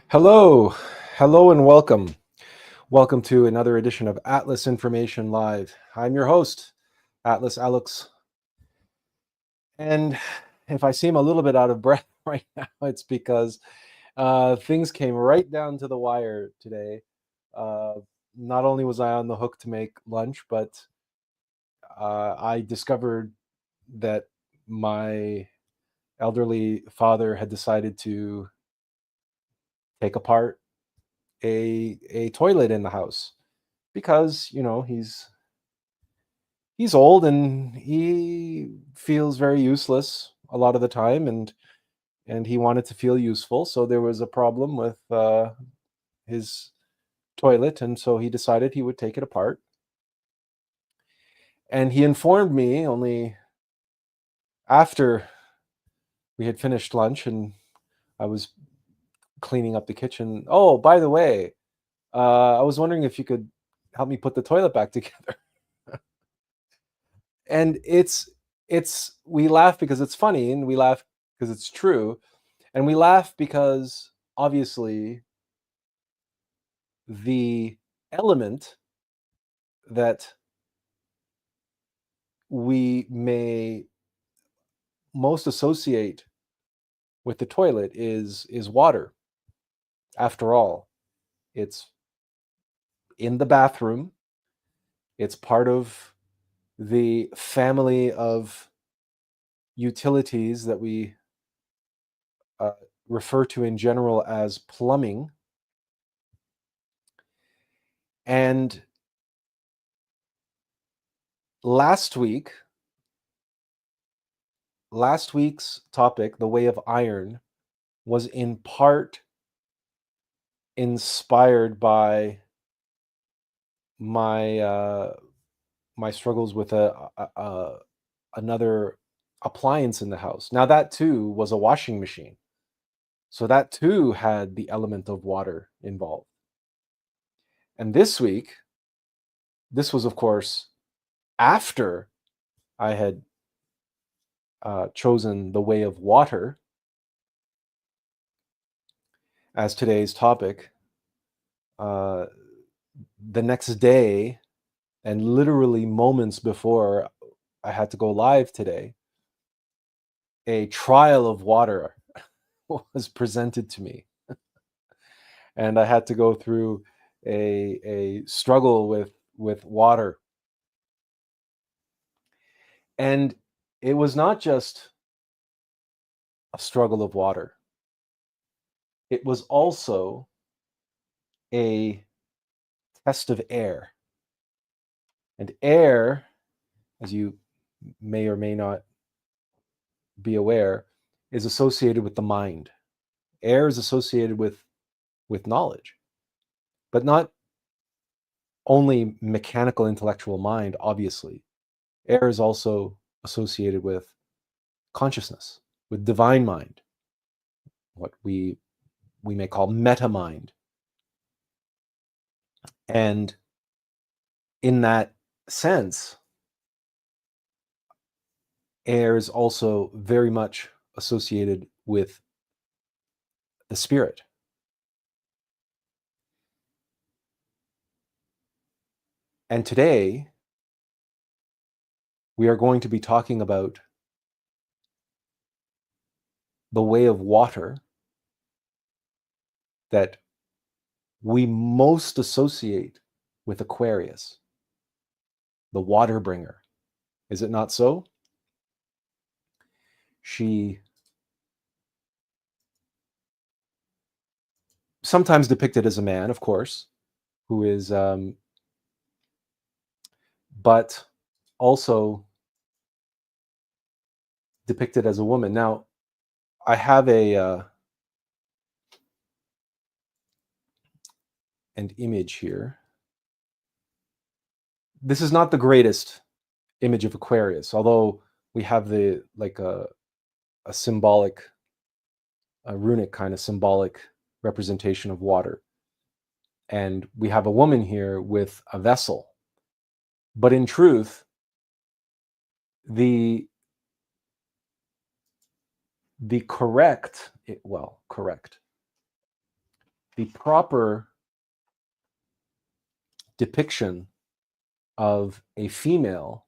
Hello, hello, and welcome. Welcome to another edition of Atlas Information Live. I'm your host, Atlas Alex. And if I seem a little bit out of breath right now, it's because things came right down to the wire today. Uh, Not only was I on the hook to make lunch, but I discovered that my elderly father had decided to take apart a toilet in the house because he's old and he feels very useless a lot of the time, and he wanted to feel useful, so there was a problem with his toilet, and so he decided he would take it apart. And he informed me only after we had finished lunch and I was cleaning up the kitchen. Oh, by the way, I was wondering if you could help me put the toilet back together. And it's we laugh because it's funny, and we laugh because it's true, and we laugh because obviously the element that we may most associate with the toilet is water. After all, it's in the bathroom. It's part of the family of utilities that we uh, refer to in general as plumbing. And last week, last week's topic, the way of iron, was in part inspired by my my struggles with another appliance in the house. Now that too was a washing machine, so that too had the element of water involved. And this week, this was of course after I had chosen the way of water as today's topic. The next day, and literally moments before I had to go live today, a trial of water was presented to me, and I had to go through a struggle with water. And it was not just a struggle of water. It was also a test of air. And air, as you may or may not be aware, is associated with the mind. Air is associated with knowledge, but not only mechanical intellectual mind, obviously. Air is also associated with consciousness, with divine mind, what we may call meta mind. And in that sense, air is also very much associated with the spirit. And today, we are going to be talking about the way of water that we most associate with Aquarius, the water bringer. Is it not so? She sometimes depicted as a man, of course, who is, but also depicted as a woman. Now, I have an image here. This is not the greatest image of Aquarius, although we have the like a symbolic, a runic kind of symbolic representation of water. And we have a woman here with a vessel. But in truth, the correct, well, correct. the proper depiction of a female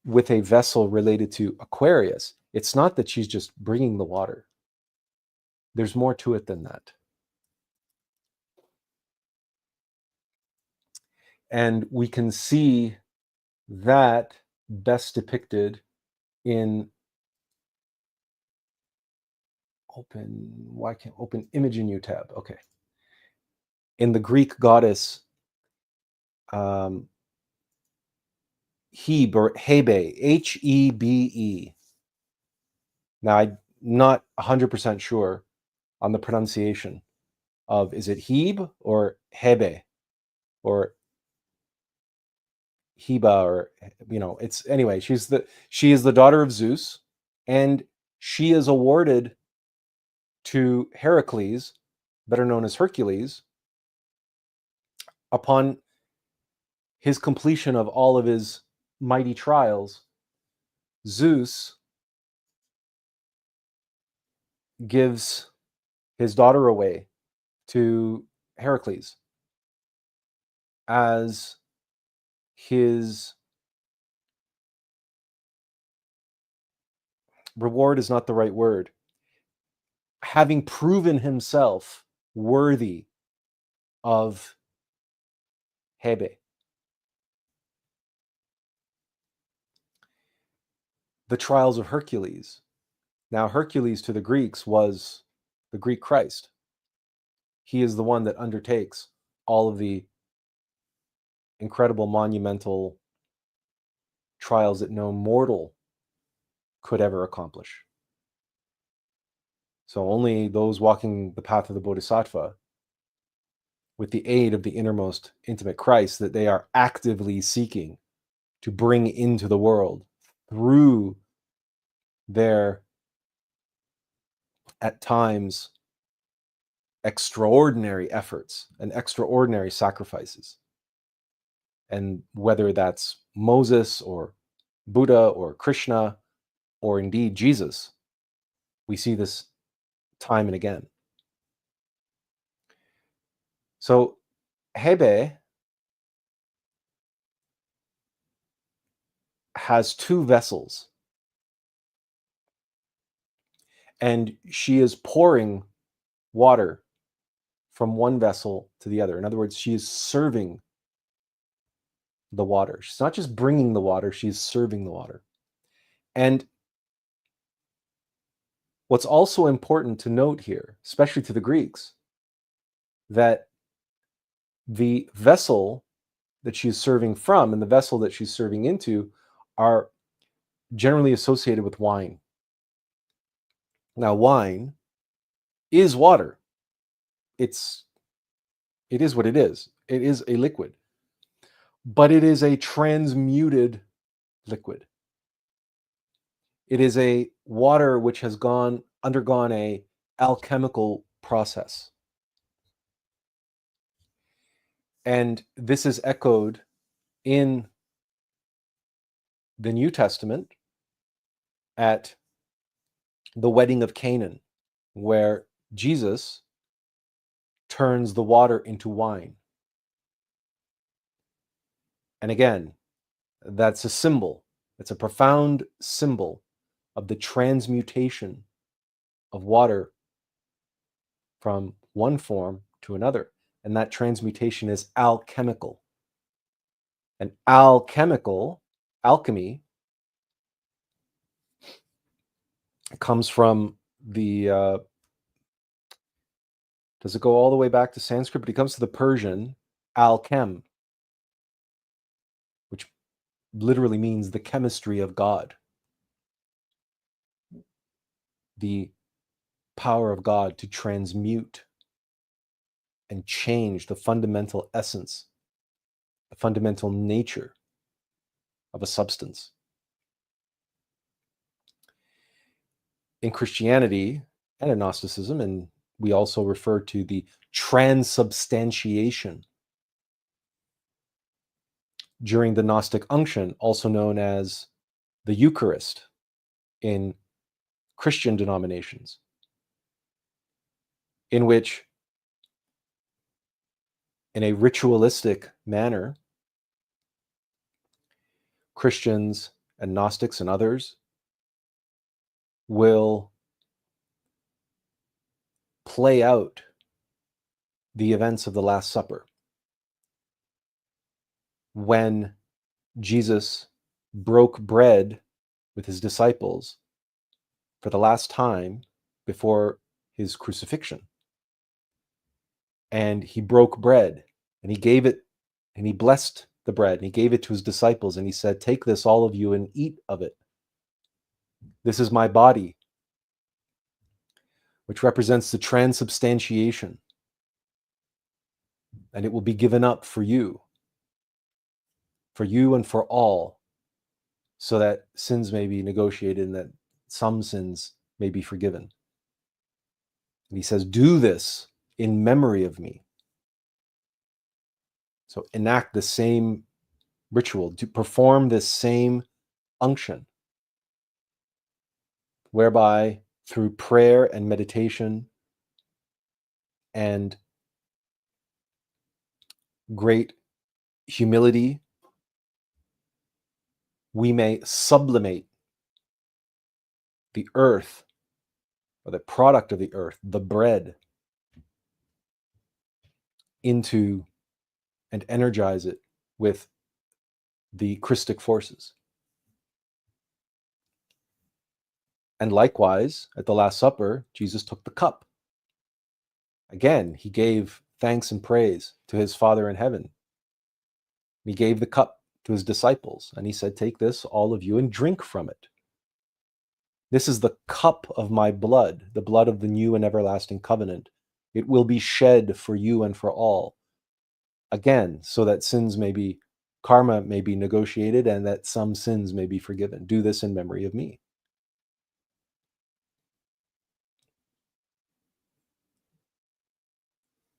with a vessel related to Aquarius, it's not that she's just bringing the water. There's more to it than that. And we can see that best depicted in open image in new tab. Okay. In the Greek goddess Hebe, Hebe. Now, I'm not 100% sure on the pronunciation of, is it Hebe or Hebe or Heba, or, it's, anyway, she is the daughter of Zeus, and she is awarded to Heracles, better known as Hercules, upon his completion of all of his mighty trials. Zeus gives his daughter away to Heracles as his reward is not the right word. Having proven himself worthy of Hebe. The trials of Hercules. Now, Hercules to the Greeks was the Greek Christ. He is the one that undertakes all of the incredible, monumental trials that no mortal could ever accomplish. So only those walking the path of the Bodhisattva, with the aid of the innermost intimate Christ that they are actively seeking to bring into the world through their, at times, extraordinary efforts and extraordinary sacrifices. And whether that's Moses or Buddha or Krishna or indeed Jesus, we see this time and again. So Hebe has two vessels, and she is pouring water from one vessel to the other. In other words, she is serving the water. She's not just bringing the water, she's serving the water. And what's also important to note here, especially to the Greeks, that the vessel that she's serving from and the vessel that she's serving into are generally associated with wine. Now, wine is water. It is what it is. It is a liquid. But it is a transmuted liquid. It is a water which has undergone a alchemical process. And this is echoed in the New Testament at the wedding of Canaan, where Jesus turns the water into wine. And again, that's a symbol. It's a profound symbol of the transmutation of water from one form to another. And that transmutation is alchemical. And alchemy, comes from the, does it go all the way back to Sanskrit? But it comes to the Persian, alchem, which literally means the chemistry of God. The power of God to transmute and change the fundamental essence, the fundamental nature of a substance. In Christianity and in Gnosticism, and we also refer to the transubstantiation during the Gnostic unction, also known as the Eucharist in Christian denominations. in which, in a ritualistic manner, Christians and Gnostics and others will play out the events of the Last Supper when Jesus broke bread with his disciples for the last time before his crucifixion. And he broke bread and he gave it, and he blessed the bread and he gave it to his disciples and he said, "Take this, all of you, and eat of it. This is my body," which represents the transubstantiation, and it will be given up for you and for all, so that sins may be negotiated and that some sins may be forgiven. And he says, "Do this in memory of me." So enact the same ritual, to perform this same unction, whereby through prayer and meditation and great humility, we may sublimate the earth, or the product of the earth, the bread, into and energize it with the Christic forces. And likewise, at the Last Supper, Jesus took the cup. Again, he gave thanks and praise to his Father in heaven. He gave the cup to his disciples, and he said, "Take this, all of you, and drink from it. This is the cup of my blood, the blood of the new and everlasting covenant. It will be shed for you and for all." Again, so that karma may be negotiated and that some sins may be forgiven. Do this in memory of me.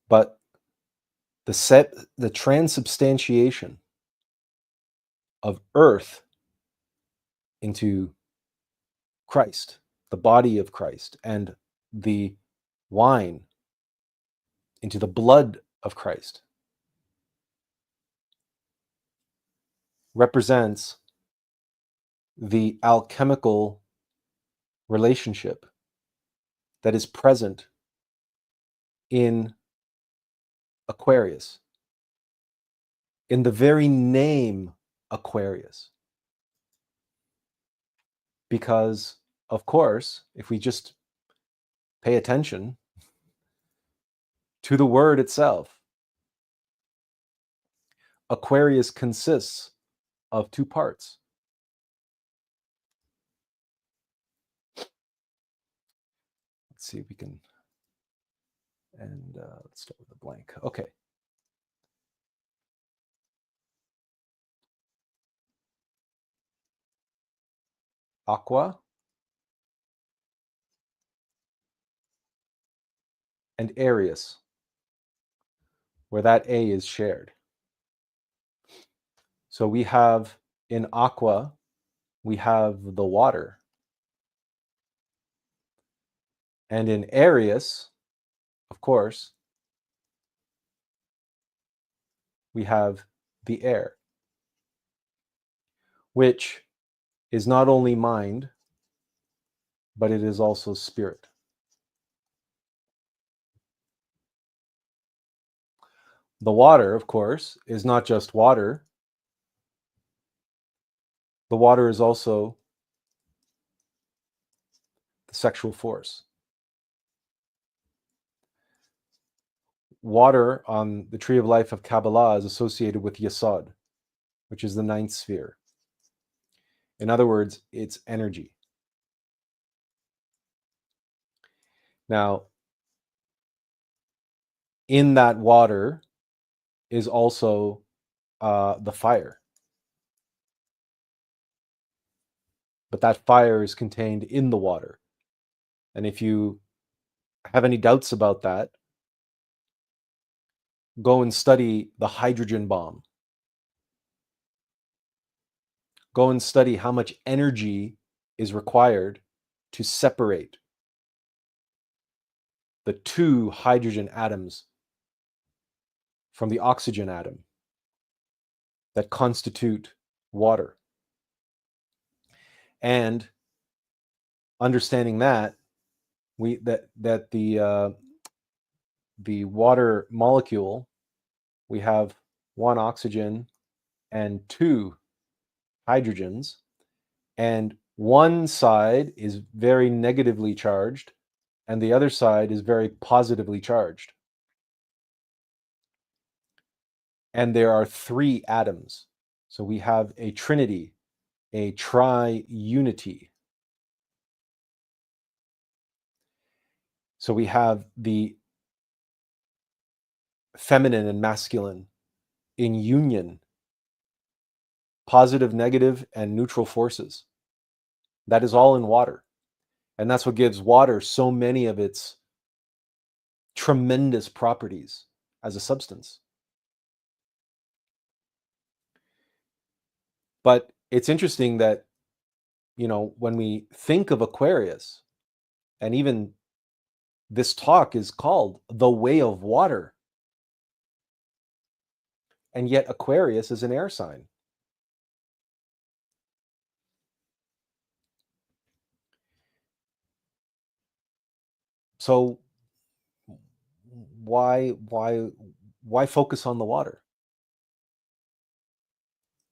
But the transubstantiation of earth into Christ, the body of Christ, and the wine into the blood of Christ, represents the alchemical relationship that is present in Aquarius, in the very name Aquarius. Because, of course, if we just pay attention to the word itself, Aquarius consists of two parts. Let's see if we can, and let's start with a blank. Okay. Aqua and Arius, where that A is shared. So we have in aqua, we have the water. And in Arius, of course, we have the air, which is not only mind, but it is also spirit. The water, of course, is not just water. The water is also the sexual force. Water on the tree of life of Kabbalah is associated with Yesod, which is the ninth sphere. In other words, it's energy. Now, in that water is also the fire. But that fire is contained in the water. And if you have any doubts about that, go and study the hydrogen bomb. Go and study how much energy is required to separate the 2 hydrogen atoms from the oxygen atom that constitute water. And understanding that the water molecule, we have 1 oxygen and 2 hydrogens, and one side is very negatively charged and the other side is very positively charged. And there are 3 atoms. So we have a trinity, a tri-unity. So we have the feminine and masculine in union, positive, negative, and neutral forces. That is all in water. And that's what gives water so many of its tremendous properties as a substance. But it's interesting that, when we think of Aquarius, and even this talk is called The Way of Water, and yet Aquarius is an air sign. So why focus on the water?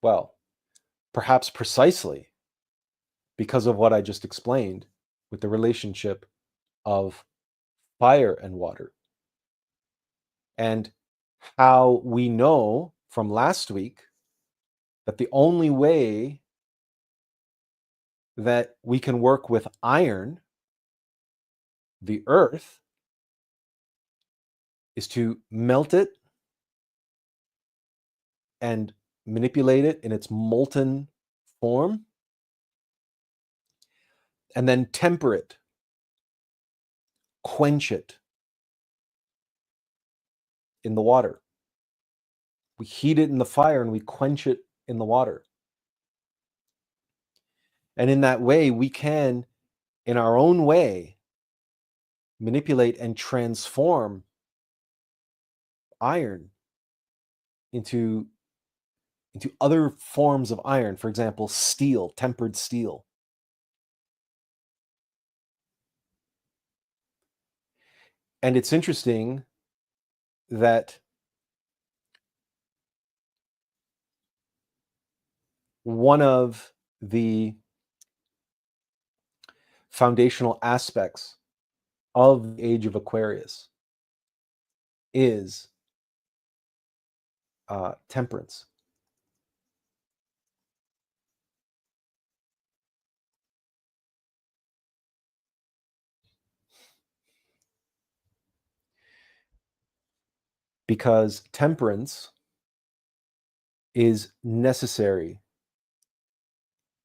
Well, perhaps precisely because of what I just explained with the relationship of fire and water, and how we know from last week that the only way that we can work with iron, the earth, is to melt it and manipulate it in its molten form, and then temper it, quench it in the water. We heat it in the fire and we quench it in the water. And in that way, we can, in our own way, manipulate and transform iron into other forms of iron. For example, steel, tempered steel. And it's interesting that one of the foundational aspects of the age of Aquarius is temperance. Because temperance is necessary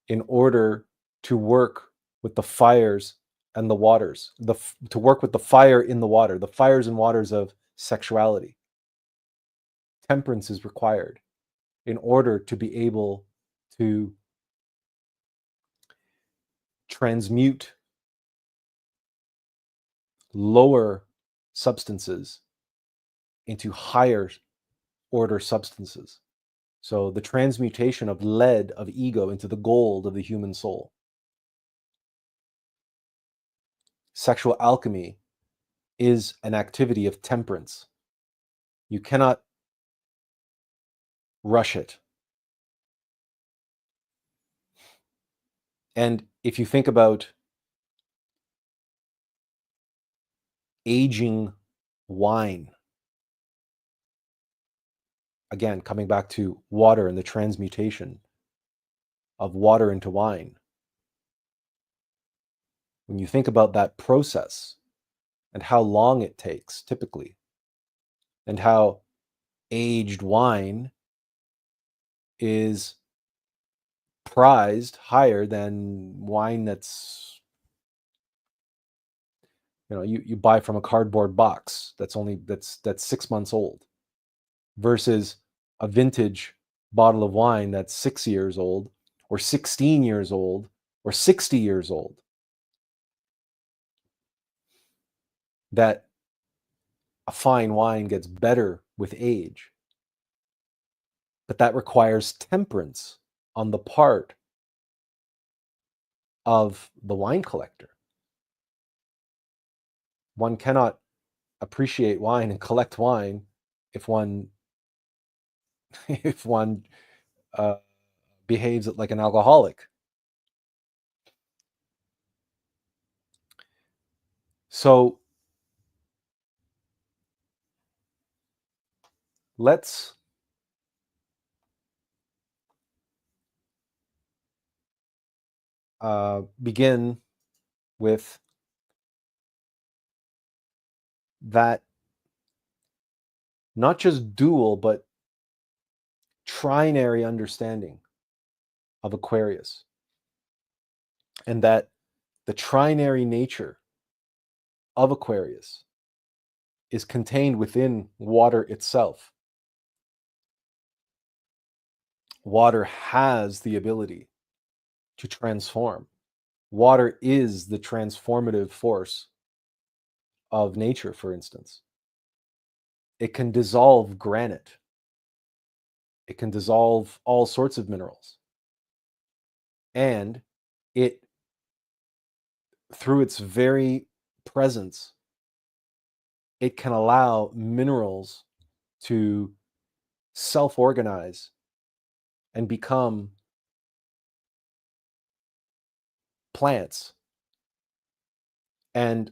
in order to work with the fires and the waters, to work with the fire in the water, the fires and waters of sexuality. Temperance is required in order to be able to transmute lower substances into higher order substances. So the transmutation of lead of ego into the gold of the human soul. Sexual alchemy is an activity of temperance. You cannot rush it. And if you think about aging wine, again, coming back to water and the transmutation of water into wine, when you think about that process and how long it takes typically, and how aged wine is prized higher than wine that's, you buy from a cardboard box that's 6 months old, versus a vintage bottle of wine that's 6 years old or 16 years old or 60 years old, that a fine wine gets better with age, but that requires temperance on the part of the wine collector. One cannot appreciate wine and collect wine if one if one behaves like an alcoholic. So let's begin with that not just dual, but trinary understanding of Aquarius, and that the trinary nature of Aquarius is contained within water itself. Water has the ability to transform. Water is the transformative force of nature, for instance. It can dissolve granite. It can dissolve all sorts of minerals. And it, through its very presence, it can allow minerals to self-organize and become plants and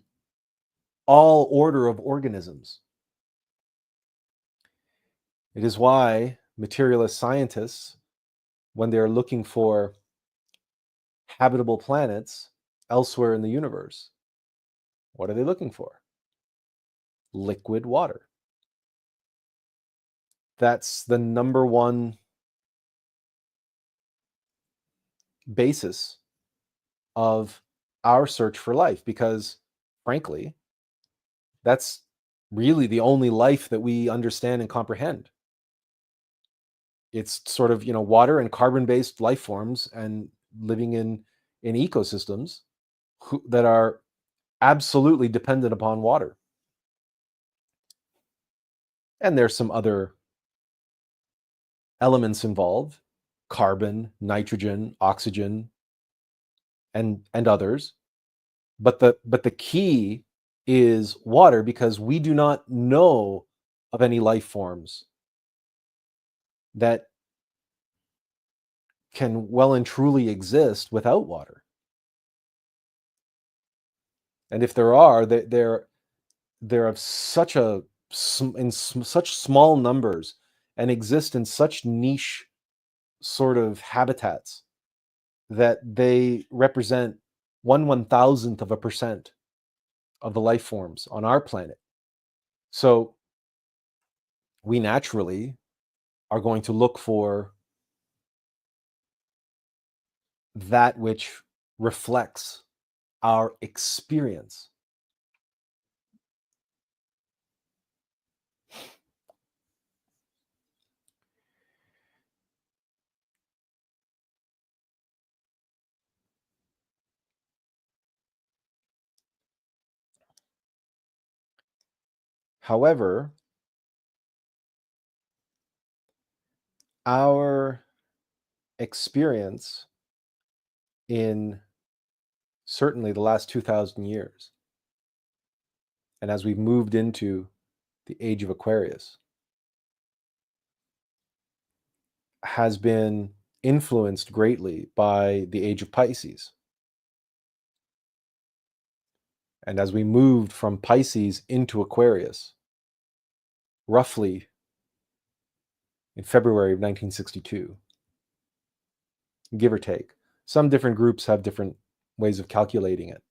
all order of organisms. It is why materialist scientists, when they're looking for habitable planets elsewhere in the universe, what are they looking for? Liquid water. That's the number one basis of our search for life, because frankly, that's really the only life that we understand and comprehend. It's sort of, water and carbon-based life forms and living in ecosystems that are absolutely dependent upon water. And there's some other elements involved: carbon, nitrogen, oxygen, and others. But the key is water, because we do not know of any life forms that can well and truly exist without water. And if there are, they're of such such small numbers and exist in such niche sort of habitats that they represent 1/1000% of the life forms on our planet. So we naturally are going to look for that which reflects our experience. However, our experience in certainly the last 2,000 years, and as we've moved into the age of Aquarius, has been influenced greatly by the age of Pisces. And as we moved from Pisces into Aquarius, roughly in February of 1962, give or take. Some different groups have different ways of calculating it.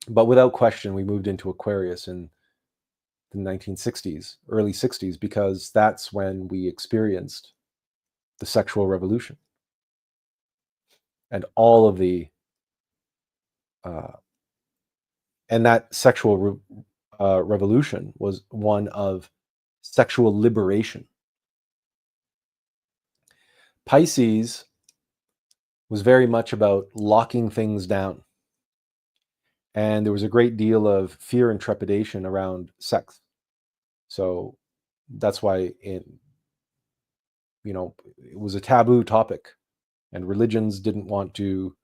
But without question, we moved into Aquarius in the 1960s, early 60s, because that's when we experienced the sexual revolution. And all of the, and that sexual revolution was one of sexual liberation. Pisces was very much about locking things down And there was a great deal of fear and trepidation around sex. So that's why it was a taboo topic, and religions didn't want to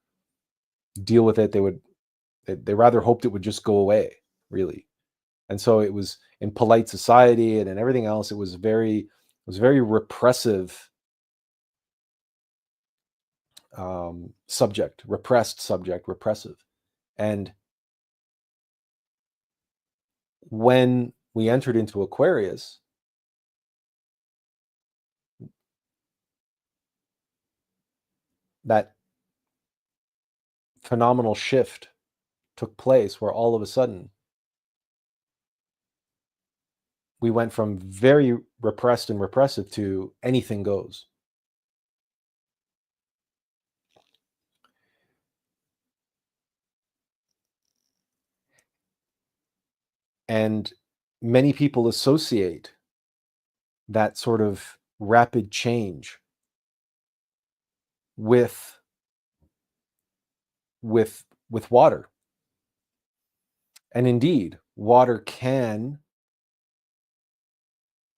deal with it. They rather hoped it would just go away, really. And so it was in polite society and in everything else, it was very repressive subject, repressive. And when we entered into Aquarius, that phenomenal shift took place where all of a sudden we went from very repressed and repressive to anything goes. And many people associate that sort of rapid change with water. And indeed, water can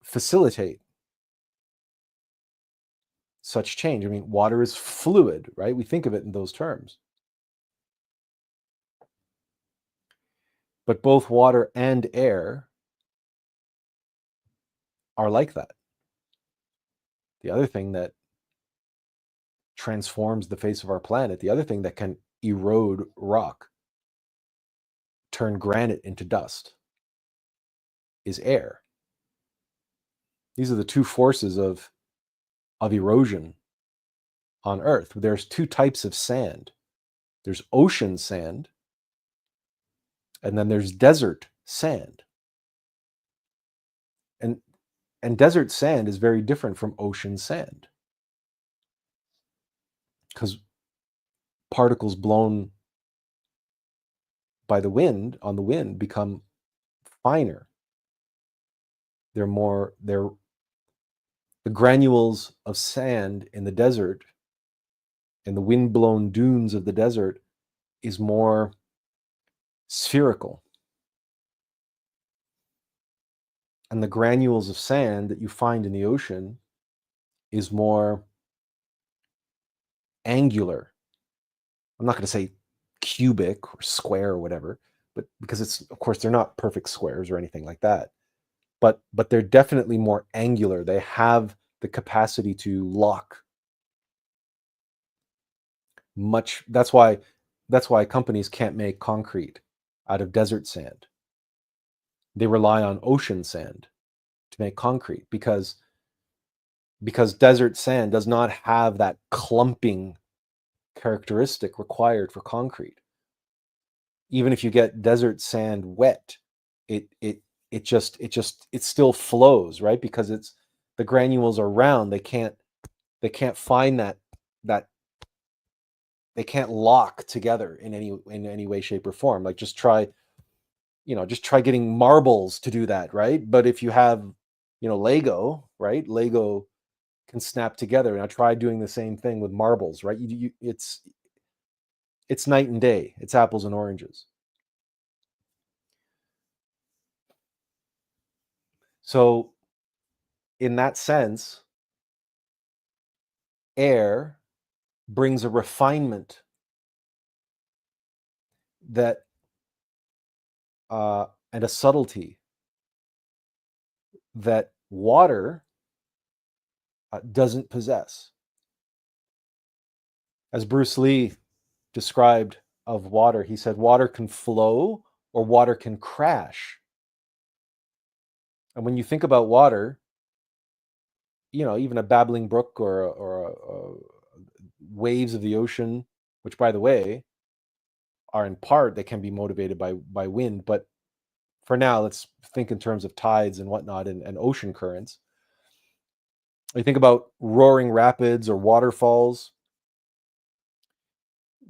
facilitate such change. I mean, water is fluid, right? We think of it in those terms. But both water and air are like that. The other thing that transforms the face of our planet, the other thing that can erode rock, turn granite into dust, is air. These are the two forces of erosion on Earth. There's two types of sand. There's ocean sand, and then there's desert sand. And desert sand is very different from ocean sand, because particles blown by the wind, on the wind, become finer. The granules of sand in the desert, in the wind-blown dunes of the desert, is more spherical. And the granules of sand that you find in the ocean is more angular. I'm not going to say cubic or square or whatever, but because it's, of course, they're not perfect squares or anything like that. But they're definitely more angular. They have the capacity to lock much. That's why companies can't make concrete out of desert sand. They rely on ocean sand to make concrete, because desert sand does not have that clumping characteristic required for concrete. Even if you get desert sand wet, it still flows, right? Because it's, the granules are round. They can't find that they can't lock together in any way, shape, or form. Like, just try getting marbles to do that, right? But if you have, Lego, right? Lego can snap together. Now try doing the same thing with marbles, right? It's night and day. It's apples and oranges. So in that sense, air brings a refinement that and a subtlety that water doesn't possess. As Bruce Lee described of water, he said, water can flow or water can crash. And when you think about water, even a babbling brook or waves of the ocean, which, by the way, are in part, they can be motivated by wind. But for now, let's think in terms of tides and whatnot, and ocean currents. You think about roaring rapids or waterfalls.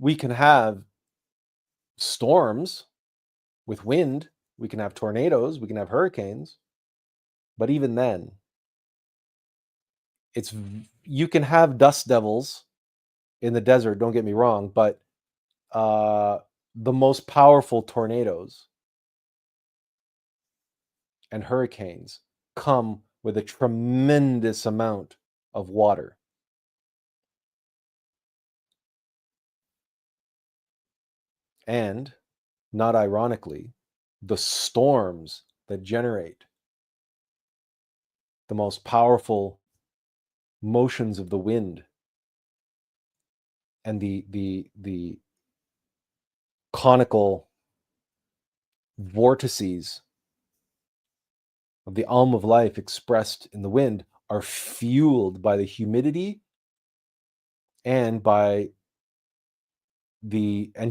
We can have storms with wind. We can have tornadoes. We can have hurricanes. But even then, you can have dust devils in the desert, don't get me wrong, but the most powerful tornadoes and hurricanes come with a tremendous amount of water. And, not ironically, the storms that generate the most powerful motions of the wind and the conical vortices of the alm of life expressed in the wind are fueled by the humidity and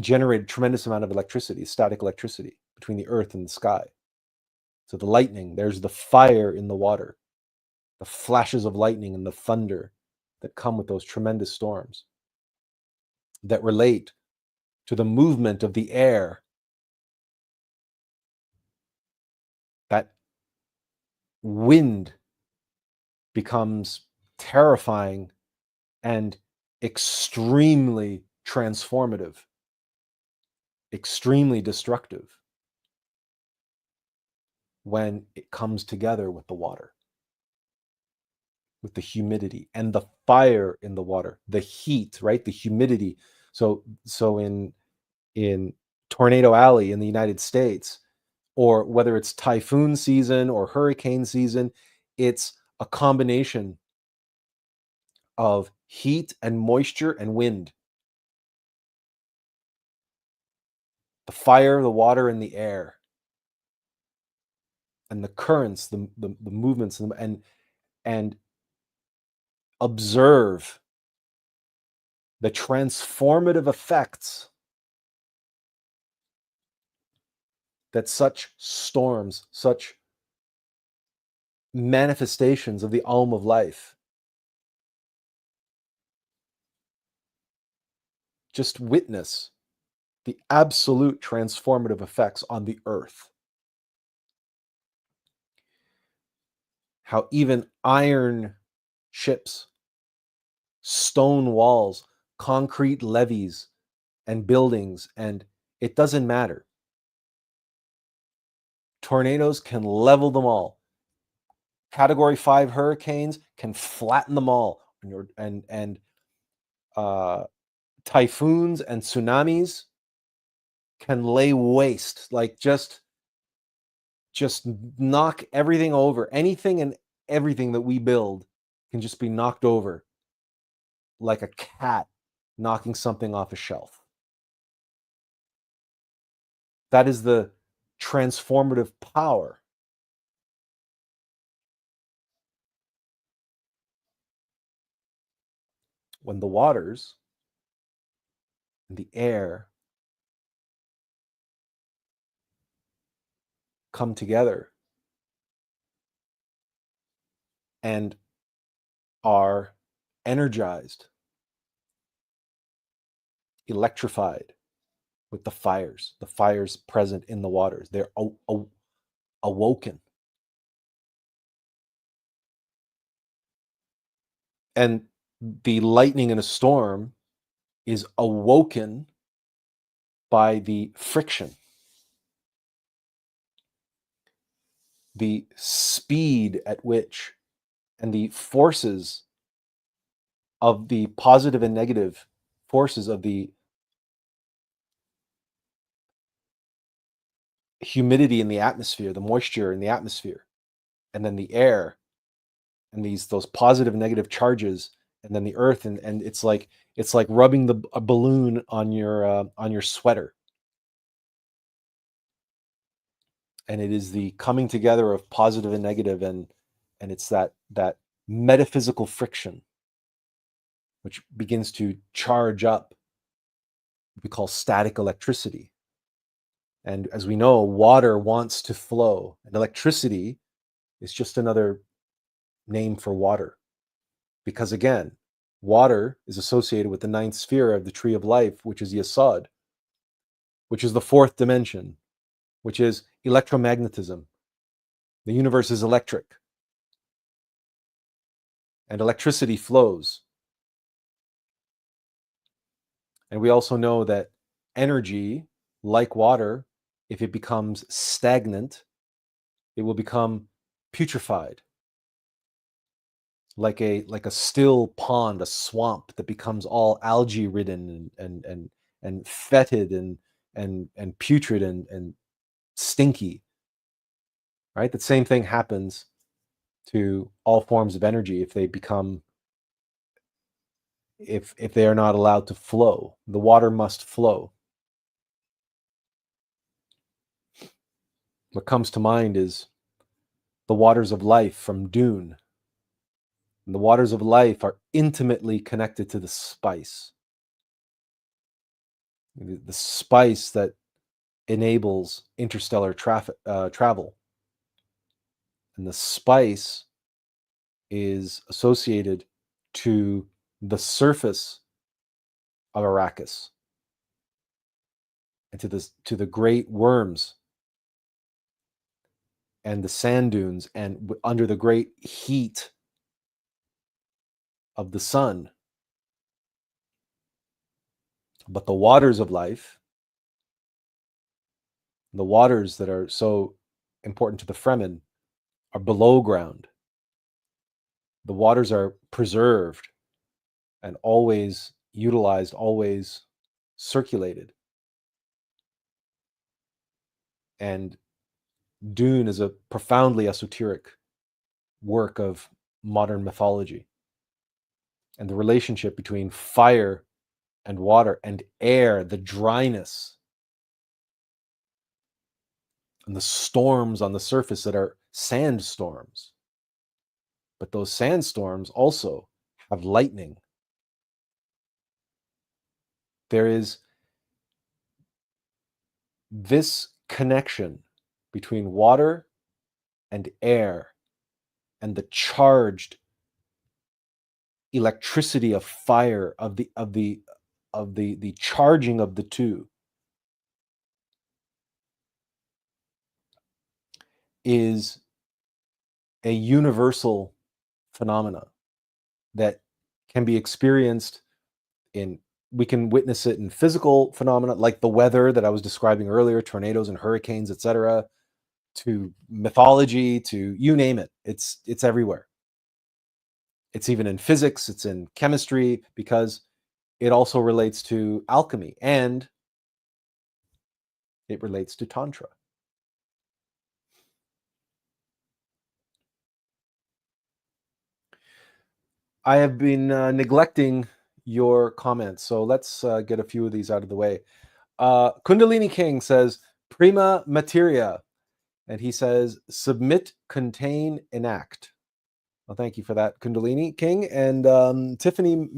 generate a tremendous amount of electricity, static electricity between the earth and the sky. So the lightning, there's the fire in the water, the flashes of lightning and the thunder that come with those tremendous storms that relate to the movement of the air. That wind becomes terrifying and extremely transformative, extremely destructive when it comes together with the water, with the humidity and the fire in the water, the heat, right? The humidity. So in Tornado Alley in the United States, or whether it's typhoon season or hurricane season, it's a combination of heat and moisture and wind. The fire, the water, and the air, and the currents, the movements, and observe the transformative effects that such storms, such manifestations of the alm of life, just witness the absolute transformative effects on the earth. How even iron ships, stone walls, concrete levees, and buildings, and it doesn't matter. Tornadoes can level them all. Category 5 hurricanes can flatten them all. And typhoons and tsunamis can lay waste, like just knock everything over. Anything and everything that we build can just be knocked over like a cat knocking something off a shelf. That is the transformative power. When the waters and the air come together and are energized, electrified with the fires present in the waters. They're awoken. And the lightning in a storm is awoken by the friction, the speed at which, and the forces of the positive and negative forces of the humidity in the atmosphere, the moisture in the atmosphere, and then the air, and those positive and negative charges, and then the earth, and it's like rubbing a balloon on your sweater. And it is the coming together of positive and negative, and it's that metaphysical friction which begins to charge up what we call static electricity. And as we know, water wants to flow, and electricity is just another name for water. Because again, water is associated with the ninth sphere of the tree of life, which is Yesod, which is the fourth dimension, which is electromagnetism. The universe is electric, and electricity flows. And we also know that energy like water, if it becomes stagnant, it will become putrefied, like a still pond, a swamp that becomes all algae ridden and fetid and putrid and stinky. Right? The same thing happens to all forms of energy if they become, if they are not allowed to flow. The water must flow. What comes to mind is the waters of life from Dune. And the waters of life are intimately connected to the spice. The spice that enables interstellar travel. And the spice is associated to the surface of Arrakis and to the great worms and the sand dunes, and under the great heat of the sun. But the waters of life, the waters that are so important to the Fremen, are below ground. The waters are preserved and always utilized, always circulated. And Dune is a profoundly esoteric work of modern mythology. And the relationship between fire and water and air, the dryness and the storms on the surface that are sandstorms. But those sandstorms also have lightning. There is this connection between water and air and the charged electricity of fire, of the charging of the two, is a universal phenomena that can be experienced in, we can witness it in physical phenomena like the weather that I was describing earlier, tornadoes and hurricanes, etc., to mythology, to you name it. It's everywhere. It's even in physics, it's in chemistry, because it also relates to alchemy and it relates to Tantra. I have been neglecting your comments, so let's get a few of these out of the way. Kundalini King says, prima materia. And he says, submit, contain, enact. Well, thank you for that, Kundalini King. And Tiffany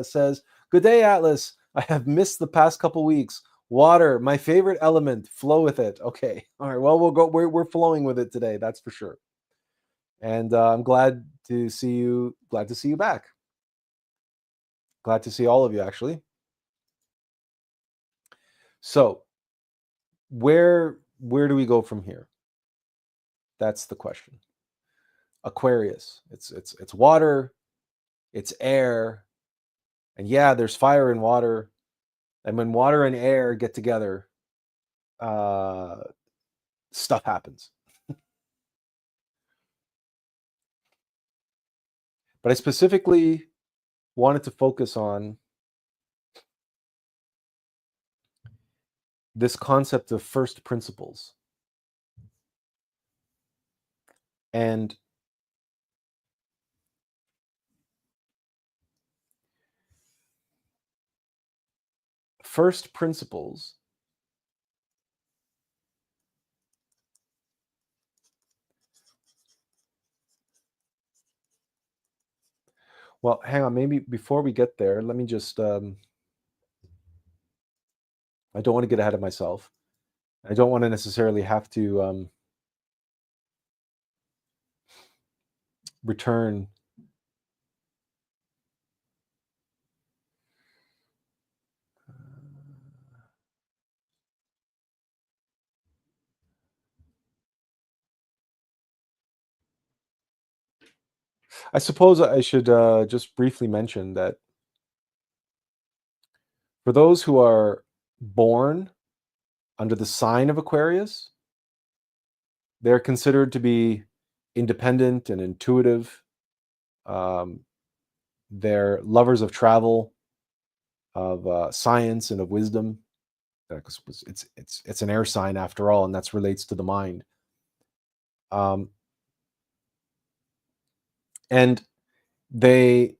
says, good day, Atlas. I have missed the past couple weeks. Water, my favorite element. Flow with it. Okay. All right. Well, we'll go. We're flowing with it today. That's for sure. And I'm glad to see you. Glad to see you back. Glad to see all of you, actually. So, where do we go from here? That's the question. Aquarius. It's water. It's air. And yeah, there's fire and water. And when water and air get together, stuff happens. But I specifically wanted to focus on this concept of first principles. And first principles well, hang on, maybe before we get there, let me just I don't want to get ahead of myself. I don't want to necessarily have to return I suppose I should just briefly mention that for those who are born under the sign of Aquarius, they're considered to be independent and intuitive. They're lovers of travel, of science, and of wisdom. Because it's an air sign after all, and that relates to the mind. And they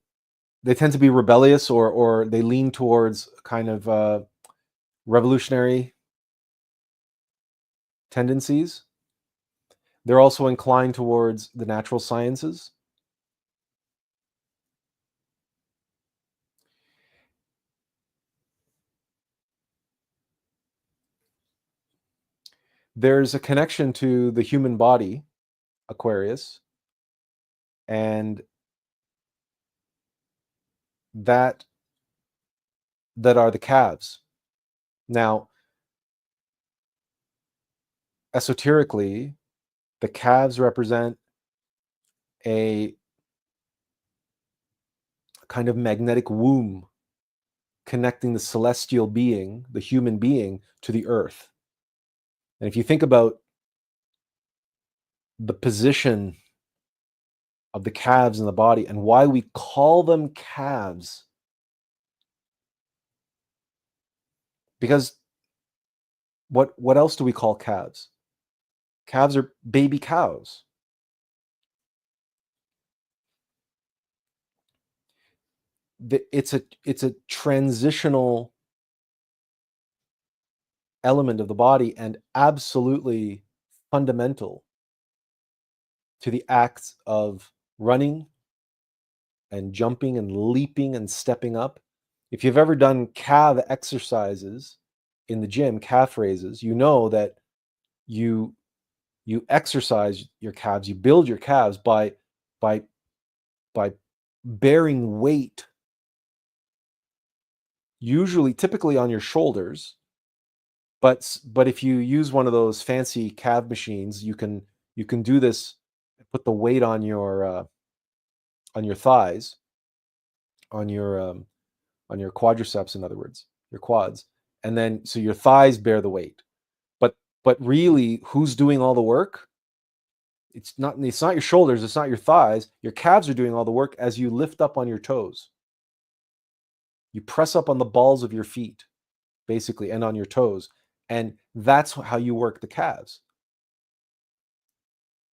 tend to be rebellious, or they lean towards kind of revolutionary tendencies. They're also inclined towards the natural sciences. There's a connection to the human body, Aquarius, and that are the calves. Now, esoterically, the calves represent a kind of magnetic womb connecting the celestial being, the human being, to the earth. And if you think about the position of the calves in the body and why we call them calves, because what else do we call calves? Calves are baby cows. It's a transitional element of the body and absolutely fundamental to the acts of running and jumping and leaping and stepping up. If you've ever done calf exercises in the gym, calf raises, you know that you exercise your calves, you build your calves by bearing weight, typically on your shoulders. But if you use one of those fancy calf machines, you can do this, put the weight on your thighs, on your quadriceps, in other words, your quads, and then so your thighs bear the weight. But really, who's doing all the work? It's not your shoulders, it's not your thighs. Your calves are doing all the work as you lift up on your toes. You press up on the balls of your feet, basically, and on your toes. And that's how you work the calves.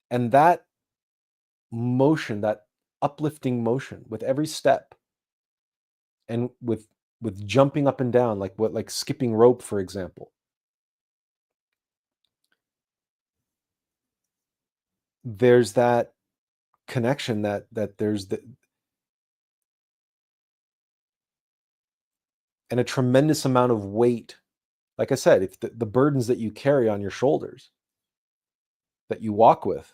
And that motion, that uplifting motion with every step, and with jumping up and down, like skipping rope, for example, there's that connection that there's and a tremendous amount of weight. Like I said, if the burdens that you carry on your shoulders, that you walk with,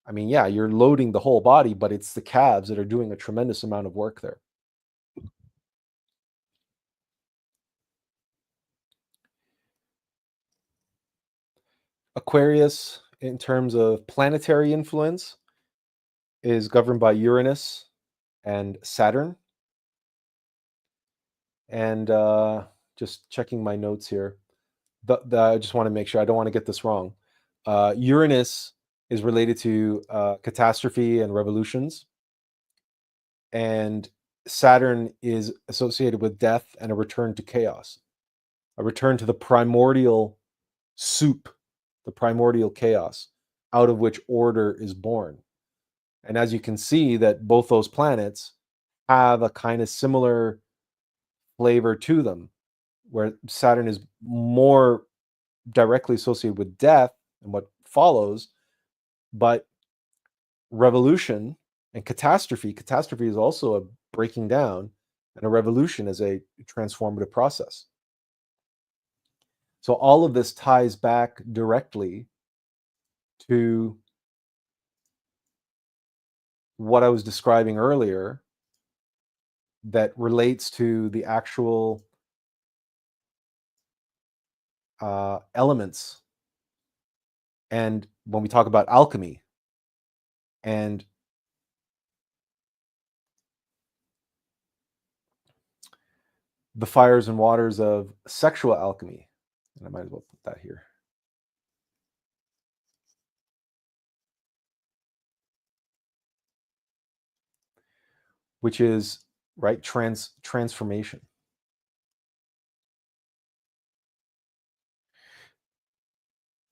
I mean, yeah, you're loading the whole body, but it's the calves that are doing a tremendous amount of work there. Aquarius, in terms of planetary influence, is governed by Uranus and Saturn. And just checking my notes here. I just want to make sure, I don't want to get this wrong. Uranus is related to catastrophe and revolutions. And Saturn is associated with death and a return to chaos, a return to the primordial soup, the primordial chaos, out of which order is born. And as you can see, that both those planets have a kind of similar flavor to them, where Saturn is more directly associated with death and what follows, but revolution and catastrophe is also a breaking down, and a revolution is a transformative process. So all of this ties back directly to what I was describing earlier, that relates to the actual elements. And when we talk about alchemy and the fires and waters of sexual alchemy, And I might as well put that here. Which is, right, transformation.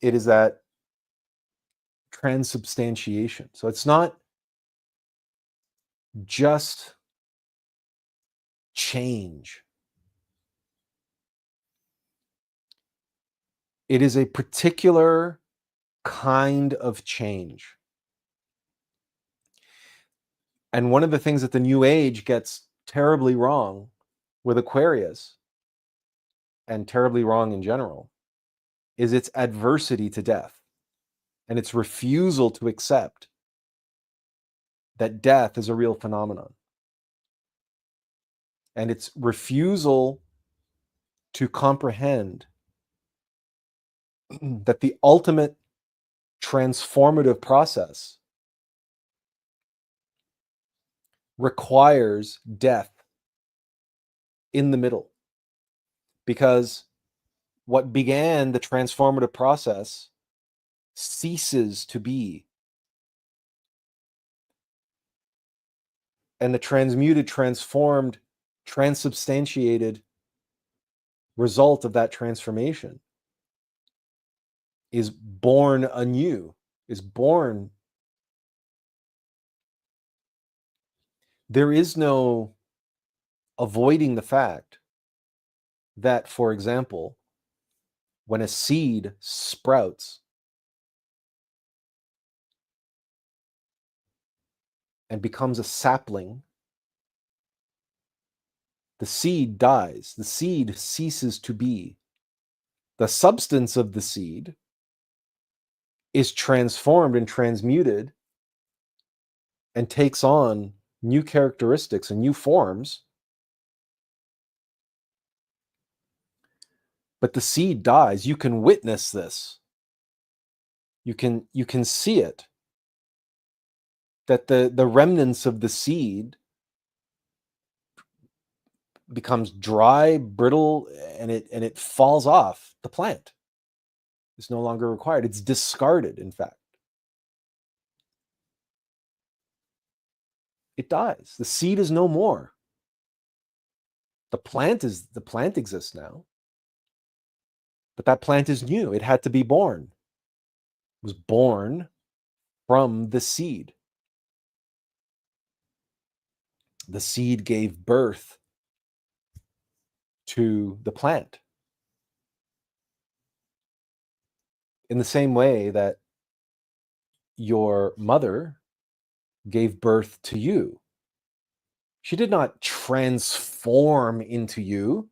It is that transubstantiation. So it's not just change. It is a particular kind of change. And one of the things that the New Age gets terribly wrong with Aquarius, and terribly wrong in general, is its adversity to death and its refusal to accept that death is a real phenomenon. And its refusal to comprehend that the ultimate transformative process requires death in the middle. Because what began the transformative process ceases to be. And the transmuted, transformed, transubstantiated result of that transformation is born anew, is born. There is no avoiding the fact that, for example, when a seed sprouts and becomes a sapling, the seed dies, the seed ceases to be. The substance of the seed is transformed and transmuted and takes on new characteristics and new forms. But the seed dies. You can witness this. You can see it. That the remnants of the seed becomes dry, brittle, and it falls off the plant. It's no longer required. It's discarded, in fact. It dies. The seed is no more. The plant exists now. But that plant is new. It had to be born. It was born from the seed. The seed gave birth to the plant. In the same way that your mother gave birth to you. She did not transform into you.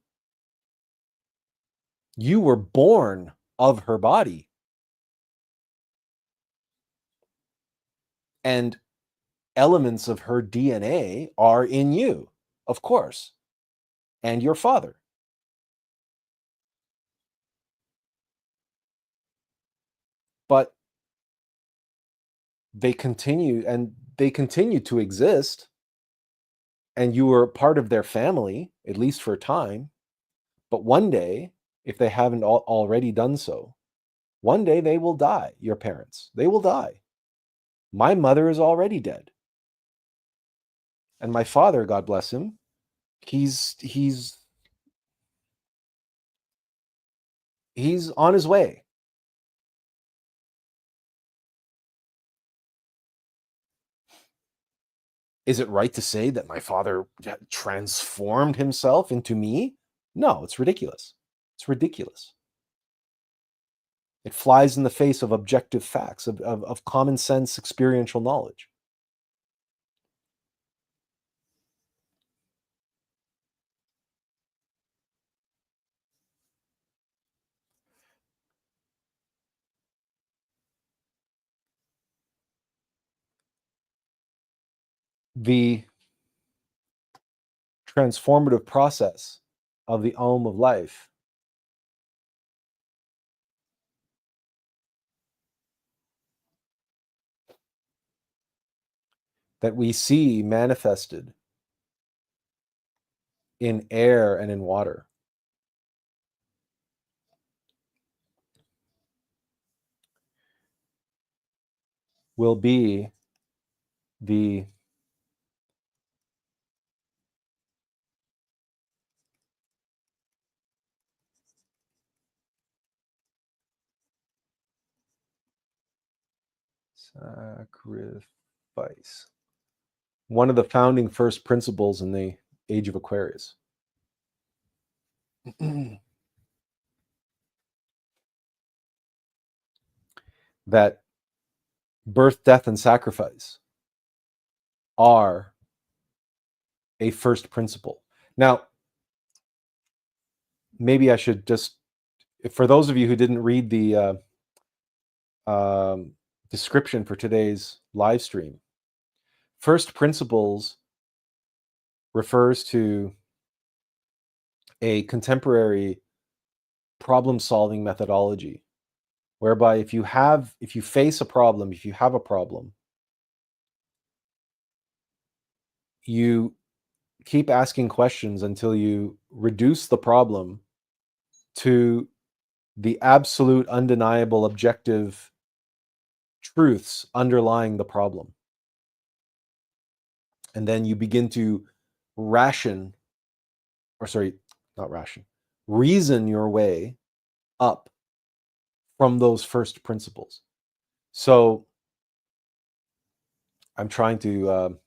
You were born of her body. And elements of her DNA are in you, of course, and your father. But they continue to exist, and you were part of their family, at least for a time. But one day, if they haven't already done so, one day they will die, your parents. They will die. My mother is already dead. And my father, God bless him, he's on his way. Is it right to say that my father transformed himself into me? No, it's ridiculous. It's ridiculous. It flies in the face of objective facts, of common sense experiential knowledge. The transformative process of the Om of life that we see manifested in air and in water will be the sacrifice. One of the founding first principles in the Age of Aquarius. That birth, death, and sacrifice are a first principle. Now, maybe I should just, for those of you who didn't read the description for today's live stream, first principles refers to a contemporary problem-solving methodology, whereby if you have a problem, you keep asking questions until you reduce the problem to the absolute, undeniable, objective truths underlying the problem. And then you begin to reason your way up from those first principles. So I'm trying to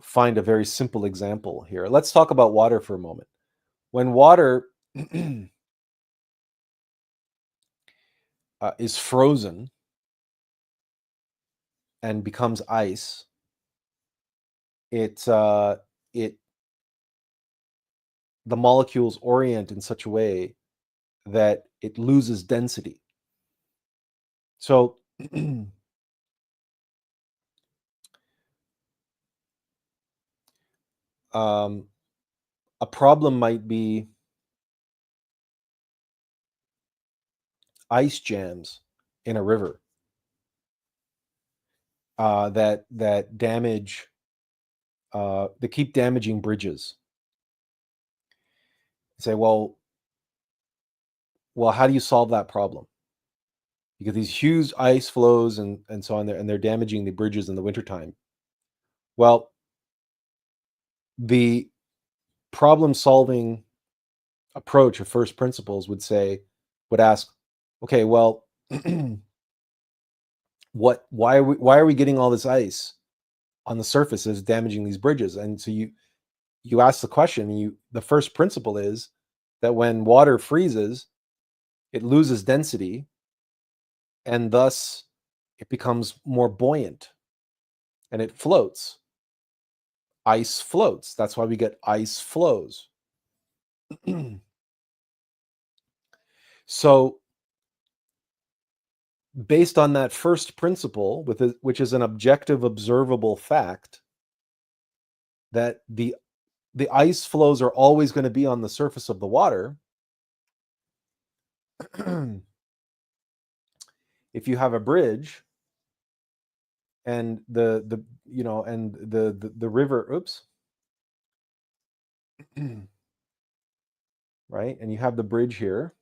find a very simple example here. Let's talk about water for a moment. When water is frozen and becomes ice, the molecules orient in such a way that it loses density. So a problem might be ice jams in a river that damage, they keep damaging bridges. You say, well, how do you solve that problem? Because these huge ice flows and so on, and they're damaging the bridges in the wintertime. Well, the problem-solving approach of first principles would ask, okay, well, why are we getting all this ice on the surface that's damaging these bridges? And so you ask the question, the first principle is that when water freezes, it loses density, and thus it becomes more buoyant, and it floats. Ice floats. That's why we get ice flows. So, based on that first principle, which is an objective, observable fact, that the ice flows are always going to be on the surface of the water. If you have a bridge and the river, right, and you have the bridge here,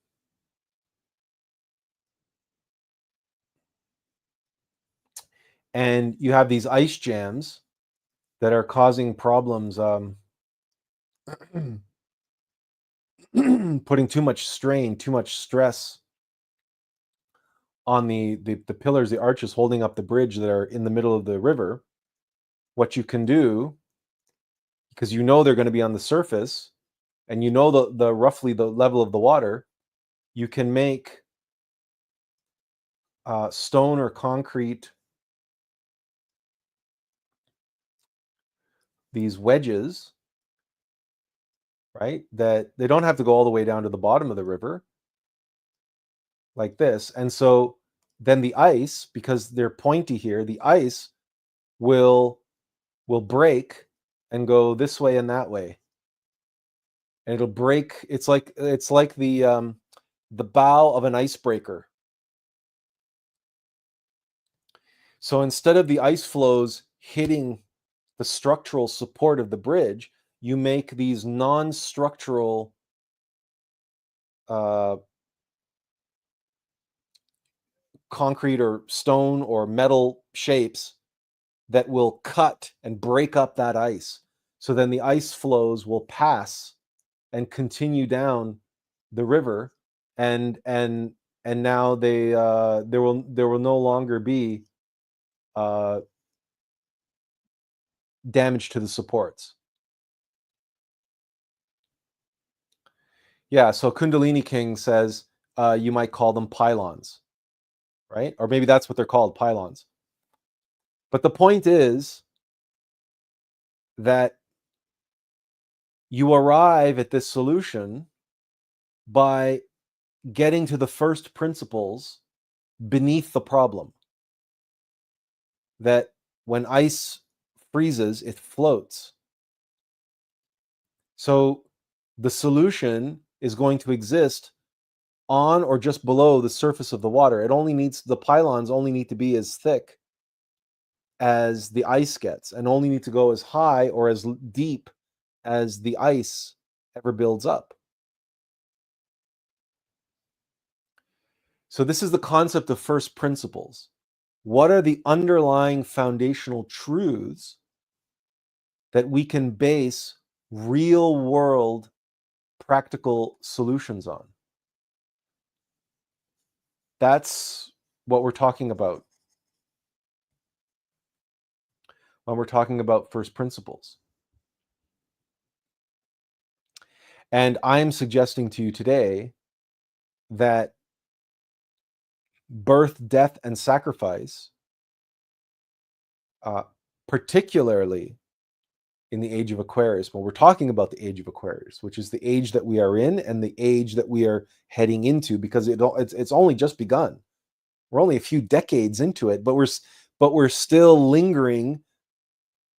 and you have these ice jams that are causing problems, putting too much strain, too much stress on the pillars, the arches holding up the bridge that are in the middle of the river. What you can do, because you know they're going to be on the surface, and you know the roughly the level of the water, you can make stone or concrete, these wedges, right, that they don't have to go all the way down to the bottom of the river, like this. And so then the ice, because they're pointy here, the ice will break and go this way and that way. And it'll break. It's like the bow of an icebreaker. So instead of the ice flows hitting the structural support of the bridge, you make these non-structural concrete or stone or metal shapes that will cut and break up that ice. So then the ice flows will pass and continue down the river, and now there will no longer be damage to the supports. Yeah, so Kundalini King says you might call them pylons, right? Or maybe that's what they're called, pylons. But the point is that you arrive at this solution by getting to the first principles beneath the problem. That when ice freezes, it floats. So the solution is going to exist on or just below the surface of the water. The pylons only need to be as thick as the ice gets, and only need to go as high or as deep as the ice ever builds up. So this is the concept of first principles. What are the underlying foundational truths that we can base real world practical solutions on? That's what we're talking about when we're talking about first principles. And I'm suggesting to you today that birth, death, and sacrifice, particularly in the age of Aquarius, when we're talking about the age of Aquarius, which is the age that we are in and the age that we are heading into, because it's only just begun. We're only a few decades into it, but we're still lingering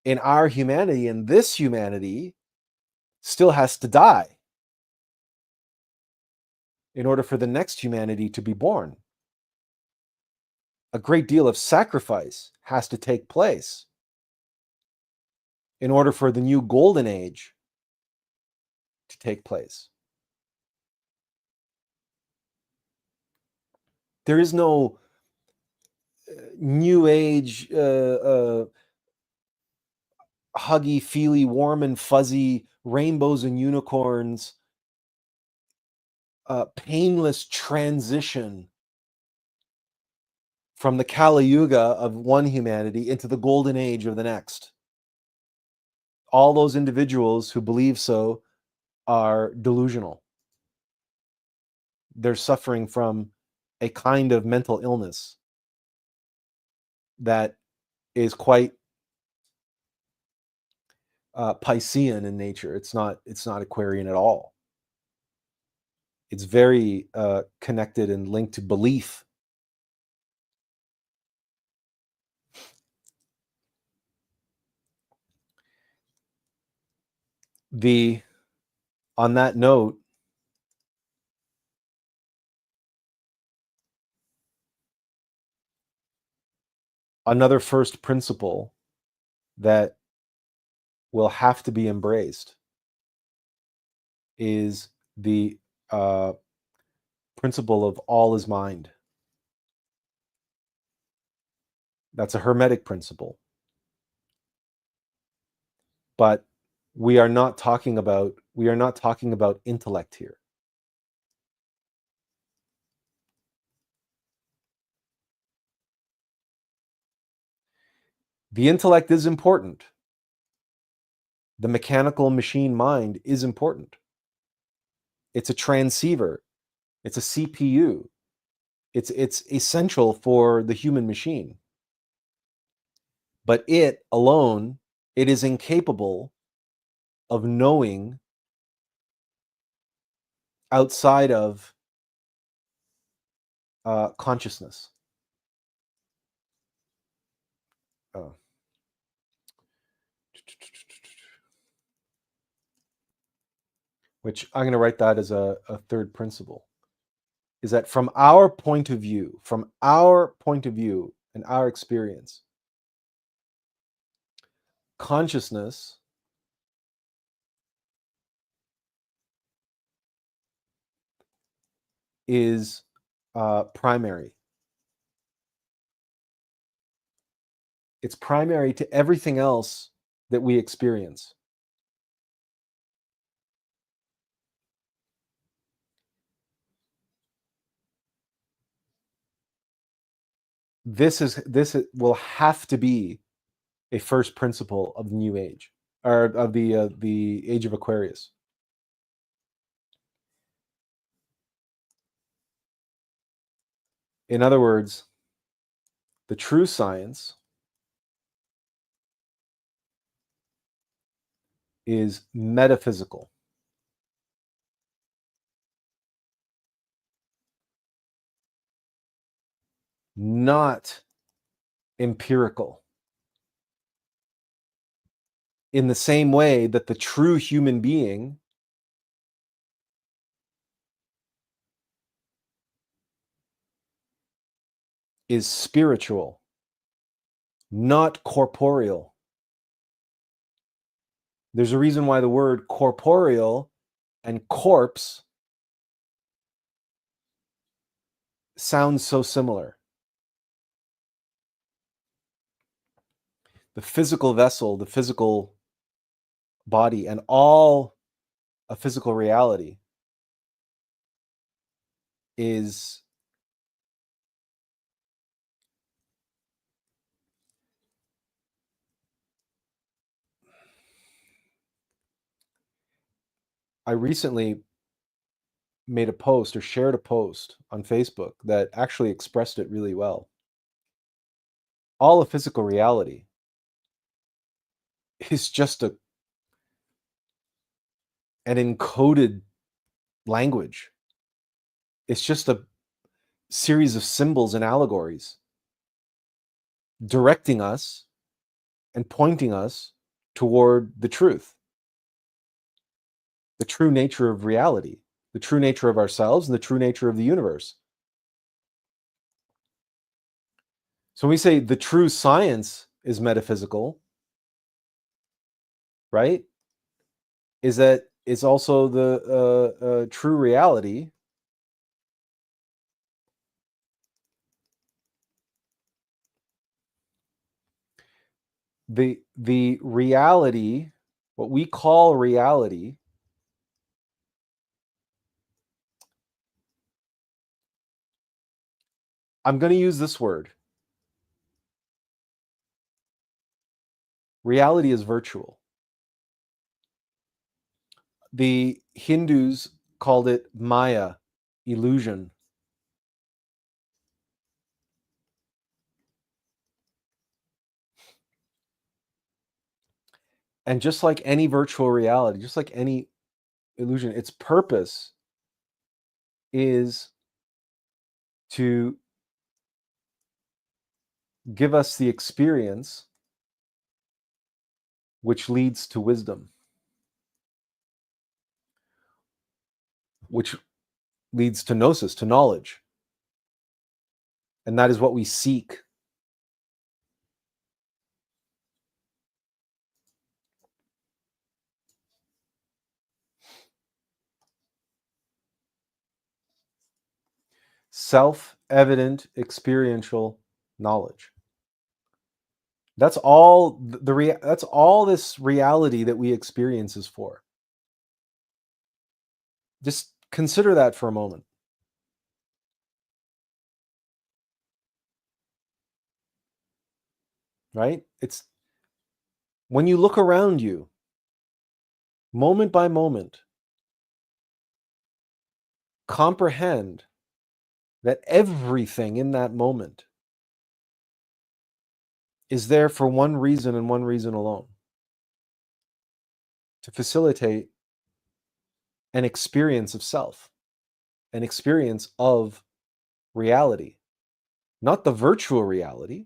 in our humanity, and this humanity still has to die in order for the next humanity to be born. A great deal of sacrifice has to take place in order for the new Golden Age to take place. There is no new age, huggy, feely, warm and fuzzy, rainbows and unicorns, painless transition from the Kali Yuga of one humanity into the Golden Age of the next. All those individuals who believe so are delusional. They're suffering from a kind of mental illness that is quite Piscean in nature. It's not Aquarian at all. It's very connected and linked to belief. On that note, another first principle that will have to be embraced is the principle of all is mind. That's a Hermetic principle. But we are not talking about intellect here. The intellect is important. The mechanical machine mind is important. It's a transceiver. It's a CPU. It's essential for the human machine. But it alone, it is incapable of knowing outside of consciousness. Which I'm going to write that as a third principle, is that from our point of view and our experience, consciousness is primary. It's primary to everything else that we experience. This will have to be a first principle of the New Age, or of the Age of Aquarius. In other words, the true science is metaphysical, not empirical. In the same way that the true human being is spiritual, not corporeal. There's a reason why the word corporeal and corpse sounds so similar. The physical vessel, the physical body, and all a physical reality is I recently made a post or shared a post on Facebook that actually expressed it really well. All of physical reality is just an encoded language. It's just a series of symbols and allegories directing us and pointing us toward the truth, the true nature of reality, the true nature of ourselves, and the true nature of the universe. So when we say the true science is metaphysical, right? Is that it's also the true reality. The reality, what we call reality, I'm going to use this word. Reality is virtual. The Hindus called it Maya, illusion. And just like any virtual reality, just like any illusion, its purpose is to give us the experience which leads to wisdom, which leads to gnosis, to knowledge. And that is what we seek. Self-evident experiential knowledge. That's all that's all this reality that we experience is for. Just consider that for a moment. Right? It's when you look around you, moment by moment, comprehend that everything in that moment is there for one reason and one reason alone: to facilitate an experience of self, an experience of reality, not the virtual reality,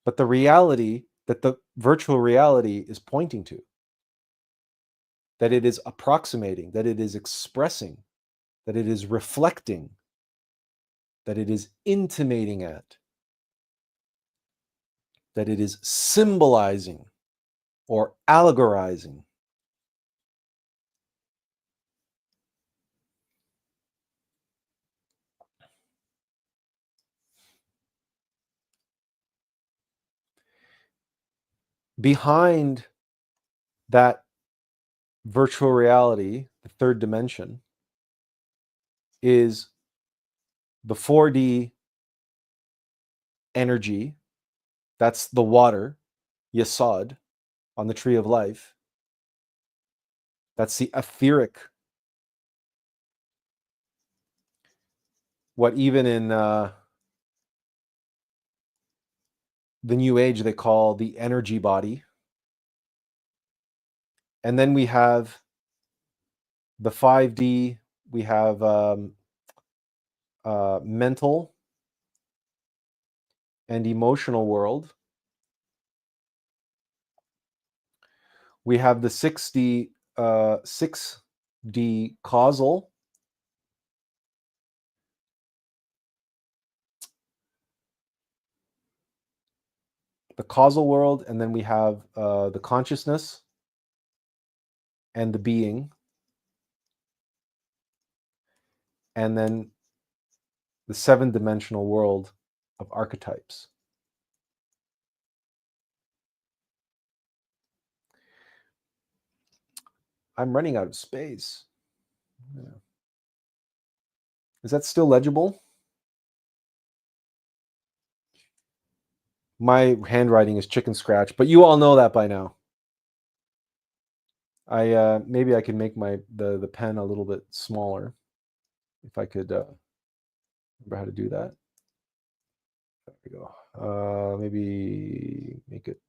but the reality that the virtual reality is pointing to, that it is approximating, that it is expressing, that it is reflecting, that it is intimating at, that it is symbolizing or allegorizing. behind that virtual reality, the third dimension, is the 4D energy. That's the water, yesod, on the tree of life. That's the etheric, what even in the New Age they call the energy body. And then we have the 5D, we have mental and emotional world. We have the 6D causal. The causal world, and then we have the consciousness and the being. And then the 7-dimensional world of archetypes. I'm running out of space. Yeah. Is that still legible? My handwriting is chicken scratch, but you all know that by now. Maybe I can make the pen a little bit smaller, if I could remember how to do that. There we go. Maybe make it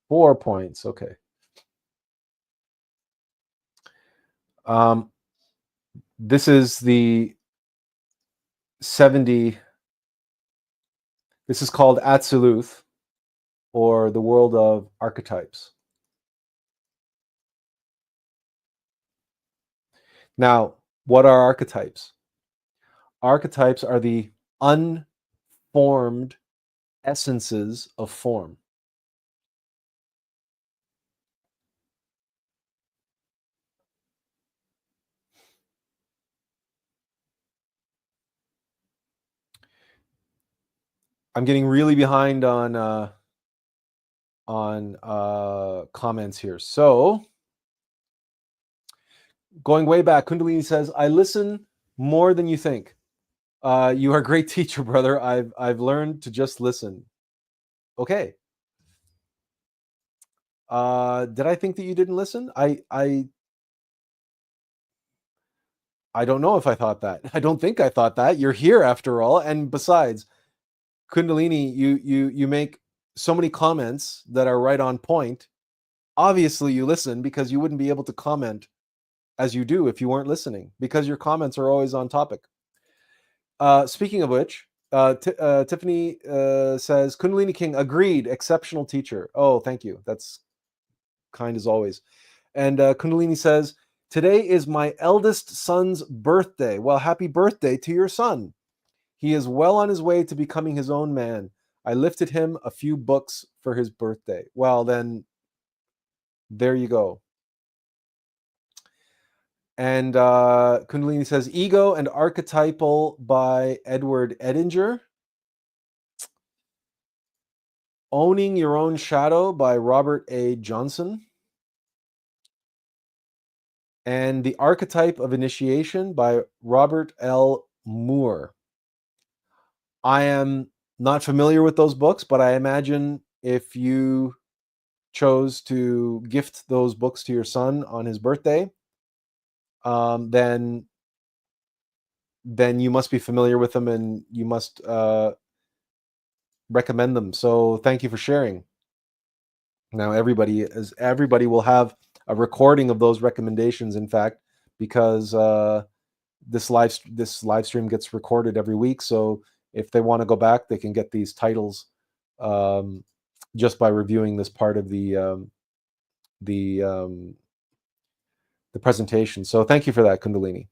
4 points. Okay. This is the 70. This is called Atziluth, or the world of archetypes. Now, what are archetypes? Archetypes are the unformed essences of form. I'm getting really behind on comments here. So, going way back, Kundalini says, "I listen more than you think." You are a great teacher, brother. I've learned to just listen. Okay. Did I think that you didn't listen? I don't know if I thought that. I don't think I thought that. You're here after all, and besides, Kundalini, you make so many comments that are right on point. Obviously, you listen, because you wouldn't be able to comment as you do if you weren't listening, because your comments are always on topic. Speaking of which, Tiffany says, Kundalini King, agreed, exceptional teacher. Oh, thank you. That's kind as always. And Kundalini says, today is my eldest son's birthday. Well, happy birthday to your son. He is well on his way to becoming his own man. I lifted him a few books for his birthday. Well, then, there you go. And Kundalini says, Ego and Archetypal by Edward Edinger. Owning Your Own Shadow by Robert A. Johnson. And The Archetype of Initiation by Robert L. Moore. I am not familiar with those books, but I imagine if you chose to gift those books to your son on his birthday, then you must be familiar with them, and you must recommend them. So thank you for sharing. Now everybody will have a recording of those recommendations, in fact, because this live stream gets recorded every week. So if they want to go back, they can get these titles just by reviewing this part of the presentation. So thank you for that, Kundalini.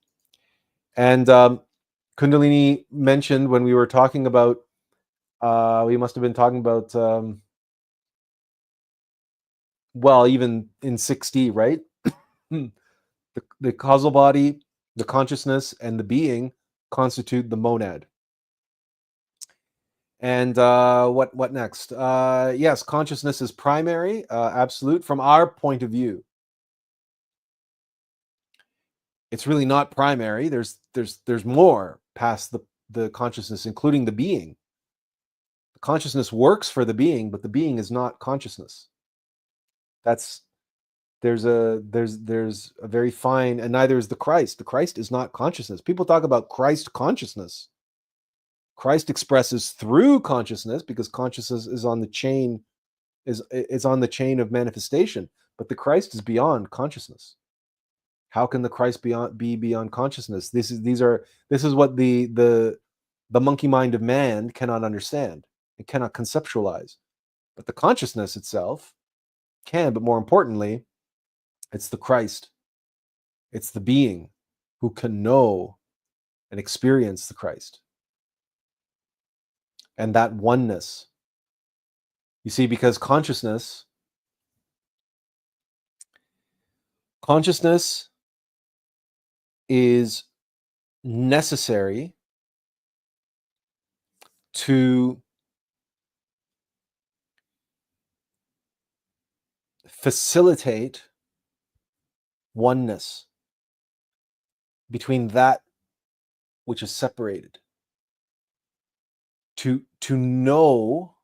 And Kundalini mentioned when we were talking about, we must have been talking about, well, even in 6D, right? The causal body, the consciousness, and the being constitute the monad. And what next? Yes, consciousness is primary, absolute from our point of view. It's really not primary. There's more past the consciousness, including the being. The consciousness works for the being, but the being is not consciousness. That's there's a very fine, and neither is the Christ. The Christ is not consciousness. People talk about Christ consciousness. Christ expresses through consciousness because consciousness is on the chain is on the chain of manifestation, but the Christ is beyond consciousness. How can the Christ be beyond consciousness? This is what the monkey mind of man cannot understand. It cannot conceptualize. But the consciousness itself can, but more importantly, it's the Christ. It's the being who can know and experience the Christ. And that oneness. You see, because consciousness is necessary to facilitate oneness between that which is separated. To know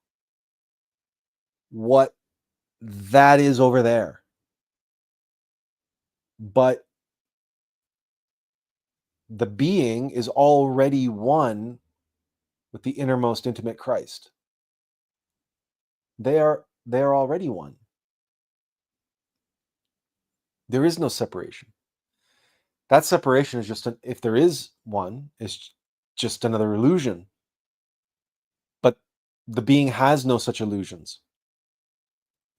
what that is over there. But the being is already one with the innermost intimate Christ. They are already one. There is no separation. That separation is just if there is one, is just another illusion. But the being has no such illusions.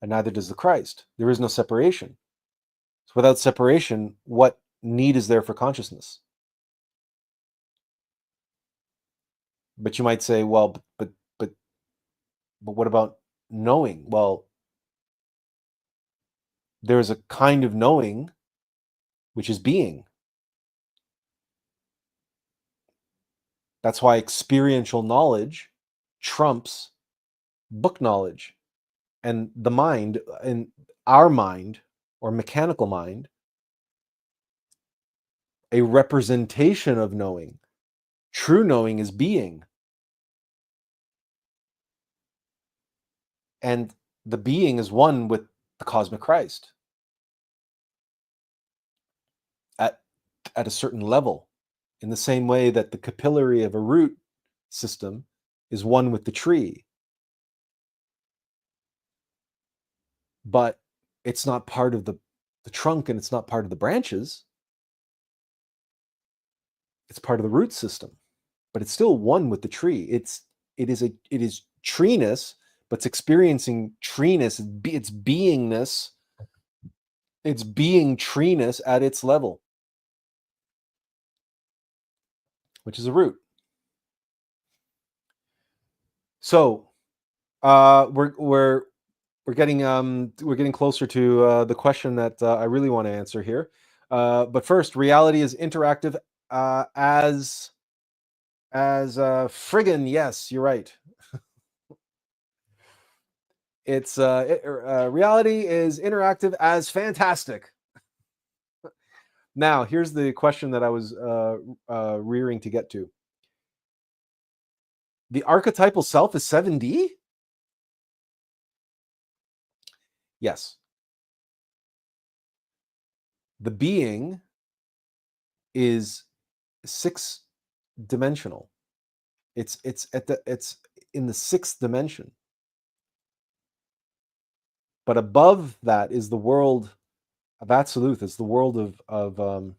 And neither does the Christ. There is no separation. So without separation, what need is there for consciousness? But you might say, well, but what about knowing? Well, there's a kind of knowing which is being. That's why experiential knowledge trumps book knowledge. And the mind, and our mind, or mechanical mind, a representation of knowing. True knowing is being. And the being is one with the cosmic Christ at a certain level, in the same way that the capillary of a root system is one with the tree. But it's not part of the trunk, and it's not part of the branches. It's part of the root system, but it's still one with the tree. It is treeness, but it's experiencing treeness. It's beingness. It's being treeness at its level, which is a root. So we're getting closer to the question that I really want to answer here. But first, reality is interactive as friggin', yes, you're right. It's reality is interactive as fantastic. Now, here's the question that I was rearing to get to. The archetypal self is 7D? Yes. The being is 6-dimensional. It's in the 6th dimension. But above that is the world of absolute. It's the world of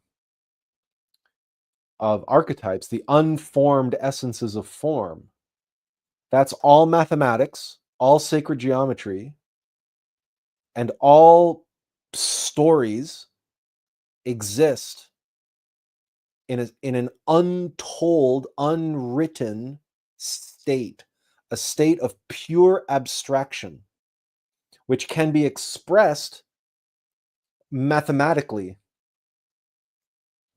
archetypes, the unformed essences of form. That's all mathematics, all sacred geometry, and all stories exist in an untold, unwritten state, a state of pure abstraction, which can be expressed mathematically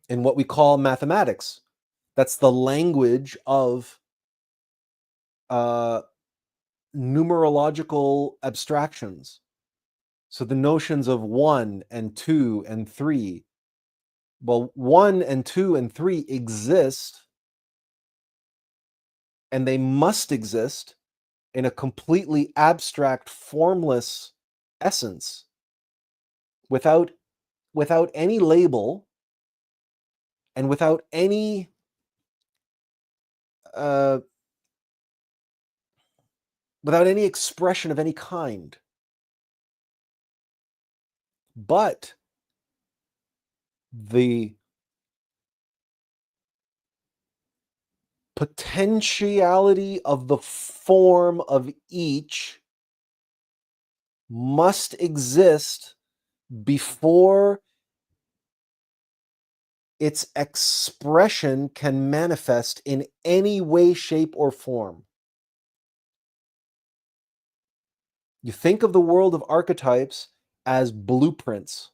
in what we call mathematics. That's the language of numerological abstractions. So the notions of 1 and 2 and 3. Well, 1 and 2 and 3 exist, and they must exist in a completely abstract, formless essence without any label and without any expression of any kind. But the potentiality of the form of each must exist before its expression can manifest in any way, shape, or form. You think of the world of archetypes as blueprints,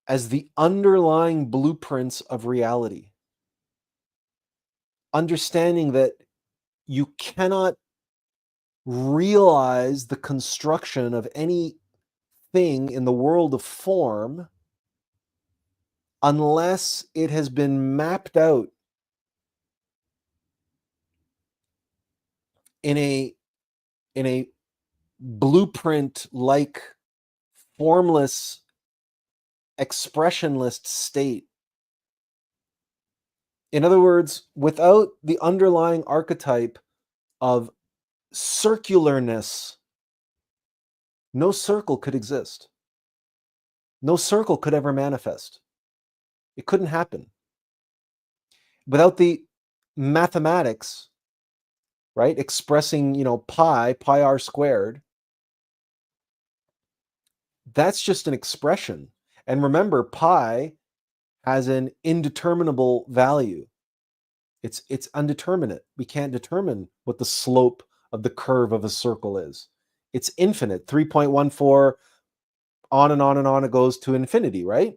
as the underlying blueprints of reality. Understanding that you cannot realize the construction of anything in the world of form unless it has been mapped out in a blueprint like formless expressionless state. In other words, without the underlying archetype of circularness, no circle could exist. No circle could ever manifest. It couldn't happen. Without the mathematics, right, expressing, pi r squared, that's just an expression. And remember, pi has an indeterminable value. It's undeterminate. We can't determine what the slope of the curve of a circle is. It's infinite. 3.14, on and on and on it goes to infinity, right?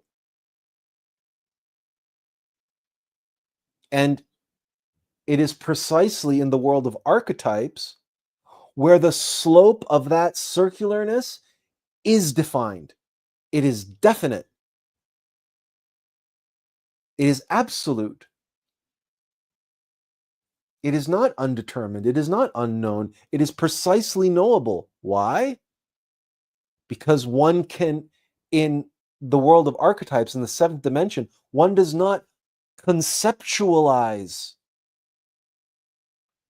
And it is precisely in the world of archetypes where the slope of that circularness is defined. It is definite. It is absolute. It is not undetermined. It is not unknown. It is precisely knowable. Why? Because one can, in the world of archetypes, in the seventh dimension, one does not conceptualize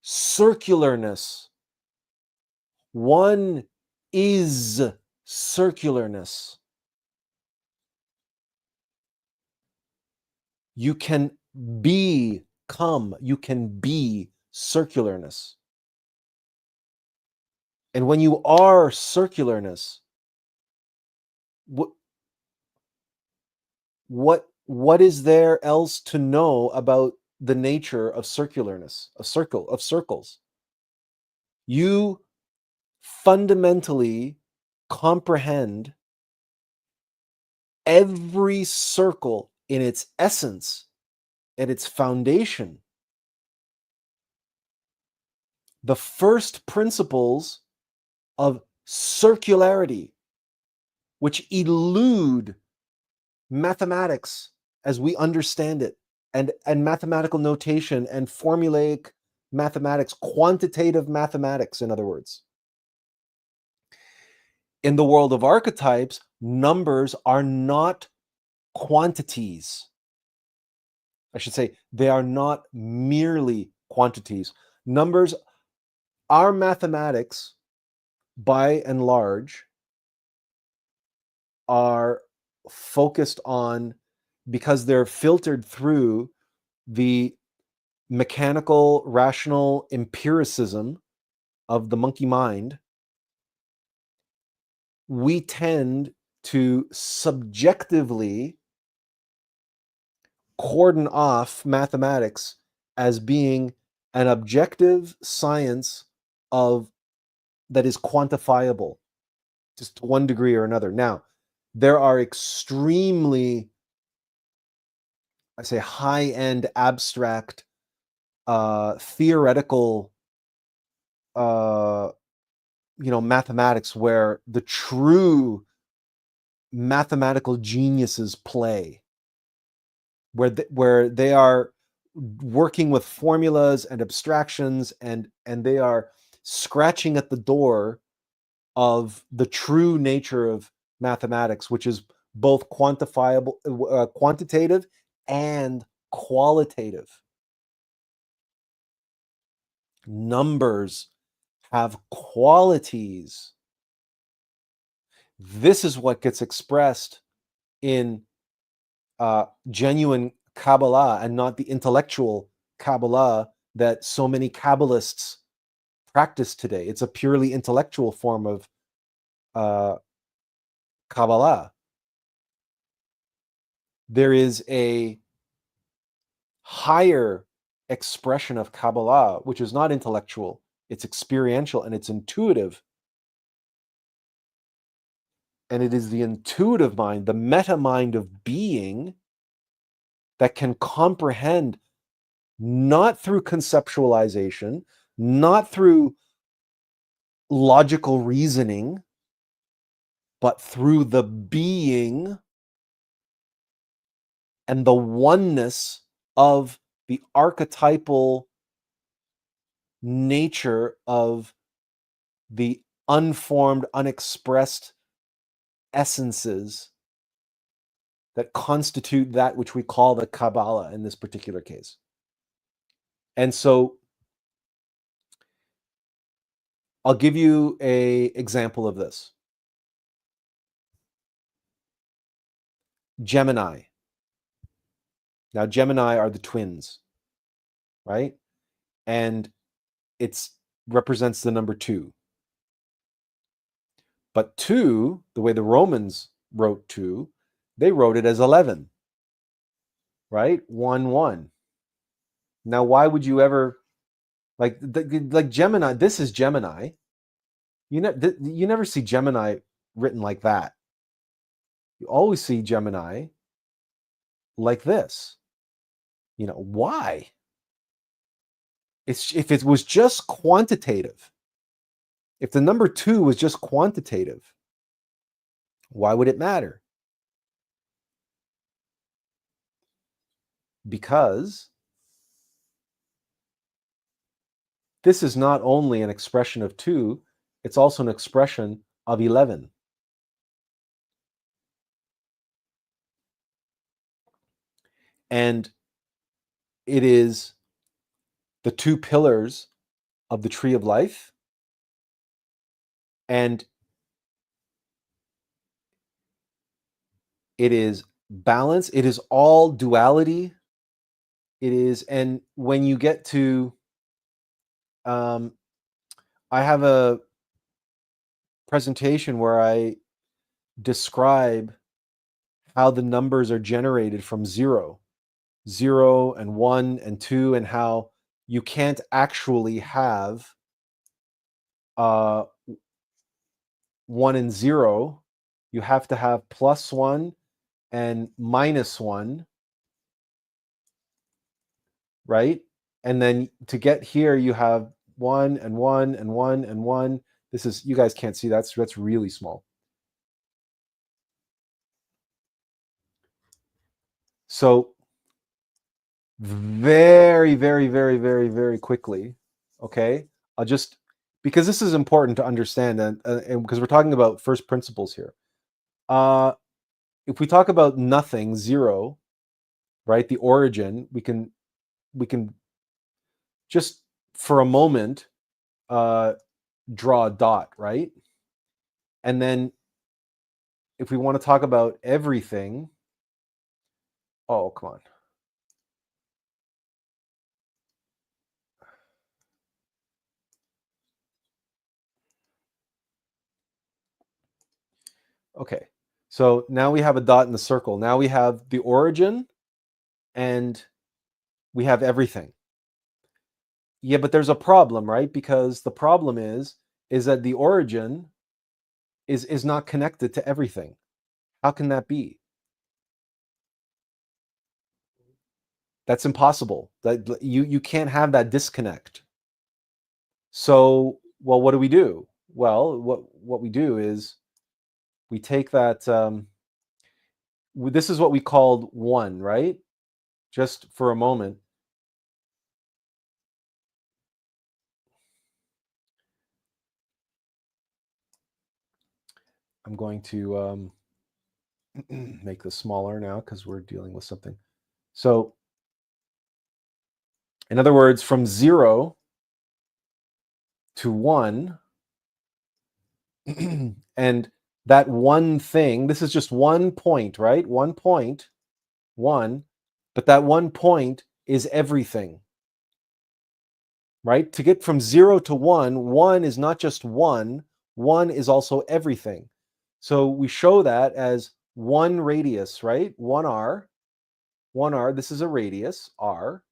circularness. One is circularness. You can be circularness. And when you are circularness, what is there else to know about the nature of circularness, of circles? You fundamentally comprehend every circle in its essence and its foundation. The first principles of circularity, which elude mathematics as we understand it, and mathematical notation and formulaic mathematics, quantitative mathematics, in other words. In the world of archetypes, numbers are not quantities. I should say, they are not merely quantities. Numbers, our mathematics, by and large, are focused on, because they're filtered through the mechanical, rational empiricism of the monkey mind, we tend to subjectively cordon off mathematics as being an objective science that is quantifiable, just to one degree or another. Now, there are extremely, I say, high-end abstract theoretical mathematics where the true mathematical geniuses play, where they are working with formulas and abstractions, and they are scratching at the door of the true nature of mathematics, which is both quantitative and qualitative. Numbers have qualities. This is what gets expressed in genuine Kabbalah, and not the intellectual Kabbalah that so many Kabbalists practice today. It's a purely intellectual form of Kabbalah. There is a higher expression of Kabbalah, which is not intellectual, it's experiential and it's intuitive. And it is the intuitive mind, the meta mind of being, that can comprehend, not through conceptualization, not through logical reasoning, but through the being and the oneness of the archetypal nature of the unformed, unexpressed essences that constitute that which we call the Kabbalah in this particular case. And so I'll give you an example of this. Gemini. Now, Gemini are the twins, right? And it represents the number 2. But 2, the way the Romans wrote 2, they wrote it as 11, right? 1, 1. Now, why would you ever, like Gemini, this is Gemini. You never see Gemini written like that. You always see Gemini like this. Why? If it was just quantitative, if the number 2 was just quantitative, why would it matter? Because this is not only an expression of 2, it's also an expression of 11. And it is the 2 pillars of the tree of life. And it is balance. It is all duality. It is, and when you get to, I have a presentation where I describe how the numbers are generated from 0 and 1 and 2, and how you can't actually have 1 and 0. You have to have +1 and -1, right? And then to get here, you have 1 and 1 and 1 and 1. This is, you guys can't see, that's really small. So very, very, very, very, very quickly, okay? I'll just, because this is important to understand, and because we're talking about first principles here. If we talk about nothing, 0, right? The origin, we can just for a moment draw a dot, right? And then if we want to talk about everything, oh, come on. Okay, so now we have a dot in the circle. Now we have the origin and we have everything. Yeah, but there's a problem, right? Because the problem is that the origin is not connected to everything. How can that be? That's impossible. That you can't have that disconnect. So, well, what do? Well, what we do is we take that. This is what we called one, right? Just for a moment. I'm going to make this smaller now because we're dealing with something. So, in other words, from 0 to 1, and that one thing, this is just one point, right? 1 point, 1, but that 1 point is everything, right? To get from 0 to 1, 1 is not just 1 is also everything. So we show that as 1 radius, right? 1r, this is a radius, r.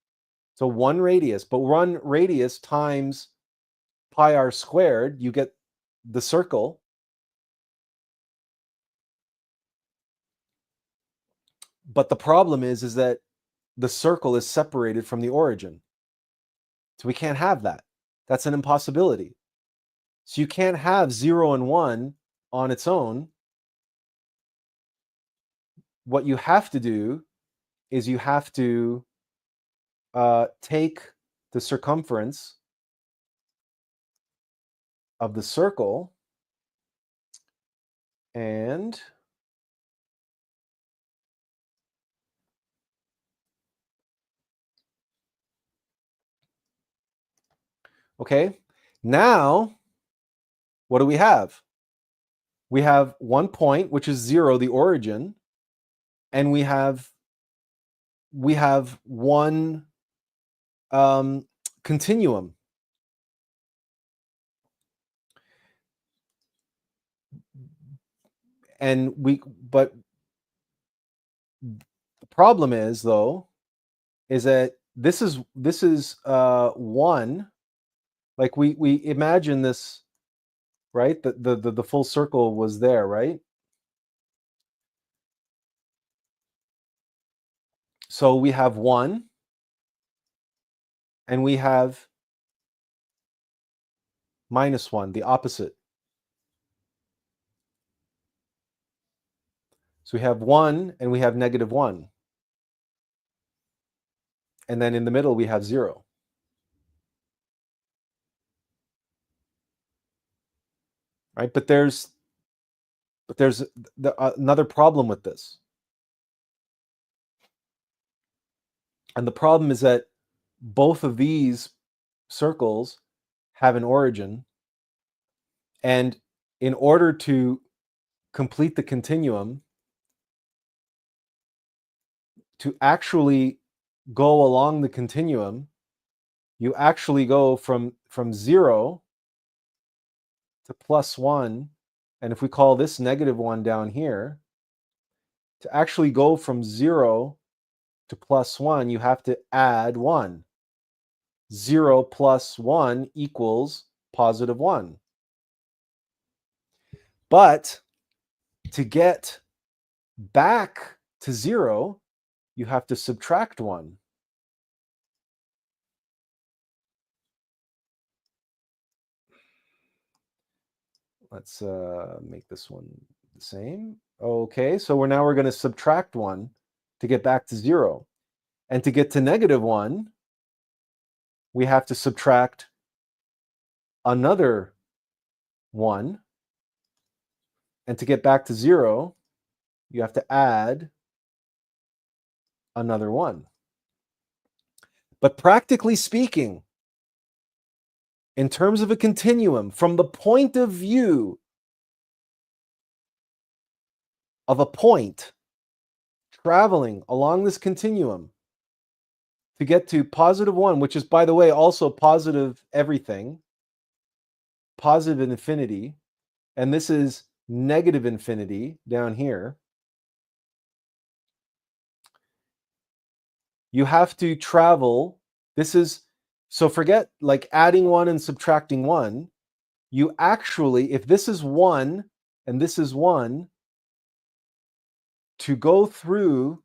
So 1 radius, but 1 radius times pi r squared, you get the circle. But the problem is that the circle is separated from the origin. So we can't have that. That's an impossibility. So you can't have 0 and 1 on its own. What you have to do is you have to take the circumference of the circle and okay, now what do we have? We have 1 point, which is 0, the origin, and we have one continuum. And but the problem is, though, is that this is 1. Like we imagine this, right? The full circle was there, right? So we have 1, and we have -1, the opposite. So we have 1 and we have -1. And then in the middle we have 0. Right? But there's another problem with this. And the problem is that both of these circles have an origin. And in order to complete the continuum, to actually go along the continuum, you actually go from 0 to +1. And if we call this -1 down here, to actually go from 0 to +1, you have to add 1. 0 plus 1 equals +1. But to get back to 0, you have to subtract 1. Let's make this one the same. Okay, so we're going to subtract 1 to get back to 0. And to get to -1, we have to subtract another 1. And to get back to 0, you have to add another 1. But practically speaking, in terms of a continuum, from the point of view of a point traveling along this continuum to get to +1, which is, by the way, also positive everything, positive infinity, and this is -infinity down here, you have to travel. This is, so forget like adding 1 and subtracting 1. You actually, if this is 1 and this is 1, to go through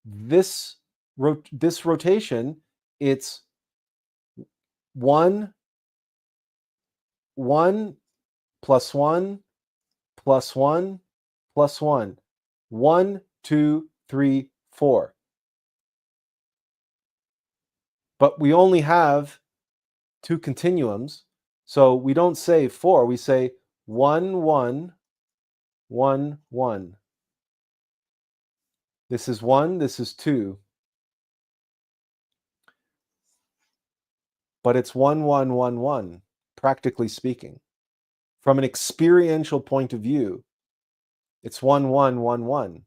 this this rotation, it's 1, 1, plus 1, plus 1, plus 1. 1, 2, 3, 4. But we only have 2 continuums, so we don't say 4, we say 1, 1, 1, 1. This is 1, this is 2. But it's 1, 1, 1, 1, practically speaking. From an experiential point of view, it's 1, 1, 1, 1.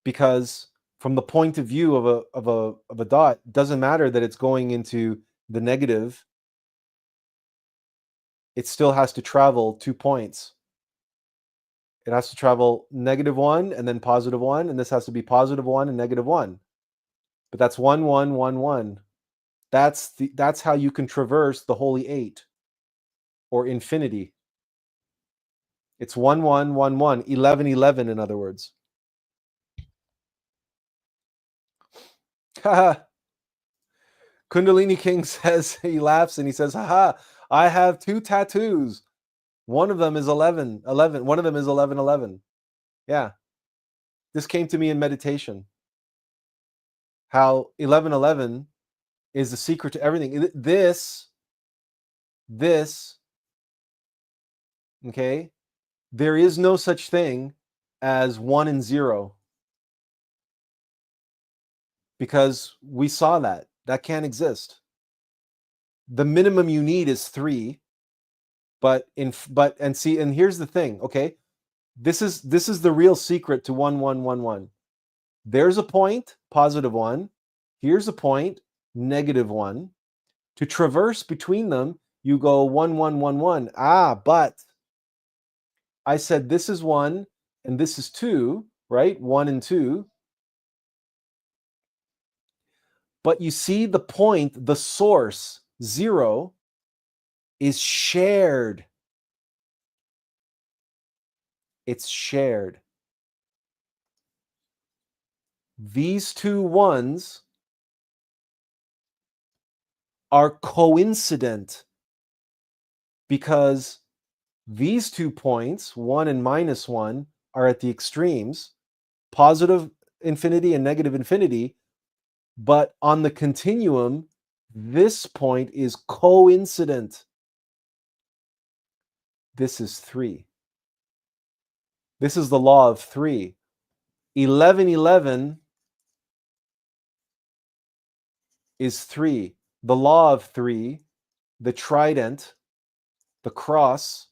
Because from the point of view of a dot, it doesn't matter that it's going into the negative. It still has to travel 2 points. It has to travel -1 and then +1, and this has to be +1 and -1. But that's 1, 1, 1, 1. That's how you can traverse the holy 8 or infinity. It's 1, 1, 1, 1, 11, 11, in other words. Kundalini King says, he laughs and he says, haha, I have 2 tattoos. One of them is 11, 11. One of them is 11, 11. Yeah. This came to me in meditation. How 11, 11 is the secret to everything. This, okay, there is no such thing as 1 and 0. Because we saw that. That can't exist. The minimum you need is 3. And here's the thing, okay? This is the real secret to 1, 1, 1, 1. There's a point, +1. Here's a point, -1. To traverse between them, you go 1, 1, 1, 1. But I said this is 1 and this is 2, right? 1 and 2. But you see the point, the source, 0, is shared. It's shared. These 2 ones are coincident because these 2 points, 1 and -1, are at the extremes, positive infinity and negative infinity, but on the continuum, this point is coincident. This is 3. This is the law of 3. 11, 11 is 3. The law of 3, the trident, the cross,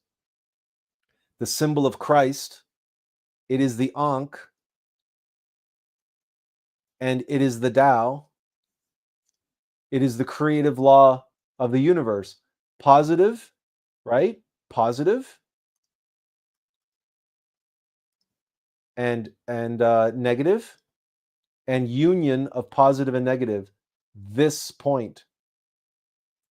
the symbol of Christ, it is the Ankh, and it is the Tao. It is the creative law of the universe. Positive, right? Positive and negative, and union of positive and negative. This point.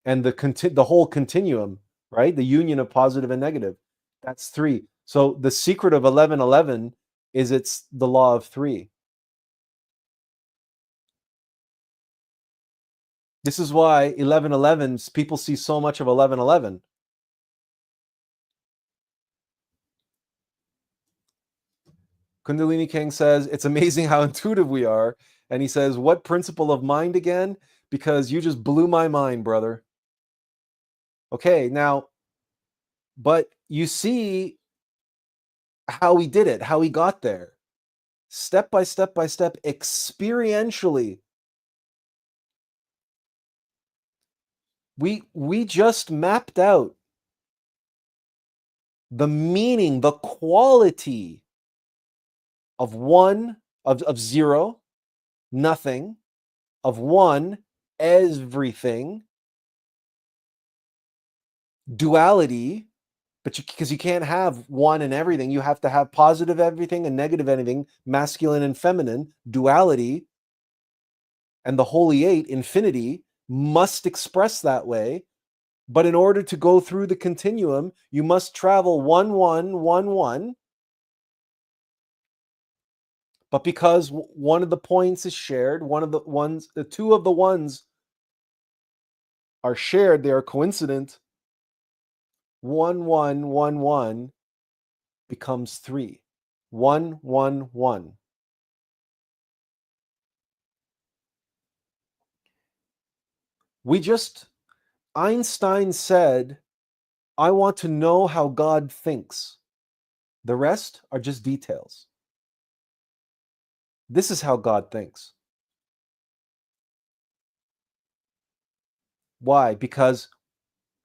And the whole continuum, right? The union of positive and negative. That's 3. So the secret of 11, 11 is it's the law of 3. This is why 11, 11, people see so much of 11, 11. Kundalini King says, it's amazing how intuitive we are. And he says, what principle of mind again? Because you just blew my mind, brother. Okay, now, but you see how he did it, how he got there. Step by step by step, experientially. We just mapped out the meaning, the quality of 1, of 0, nothing, of 1, everything, duality, but because you can't have 1 and everything, you have to have positive everything and negative anything, masculine and feminine, duality, and the holy 8, infinity, must express that way. But in order to go through the continuum, you must travel 1, 1, 1, 1, But because one of the points is shared, the two of the ones are shared, they are coincident. 1, 1, 1, 1 becomes 3. 1, 1, 1. Einstein said, I want to know how God thinks. The rest are just details. This is how God thinks. Why? Because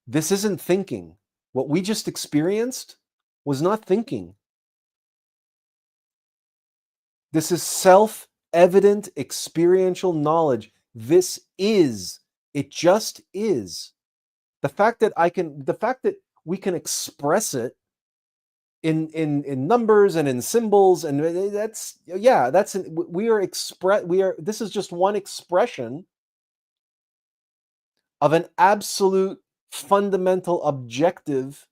this isn't thinking. What we just experienced was not thinking. This is self-evident experiential knowledge. This is. It just is. The fact that we can express it in numbers and in symbols, and this is just one expression of an absolute fundamental objective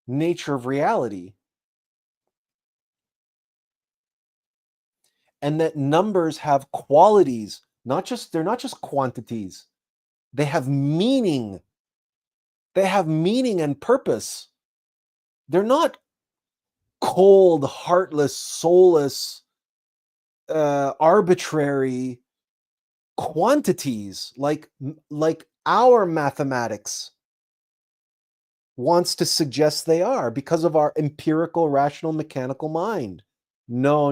nature of reality. And that numbers have qualities, they're not just quantities. They have meaning. They have meaning and purpose. They're not cold, heartless, soulless, arbitrary quantities like our mathematics wants to suggest they are because of our empirical, rational, mechanical mind. No.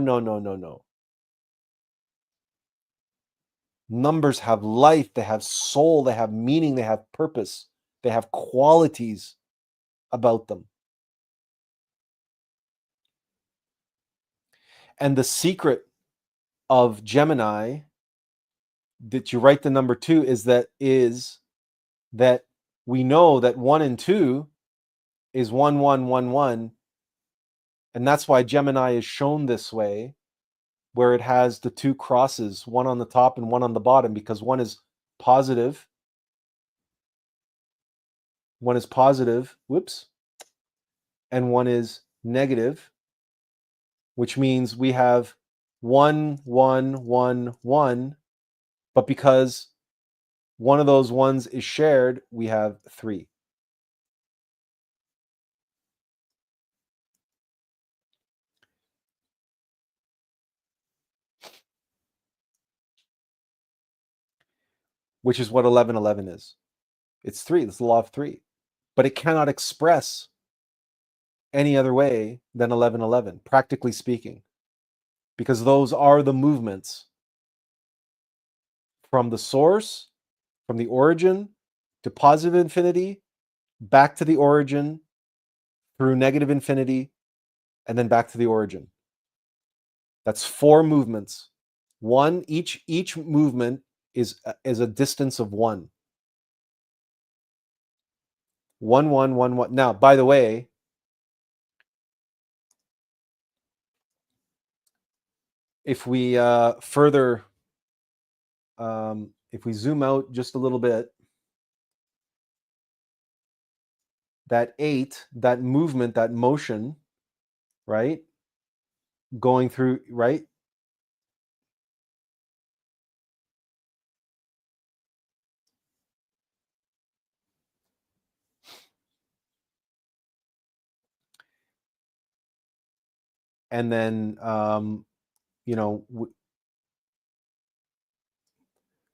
Numbers have life, they have soul, they have meaning, they have purpose, they have qualities about them. And the secret of Gemini, that you write the number 2, is that we know that 1 and 2 is 1, 1, 1, 1. And that's why Gemini is shown this way, where it has the 2 crosses, one on the top and one on the bottom, because one is positive, and one is negative, which means we have 1, 1, 1, 1, but because one of those ones is shared, we have 3. Which is what 1111 is. It's 3. It's the law of 3. But it cannot express any other way than 1111, practically speaking, because those are the movements from the source, from the origin to positive infinity, back to the origin, through negative infinity, and then back to the origin. That's 4 movements. One, each movement is a distance of 1. 1, 1, 1, 1. Now, by the way, if we further, if we zoom out just a little bit, that 8, that movement, that motion, right? Going through, right? And then,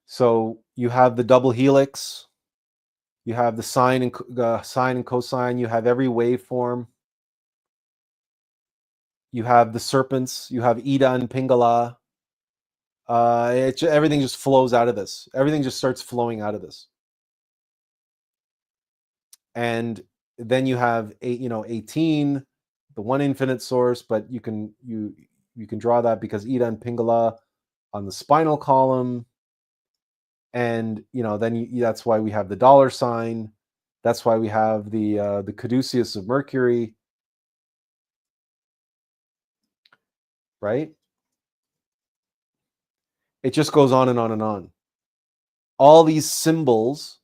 so you have the double helix, you have the sine and cosine, you have every waveform, you have the serpents, you have Ida and Pingala. Everything just flows out of this. Everything just starts flowing out of this. And then you have 18, the one infinite source, but you can draw that because Ida and Pingala on the spinal column. And then that's why we have the dollar sign. That's why we have the caduceus of Mercury, right? It just goes on and on and on. All these symbols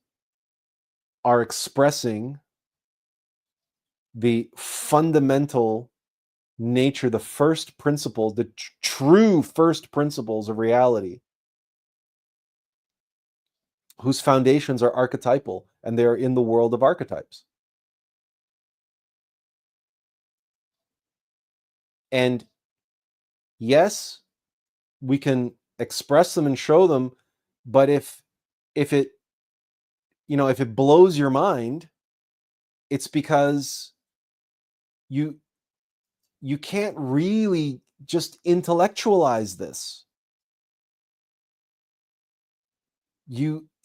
are expressing the fundamental nature, the first principles, the true first principles of reality, whose foundations are archetypal, and they are in the world of archetypes. And yes, we can express them and show them, but if it if it blows your mind, it's because you can't really just intellectualize this.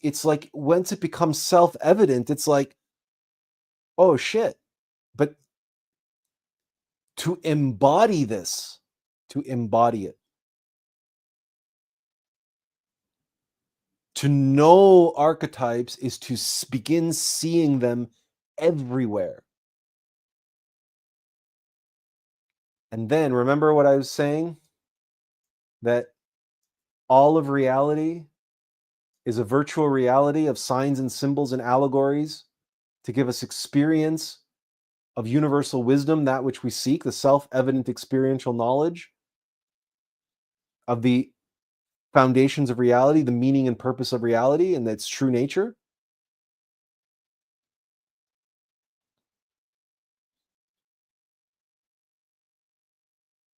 It's like once it becomes self-evident, it's like, oh shit. But to embody this, to embody it, to know archetypes is to begin seeing them everywhere. And then remember what I was saying, that all of reality is a virtual reality of signs and symbols and allegories to give us experience of universal wisdom, that which we seek, the self-evident experiential knowledge of the foundations of reality, the meaning and purpose of reality, and its true nature.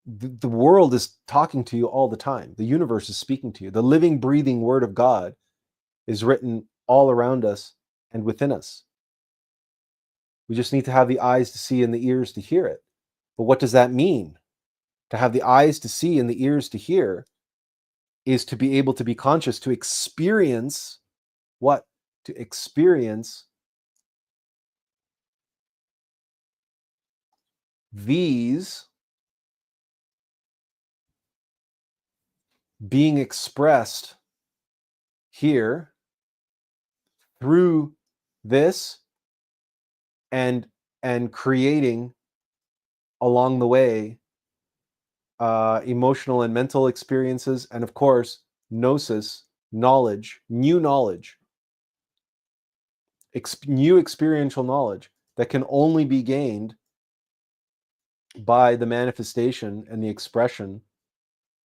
The world is talking to you all the time. The universe is speaking to you. The living, breathing word of God is written all around us and within us. We just need to have the eyes to see and the ears to hear it. But what does that mean? To have the eyes to see and the ears to hear is to be able to be conscious, to experience what? To experience these being expressed here through this, and creating along the way emotional and mental experiences, and of course gnosis, knowledge, new knowledge, new experiential knowledge that can only be gained by the manifestation and the expression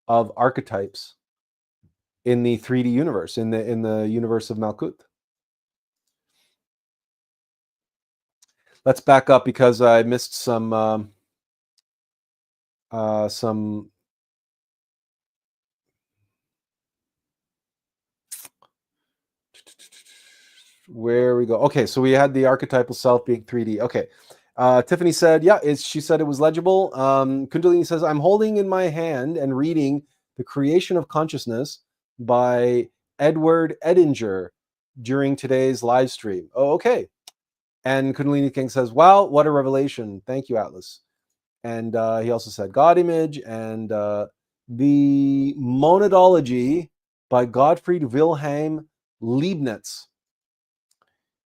of archetypes in the 3D universe, in the universe of Malkuth. Let's back up because I missed some where we go. Okay, so we had the archetypal self being 3D. Okay. Tiffany said, yeah, she said it was legible. Kundalini says, I'm holding in my hand and reading The Creation of Consciousness by Edward Edinger during today's live stream. Oh, okay. And Kundalini King says, wow, what a revelation. Thank you, Atlas. And he also said God image and the monadology by Gottfried Wilhelm Leibniz.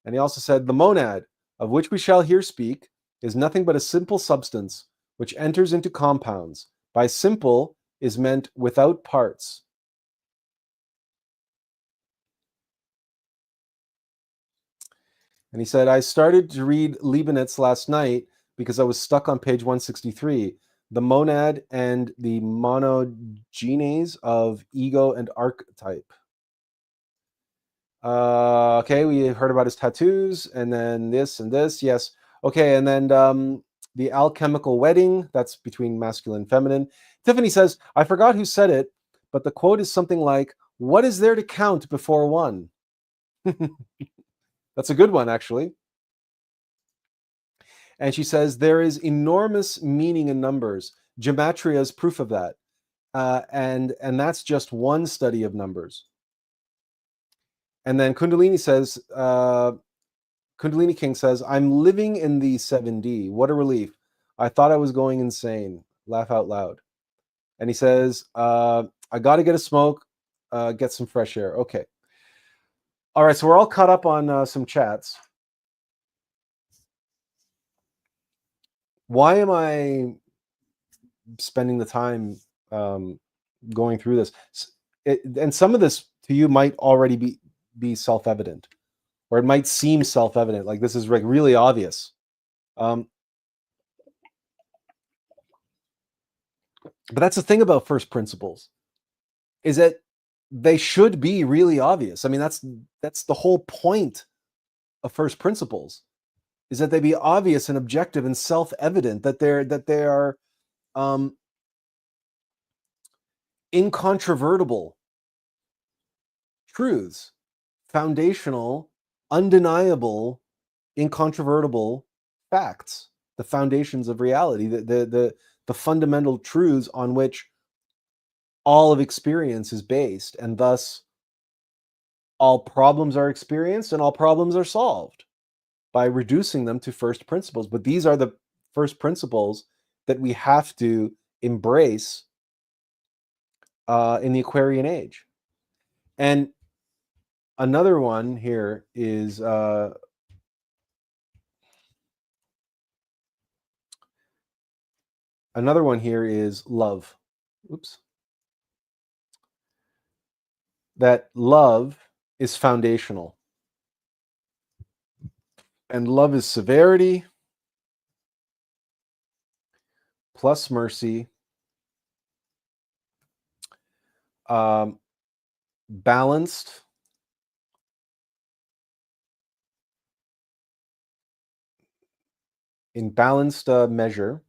And he also said, the monad, of which we shall here speak, is nothing but a simple substance which enters into compounds. By simple is meant without parts. And he said, I started to read Leibniz last night because I was stuck on page 163, the monad and the monogenes of ego and archetype. Okay, we heard about his tattoos, and then this and this. Yes. Okay, and then the alchemical wedding, that's between masculine and feminine. Tiffany says, I forgot who said it, but the quote is something like, what is there to count before one? That's a good one, actually. And she says, there is enormous meaning in numbers. Gematria is proof of that. And that's just one study of numbers. And then Kundalini says, Kundalini King says, I'm living in the 7D. What a relief. I thought I was going insane. Laugh out loud. And he says, I got to get a smoke, get some fresh air. Okay. All right, so we're all caught up on some chats. Why am I spending the time going through this? And some of this to you might already be self-evident, or it might seem self-evident, like this is like really obvious. But that's the thing about first principles, is that they should be really obvious. I mean, that's the whole point of first principles, is that they be obvious and objective and self-evident, that they are incontrovertible truths, foundational, undeniable, incontrovertible facts, the foundations of reality, the fundamental truths on which all of experience is based, and thus all problems are experienced and all problems are solved by reducing them to first principles. But these are the first principles that we have to embrace in the Aquarian Age. And another one here is love. Oops. That love is foundational. And love is severity plus mercy, balanced in balanced measure,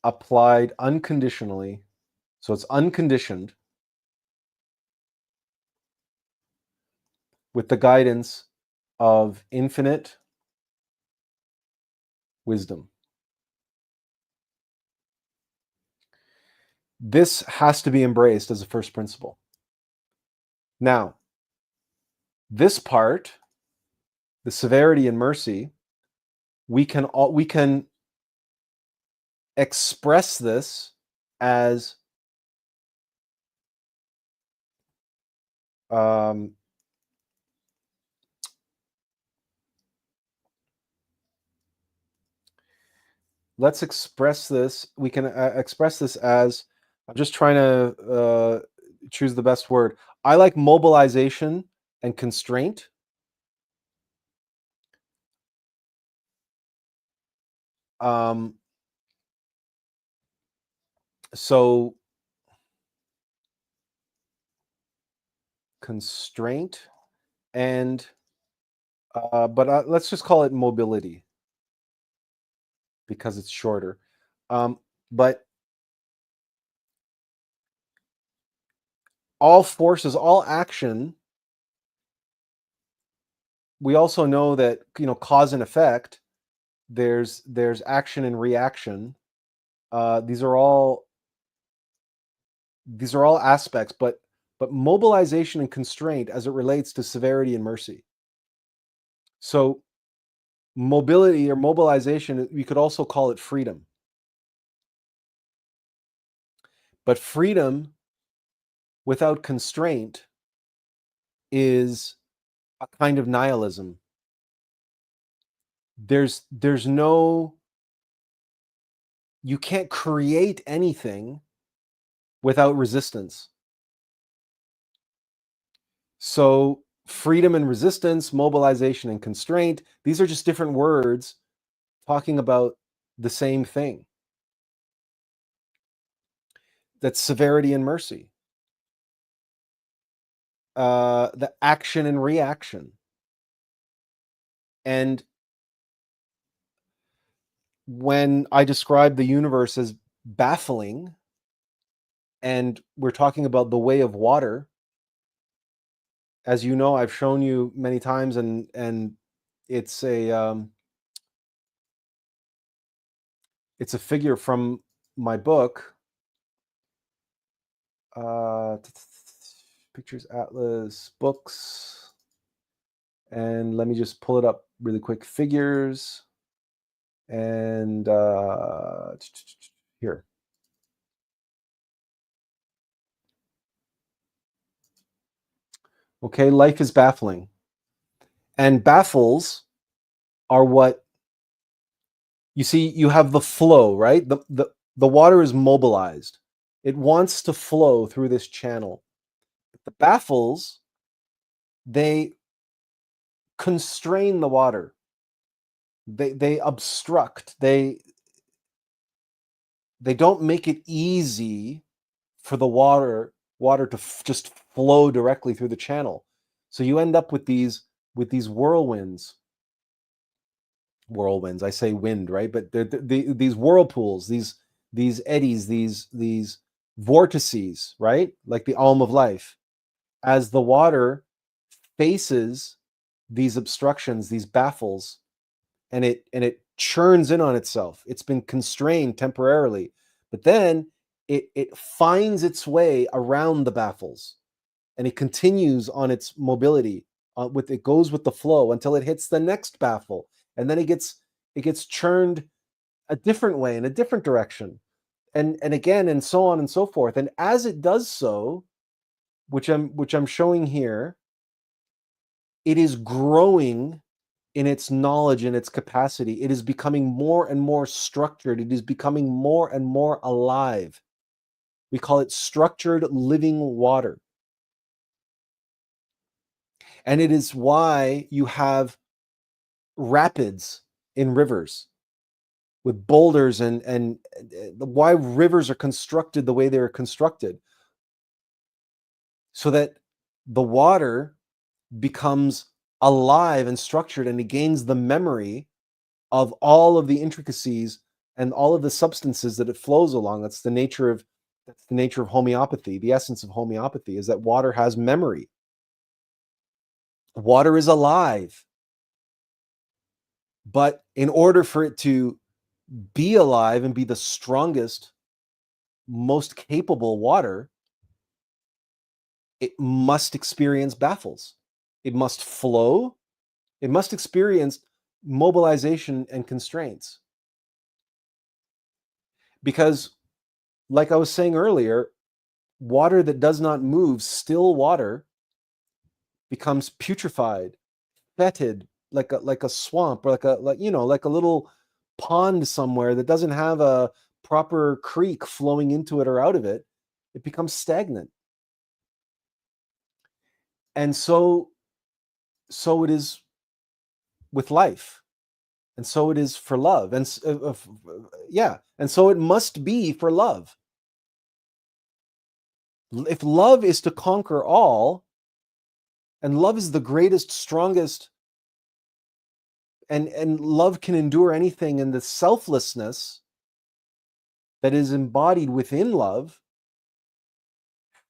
applied unconditionally. So it's unconditioned, with the guidance of infinite wisdom. This has to be embraced as a first principle. Now, this part, the severity and mercy, we can express this as let's express this. We can express this as, I'm just trying to choose the best word. I like mobilization and constraint. So constraint and but let's just call it mobility, because it's shorter. But all forces, all action, we also know that, cause and effect, there's action and reaction. These are all aspects, but mobilization and constraint as it relates to severity and mercy. So mobility or mobilization, we could also call it freedom. But freedom without constraint is a kind of nihilism. There's no, you can't create anything without resistance. So freedom and resistance, mobilization and constraint, these are just different words talking about the same thing. That's severity and mercy. The action and reaction. And when I describe the universe as baffling, and we're talking about the way of water, as you know, I've shown you many times, and it's a figure from my book, pictures, Atlas, books, and let me just pull it up really quick. Figures, and here. Okay, life is baffling. And baffles are what, you see, you have the flow, right? The water is mobilized. It wants to flow through this channel. The baffles, they constrain the water. They obstruct. They they don't make it easy for the water to just flow directly through the channel. So you end up with these whirlwinds. I say wind, right? But these whirlpools, these eddies, these vortices, right? Like the alm of life, as the water faces these obstructions, these baffles, and it churns in on itself. It's been constrained temporarily, but then it finds its way around the baffles, and it continues on its mobility. It goes with the flow until it hits the next baffle, and then it gets churned a different way in a different direction, and again, and so on and so forth. And as it does so, which I'm showing here, it is growing in its knowledge and its capacity. It is becoming more and more structured. It is becoming more and more alive. We call it structured living water. And it is why you have rapids in rivers with boulders, and why rivers are constructed the way they are constructed, so that the water becomes alive and structured, and it gains the memory of all of the intricacies and all of the substances that it flows along. That's the nature of homeopathy. The essence of homeopathy is that water has memory. Water is alive. But in order for it to be alive and be the strongest, most capable water, it must experience baffles. It must flow. It must experience mobilization and constraints. Because, like I was saying earlier, water that does not move, still water, becomes putrefied, fetid, like a swamp, or like a little pond somewhere that doesn't have a proper creek flowing into it or out of it. It becomes stagnant. And so it is with life, and so it is for love, and and so it must be for love. If love is to conquer all, and love is the greatest, strongest, and love can endure anything, and the selflessness that is embodied within love,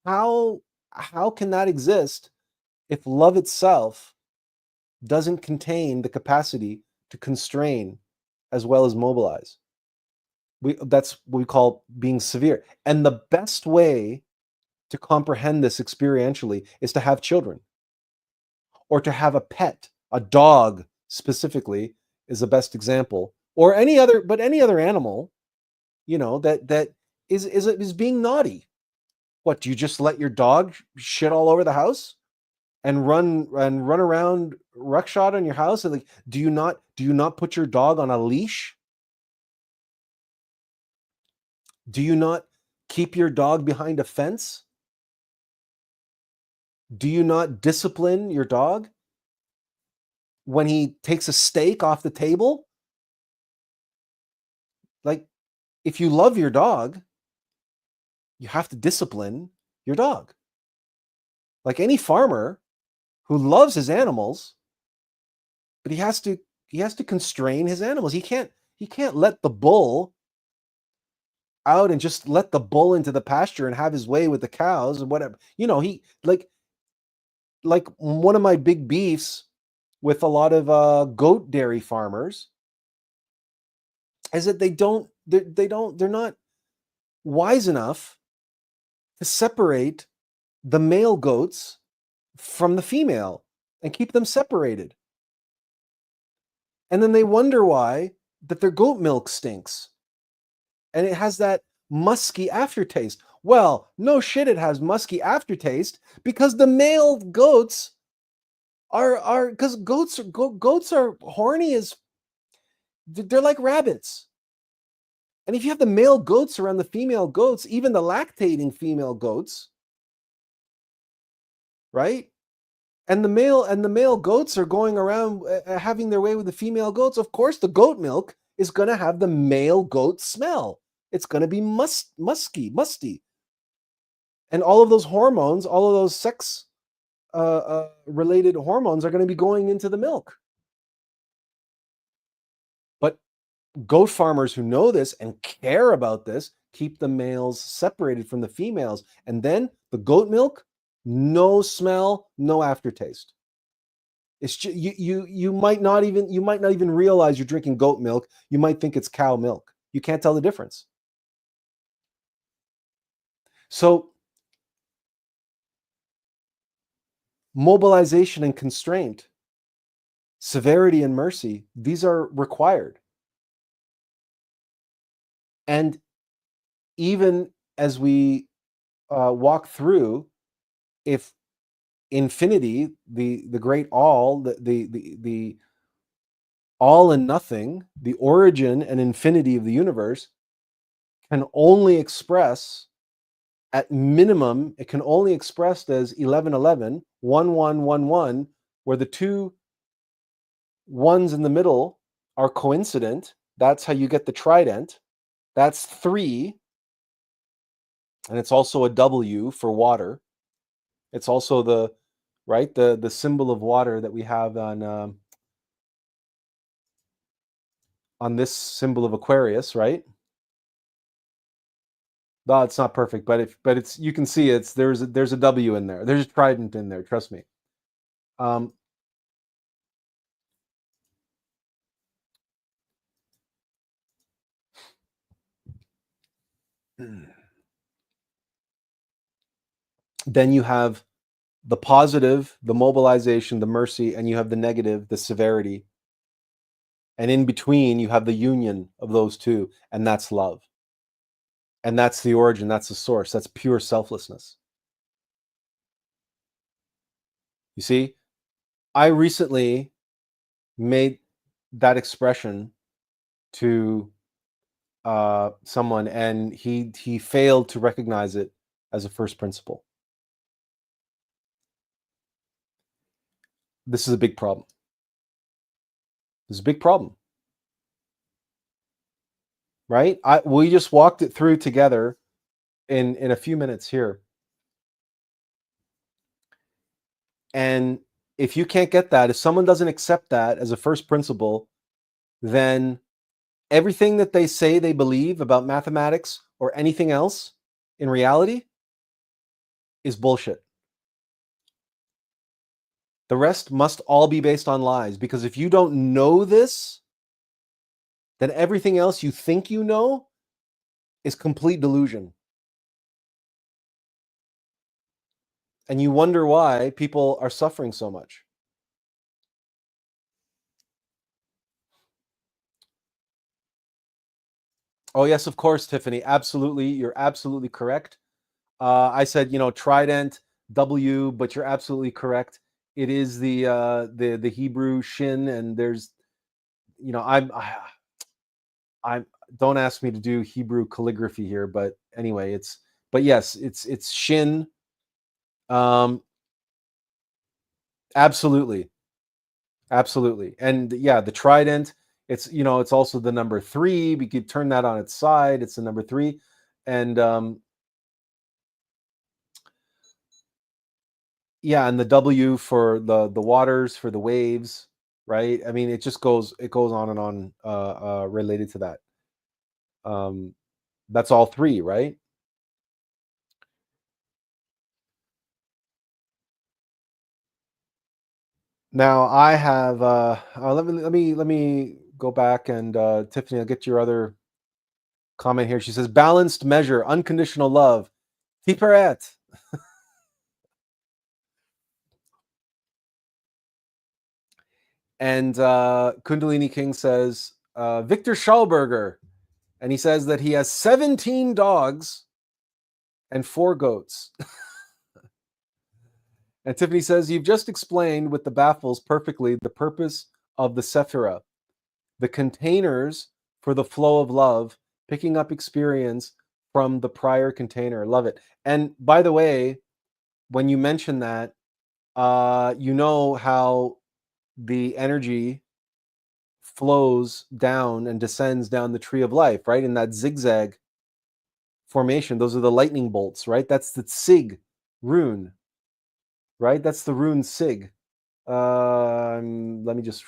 how can that exist if love itself doesn't contain the capacity to constrain as well as mobilize? That's what we call being severe. And the best way to comprehend this experientially is to have children, or to have a pet. A dog specifically is the best example, or any other animal, that is being naughty. What, do you just let your dog shit all over the house and run around ruckshot on your house? And, like, do you not put your dog on a leash? Do you not keep your dog behind a fence? Do you not discipline your dog when he takes a steak off the table? Like, if you love your dog, you have to discipline your dog. Like any farmer who loves his animals, but he has to constrain his animals. He can't let the bull out and just let the bull into the pasture and have his way with the cows and whatever. He, like one of my big beefs with a lot of goat dairy farmers is that they're not wise enough to separate the male goats from the female and keep them separated. And then they wonder why that their goat milk stinks. And it has that musky aftertaste. Well, no shit, it has musky aftertaste because the male goats because goats are horny as, they're like rabbits. And if you have the male goats around the female goats, even the lactating female goats, right? And the male goats are going around having their way with the female goats. Of course, the goat milk is going to have the male goat smell. It's going to be musty. And all of those hormones, all of those sex related hormones are going to be going into the milk. But goat farmers who know this and care about this keep the males separated from the females. And then the goat milk, no smell, no aftertaste. It's just, you might not even realize you're drinking goat milk. You might think it's cow milk. You can't tell the difference. So mobilization and constraint, severity and mercy, these are required. And even as we walk through, if infinity, the great all, the all and nothing, the origin and infinity of the universe can only express, at minimum, it can only expressed as 1111, 1111, where the two ones in the middle are coincident. That's how you get the trident. That's 3. And it's also a W for water. It's also the symbol of water that we have on this symbol of Aquarius, right? No, it's not perfect, but it's you can see there's a W in there. There's a trident in there. Trust me. Then you have the positive, the mobilization, the mercy, and you have the negative, the severity. And in between, you have the union of those two, and that's love. And that's the origin, that's the source, that's pure selflessness. You see, I recently made that expression to someone, and he failed to recognize it as a first principle. This is a big problem. This is a big problem. Right? We just walked it through together in a few minutes here. And if you can't get that, if someone doesn't accept that as a first principle, then everything that they say they believe about mathematics or anything else in reality is bullshit. The rest must all be based on lies, because if you don't know this, then everything else you think you know is complete delusion. And you wonder why people are suffering so much. Oh, yes, of course, Tiffany. Absolutely. You're absolutely correct. I said, trident, W, but you're absolutely correct. It is the Hebrew shin, and there's, I'm don't ask me to do Hebrew calligraphy here, but anyway, but yes, it's shin. Absolutely. And yeah, the trident, it's also the number 3. We could turn that on its side. It's the number 3. And yeah, and the W for the waters, for the waves, right? I mean, it goes on and on related to that. That's all 3, right? Now I have let me go back, and Tiffany, I'll get your other comment here. She says balanced measure, unconditional love. Tiferet. And Kundalini King says Victor Schallberger, and he says that he has 17 dogs and 4 goats. And Tiffany says, you've just explained with the baffles perfectly the purpose of the Sephira, the containers for the flow of love, picking up experience from the prior container. Love it. And by the way, when you mention that, you know how the energy flows down and descends down the tree of life, right? In that zigzag formation. Those are the lightning bolts, right? That's the Sig rune, right? That's the rune Sig. Let me just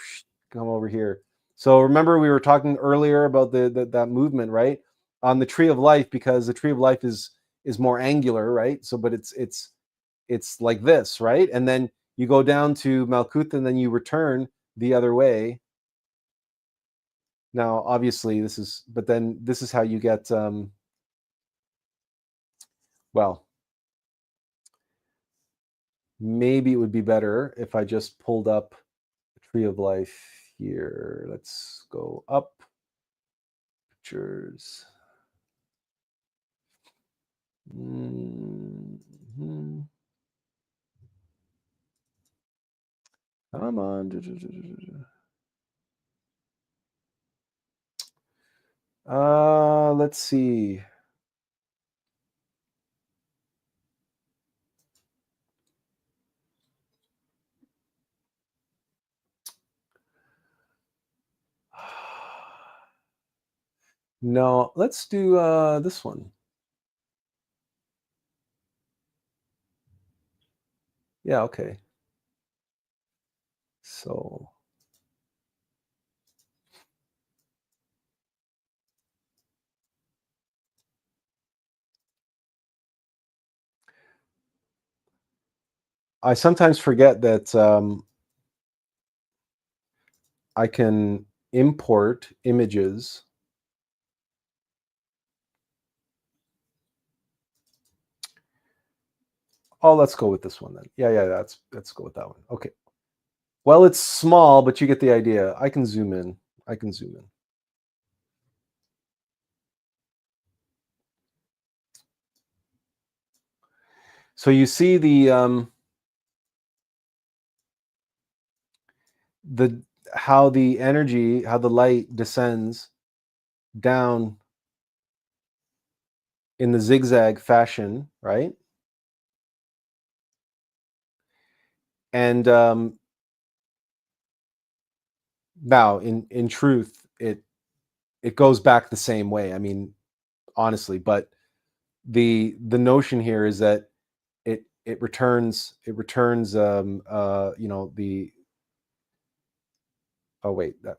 come over here. So remember we were talking earlier about that movement, right? On the tree of life, because the tree of life is more angular, right? So, but it's like this, right? And then you go down to Malkuth, and then you return the other way. Now, obviously, this is how you get. Well, maybe it would be better if I just pulled up the tree of life here. Let's go up. Pictures. Mm-hmm. Come on. Let's see. No, let's do this one. Yeah, okay. So I sometimes forget that I can import images. Oh, let's go with this one then. Yeah, let's go with that one. Okay. Well, it's small, but you get the idea. I can zoom in. So you see the how the energy, how the light descends down in the zigzag fashion, right? And now, in truth, it goes back the same way. I mean, honestly, but the notion here is that it returns you know, the oh wait that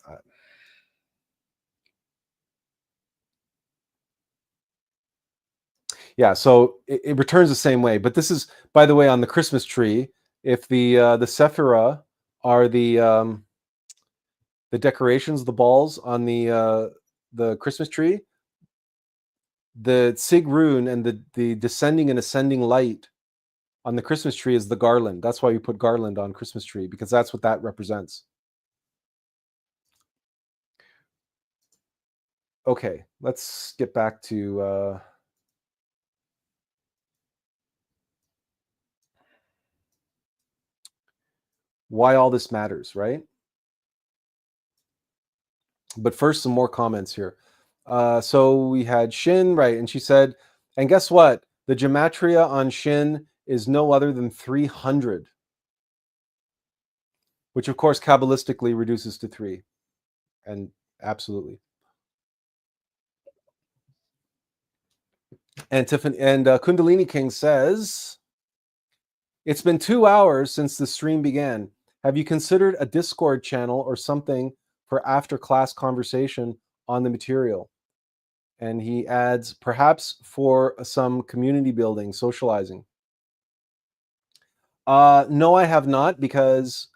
yeah, so it returns the same way. But this is, by the way, on the Christmas tree. If the sephira are the decorations, the balls on the Christmas tree, the Sig rune and the descending and ascending light on the Christmas tree is the garland. That's why we put garland on Christmas tree, because that's what that represents. Okay, let's get back to why all this matters, right? But first, some more comments here. So we had Shin, right? And she said, and guess what? The gematria on Shin is no other than 300, which of course Kabbalistically reduces to 3. And absolutely. And Tiffany and Kundalini King says, it's been 2 hours since the stream began. Have you considered a Discord channel or something for after class conversation on the material? And he adds, perhaps for some community building, socializing. No, I have not, because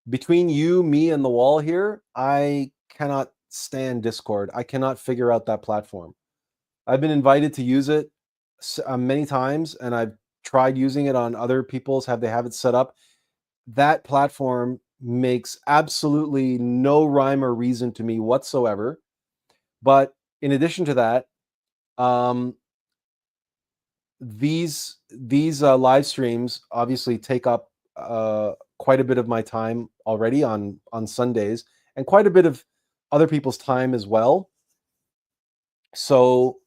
between you, me, and the wall here, I cannot stand Discord. I cannot figure out that platform. I've been invited to use it many times, and I've tried using it on other people's, they have it set up. That platform makes absolutely no rhyme or reason to me whatsoever. But in addition to that, these live streams obviously take up quite a bit of my time already on Sundays, and quite a bit of other people's time as well. So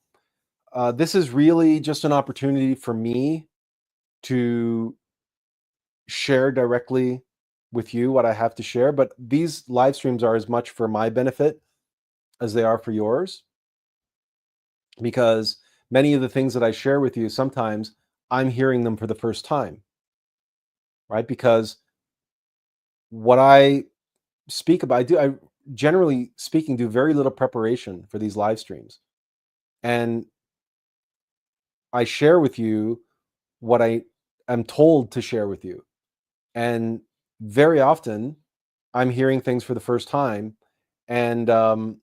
this is really just an opportunity for me to share directly with you what I have to share. But these live streams are as much for my benefit as they are for yours, because many of the things that I share with you, sometimes I'm hearing them for the first time, right? Because what I speak about, I generally speaking, do very little preparation for these live streams. And I share with you what I am told to share with you. And very often I'm hearing things for the first time. And all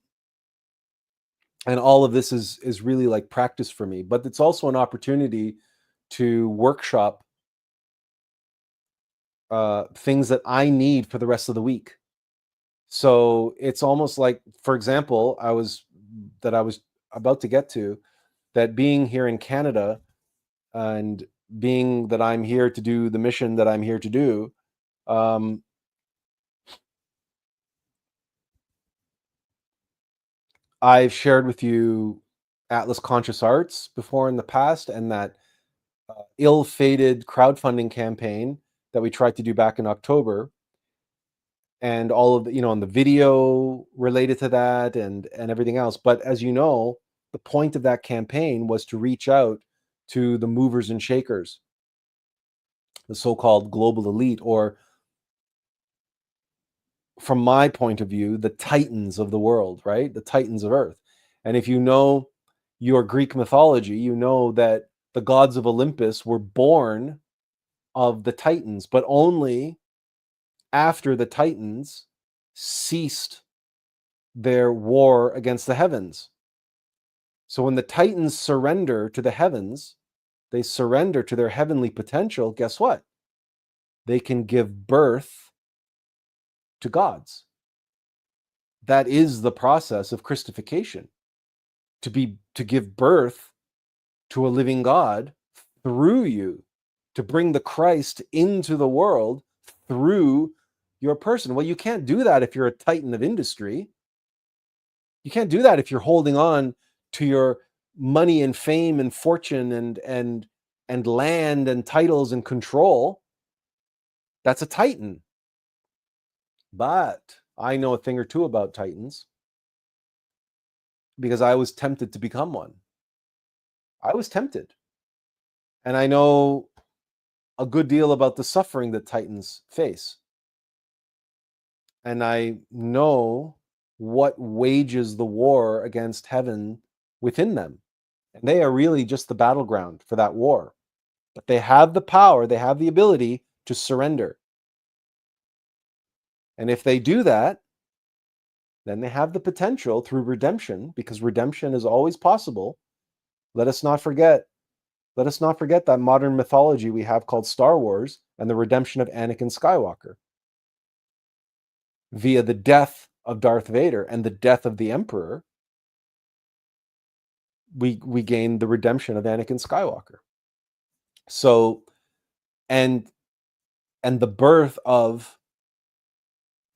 of this is really like practice for me, but it's also an opportunity to workshop things that I need for the rest of the week. So it's almost like, for example, I was about to get to that, being here in Canada and being that I'm here to do the mission that I'm here to do. Um, I've shared with you Atlas Conscious Arts before in the past, and that ill-fated crowdfunding campaign that we tried to do back in October, and all of the, on the video related to that, and everything else. But as you know, the point of that campaign was to reach out to the movers and shakers, the so-called global elite, or from my point of view, the titans of the world, right? The titans of Earth. And if you know your Greek mythology, you know that the gods of Olympus were born of the titans, but only after the titans ceased their war against the heavens. So when the titans surrender to the heavens, they surrender to their heavenly potential. Guess what? They can give birth to gods. That is the process of Christification. To give birth to a living God through you, to bring the Christ into the world through your person. Well, you can't do that if you're a titan of industry. You can't do that if you're holding on to your money and fame and fortune and land and titles and control. That's a titan. But I know a thing or two about titans because I was tempted to become one. I was tempted. And I know a good deal about the suffering that titans face. And I know what wages the war against heaven within them. And they are really just the battleground for that war. But they have the power, they have the ability to surrender. And if they do that, then they have the potential through redemption, because redemption is always possible. Let us not forget that modern mythology we have called Star Wars and the redemption of Anakin Skywalker via the death of Darth Vader and the death of the Emperor. We gained the redemption of Anakin Skywalker. So, and the birth of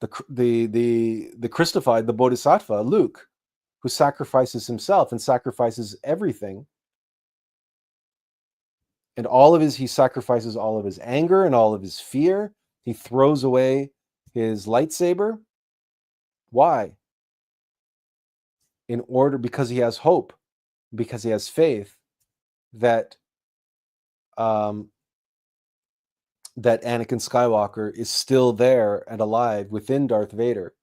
the Christified, the Bodhisattva, Luke, who sacrifices himself and sacrifices everything. And he sacrifices all of his anger and all of his fear. He throws away his lightsaber. Why? Because he has hope, because he has faith that that Anakin Skywalker is still there and alive within Darth Vader,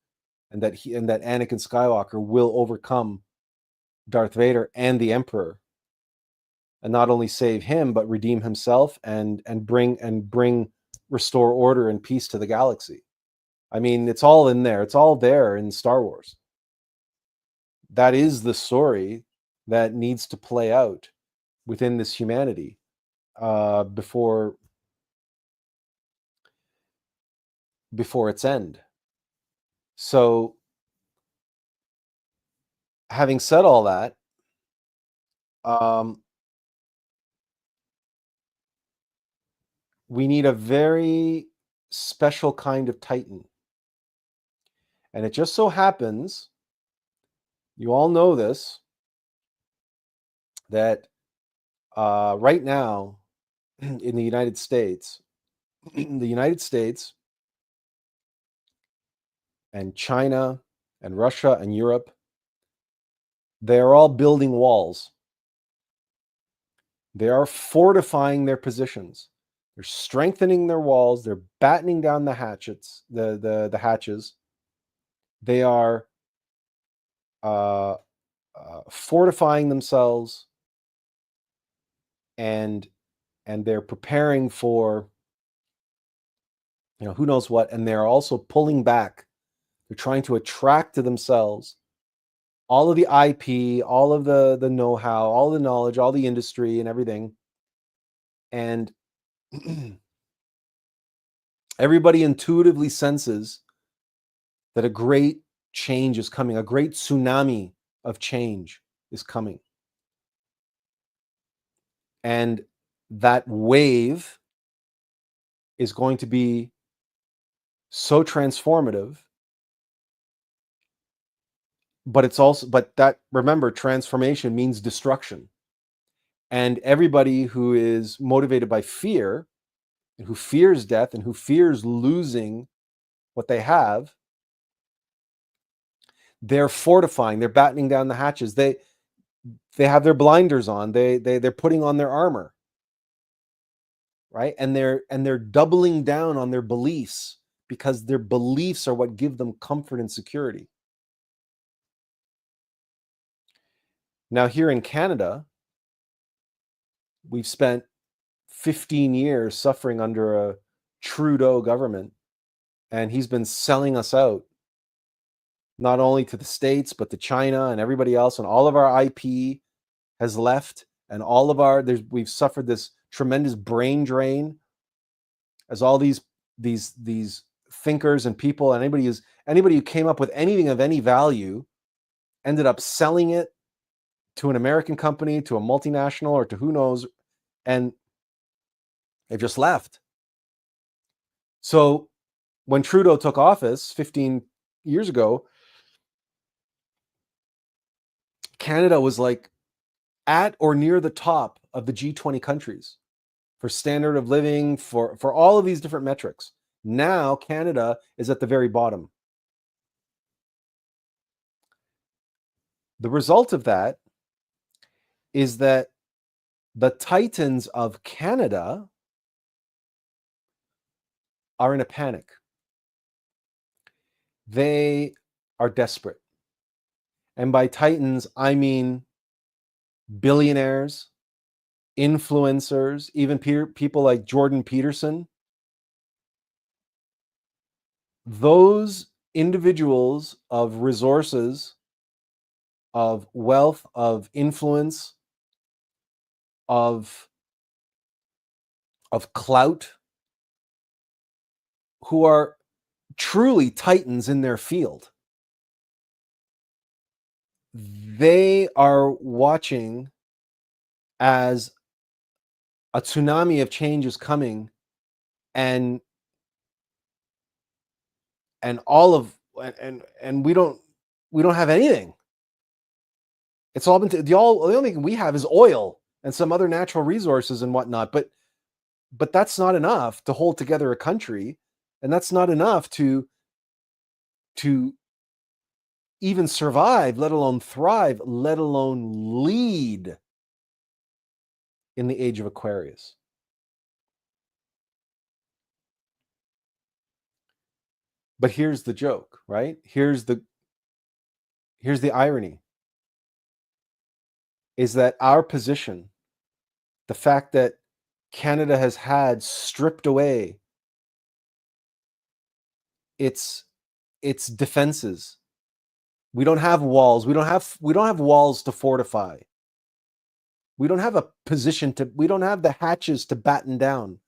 and that Anakin Skywalker will overcome Darth Vader and the Emperor, and not only save him but redeem himself and restore order and peace to the galaxy. I mean, it's all in there. It's all there in Star Wars. That is the story that needs to play out within this humanity before its end. So, having said all that, we need a very special kind of Titan. And it just so happens, you all know this, that right now in the United States, and China and Russia and Europe, they're all building walls. They are fortifying their positions. They're strengthening their walls. They're battening down the hatches. The hatches. They are fortifying themselves, and they're preparing for, who knows what. And they're also pulling back. They're trying to attract to themselves all of the IP, all of the know-how, all the knowledge, all the industry and everything. And everybody intuitively senses that a great change is coming. A great tsunami of change is coming. And that wave is going to be so transformative. But remember, transformation means destruction. And everybody who is motivated by fear, and who fears death, and who fears losing what they have, they're fortifying, they're battening down the hatches. They have their blinders on. They're putting on their armor, right? And they're doubling down on their beliefs, because their beliefs are what give them comfort and security. Now, here in Canada, we've spent 15 years suffering under a Trudeau government, and he's been selling us out, not only to the States, but to China and everybody else. And all of our IP has left, and we've suffered this tremendous brain drain, as all these thinkers and people, and anybody who came up with anything of any value ended up selling it to an American company, to a multinational, or to who knows, and they've just left. So when Trudeau took office 15 years ago, Canada was like at or near the top of the G20 countries for standard of living, for all of these different metrics. Now Canada is at the very bottom. The result of that is that the titans of Canada are in a panic. They are desperate. And by titans, I mean billionaires, influencers, even people like Jordan Peterson. Those individuals of resources, of wealth, of influence, of clout, who are truly titans in their field, they are watching as a tsunami of change is coming, and we don't have anything. It's all been the only thing we have is oil and some other natural resources and whatnot, but that's not enough to hold together a country, and that's not enough to even survive, let alone thrive, let alone lead in the age of Aquarius. But here's the joke, right? Here's the irony, is that our position, the fact that Canada has had stripped away its defenses. We don't have walls. We don't have walls to fortify. We don't have a position we don't have the hatches to batten down,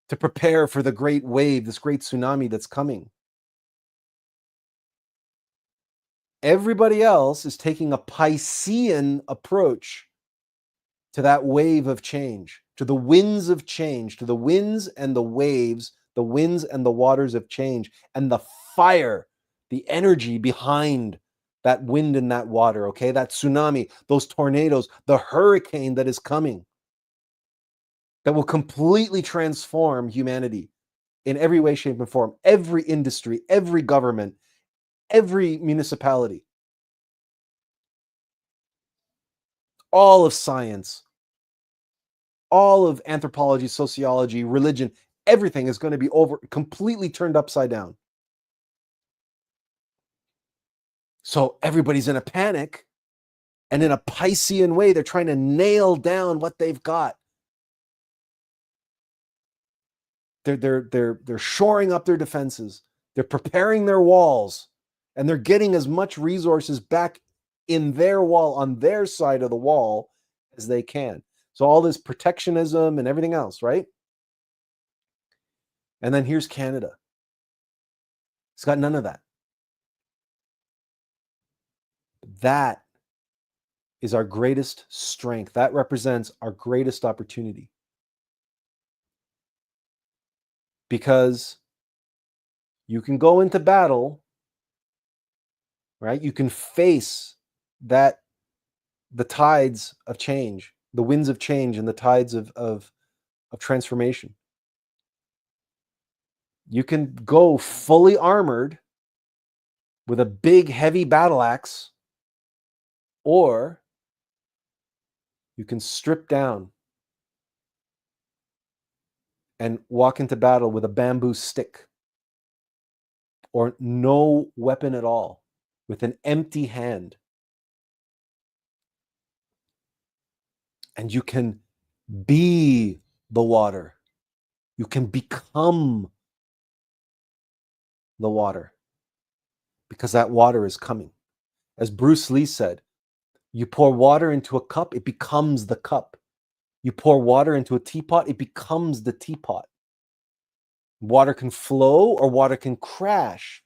to prepare for the great wave, this great tsunami that's coming. Everybody else is taking a Piscean approach to that wave of change, to the winds of change, to the winds and the waves, the winds and the waters of change, and the fire, the energy behind that wind and that water, okay? That tsunami, those tornadoes, the hurricane that is coming, that will completely transform humanity in every way, shape, and form, every industry, every government, every municipality, all of science, all of anthropology, sociology, religion, everything is going to be completely turned upside down. So everybody's in a panic, and in a Piscean way, they're trying to nail down what they've got. They're shoring up their defenses. They're preparing their walls, and they're getting as much resources back in their wall, on their side of the wall, as they can. So all this protectionism and everything else, right? And then here's Canada. It's got none of that. That is our greatest strength. That represents our greatest opportunity. Because you can go into battle, right? You can face the tides of change, the winds of change and the tides of transformation. You can go fully armored with a big, heavy battle axe, or you can strip down and walk into battle with a bamboo stick or no weapon at all, with an empty hand. And you can be the water. You can become the water, because that water is coming. As Bruce Lee said, you pour water into a cup, it becomes the cup. You pour water into a teapot, it becomes the teapot. Water can flow or water can crash.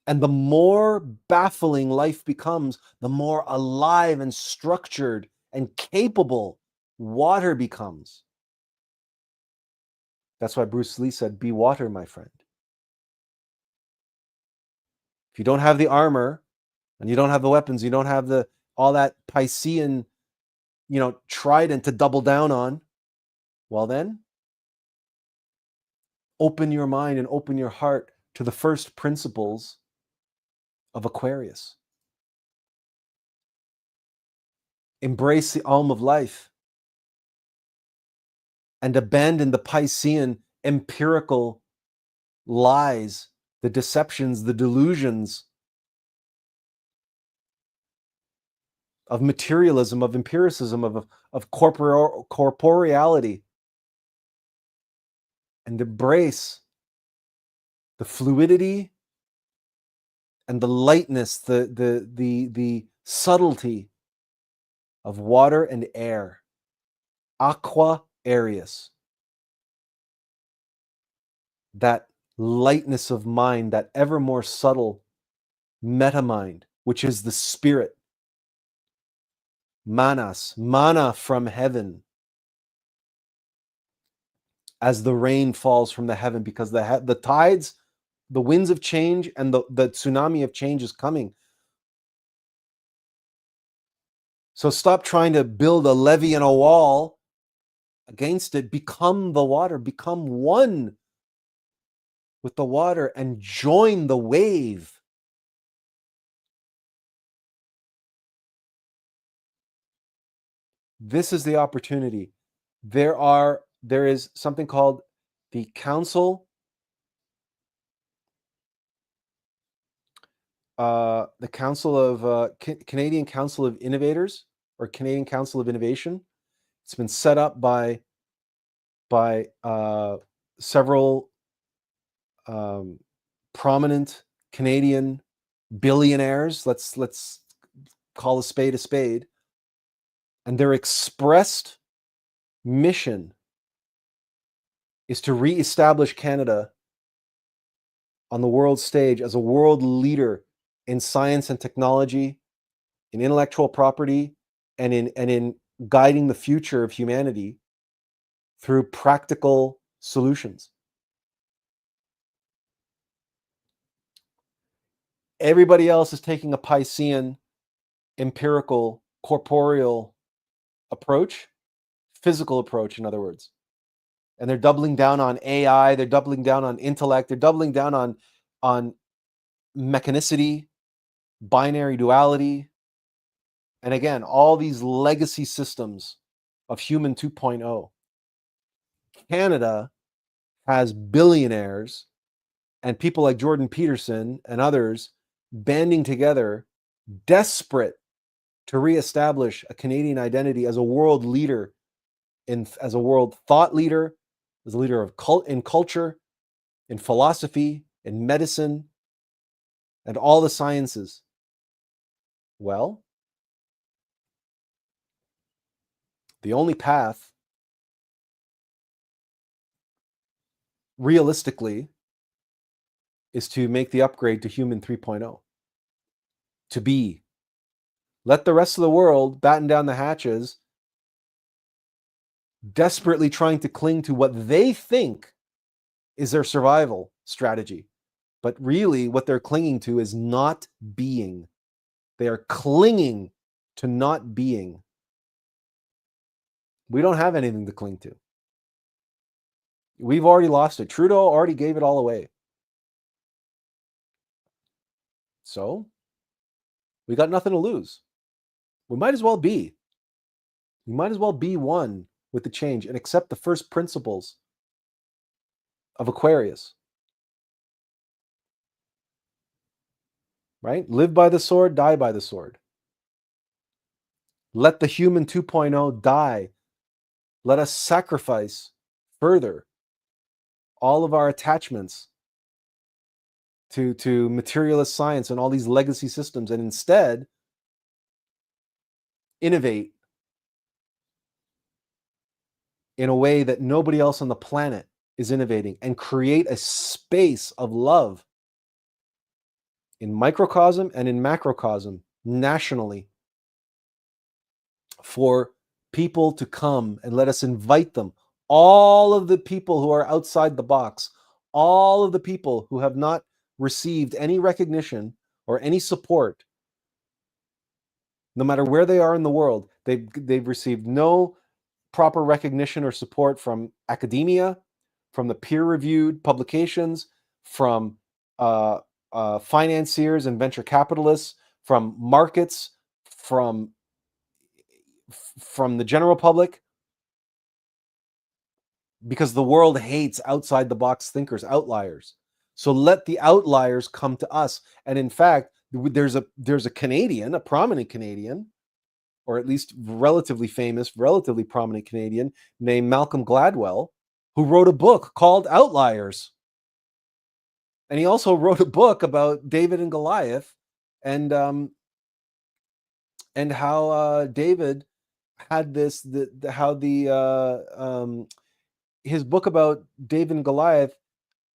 And the more baffling life becomes, the more alive and structured and capable water becomes. That's why Bruce Lee said, be water, my friend. If you don't have the armor and you don't have the weapons, you don't have all that Piscean, trident to double down on, well then, open your mind and open your heart to the first principles of Aquarius. Embrace the Alm of life and abandon the Piscean empirical lies, the deceptions, the delusions of materialism, of empiricism, of corporeality, and embrace the fluidity and the lightness, the subtlety of water and air. Aqua Arius. That lightness of mind, that ever more subtle meta mind, which is the spirit. Manas, mana from heaven. As the rain falls from the heaven, because the tides, the winds of change, and the tsunami of change is coming. So stop trying to build a levee and a wall against it. Become the water. Become one with the water and join the wave. This is the opportunity. There is something called the Council, Canadian Council of Innovators, or Canadian Council of Innovation. It's been set up by several prominent Canadian billionaires. Let's call a spade. And their expressed mission is to reestablish Canada on the world stage as a world leader in science and technology, in intellectual property, and in guiding the future of humanity through practical solutions. Everybody else is taking a Piscean, empirical, corporeal approach, physical approach, in other words. And they're doubling down on AI, they're doubling down on intellect, they're doubling down on mechanicity, binary duality, And again, all these legacy systems of human 2.0. Canada has billionaires and people like Jordan Peterson and others banding together, desperate to reestablish a Canadian identity as a world leader, as a world thought leader, as a leader of in culture, in philosophy, in medicine, and all the sciences. Well, the only path, realistically, is to make the upgrade to human 3.0. To be. Let the rest of the world batten down the hatches, desperately trying to cling to what they think is their survival strategy. But really, what they're clinging to is not being. They are clinging to not being. We don't have anything to cling to. We've already lost it. Trudeau already gave it all away. So, we got nothing to lose. We might as well be. We might as well be one with the change and accept the first principles of Aquarius. Right? Live by the sword, die by the sword. Let the human 2.0 die. Let us sacrifice further all of our attachments to materialist science and all these legacy systems, and instead innovate in a way that nobody else on the planet is innovating, and create a space of love in microcosm and in macrocosm nationally for people to come, and let us invite them. All of the people who are outside the box, all of the people who have not received any recognition or any support, no matter where they are in the world, they've received no proper recognition or support from academia, from the peer-reviewed publications, from financiers and venture capitalists, from markets, from the general public, because the world hates outside the box thinkers, outliers. So let the outliers come to us. And in fact, there's a Canadian, a prominent Canadian, or at least relatively famous, relatively prominent Canadian named Malcolm Gladwell, who wrote a book called Outliers. And he also wrote a book about David and Goliath, and how David had this, his book about David and Goliath,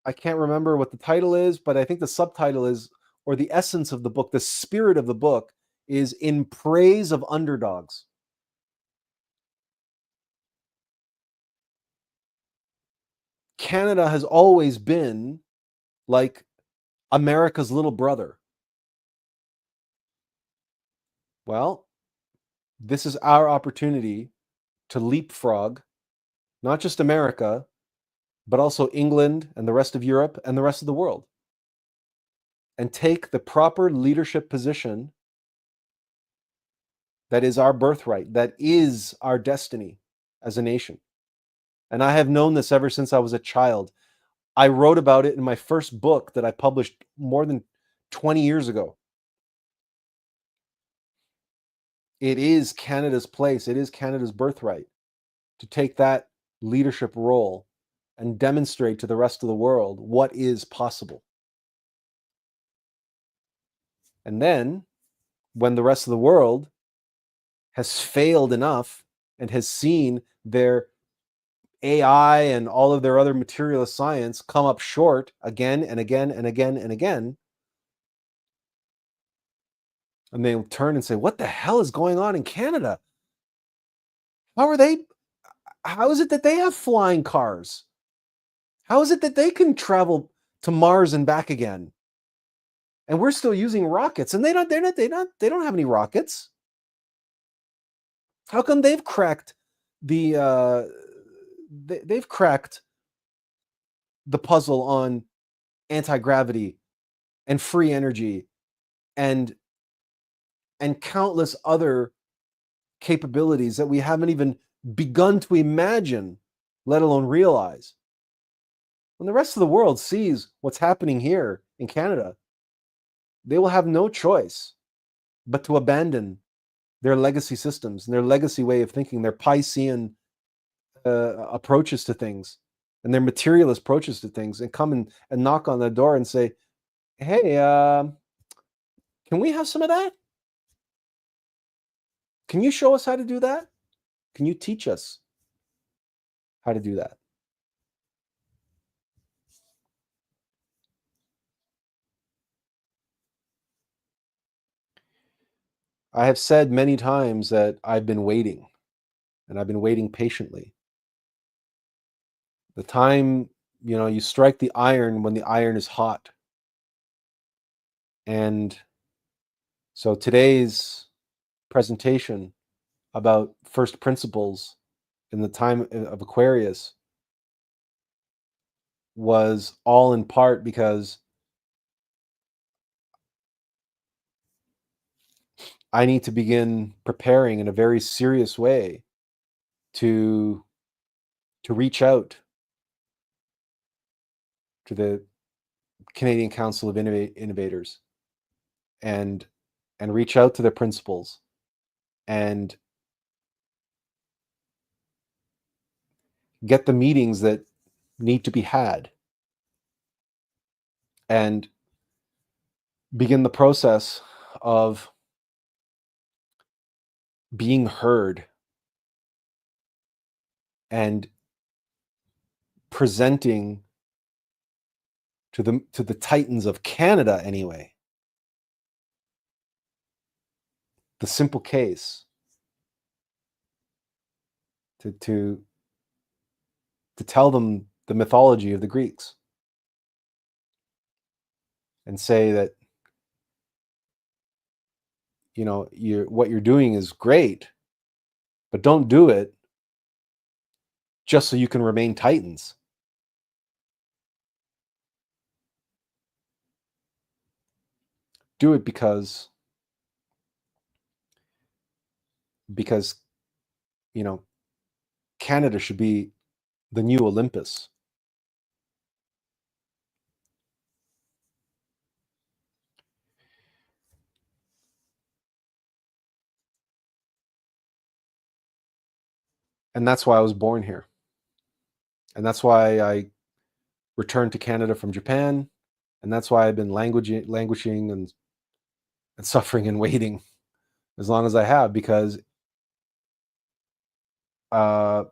I can't remember what the title is, but I think the subtitle is, or the essence of the book, the spirit of the book is In Praise of Underdogs. Canada has always been like America's little brother. Well, this is our opportunity to leapfrog not just America, but also England and the rest of Europe and the rest of the world, and take the proper leadership position that is our birthright, that is our destiny as a nation. And I have known this ever since I was a child. I wrote about it in my first book that I published more than 20 years ago. It is Canada's place, it is Canada's birthright to take that leadership role and demonstrate to the rest of the world what is possible. And then, when the rest of the world has failed enough and has seen their AI and all of their other materialist science come up short again and again and again and again, and they turn and say, what the hell is going on in Canada? How is it that they have flying cars? How is it that they can travel to Mars and back again? And we're still using rockets, and they don't have any rockets. How come they've cracked the puzzle on anti-gravity and free energy and countless other capabilities that we haven't even begun to imagine, let alone realize. When the rest of the world sees what's happening here in Canada, they will have no choice but to abandon their legacy systems and their legacy way of thinking, their Piscean approaches to things and their materialist approaches to things, and come and knock on the door and say, hey, can we have some of that? Can you show us how to do that? Can you teach us how to do that? I have said many times that I've been waiting, and I've been waiting patiently. The time, you strike the iron when the iron is hot. And so today's presentation about first principles in the time of Aquarius was all in part because I need to begin preparing in a very serious way to reach out to the Canadian Council of Innovators and reach out to their principals and get the meetings that need to be had and begin the process of being heard and presenting to the titans of Canada, anyway, the simple case to tell them the mythology of the Greeks and say that what you're doing is great, but don't do it just so you can remain titans. Do it because Canada should be the new Olympus. And that's why I was born here. And that's why I returned to Canada from Japan. And that's why I've been languishing and suffering and waiting as long as I have, because for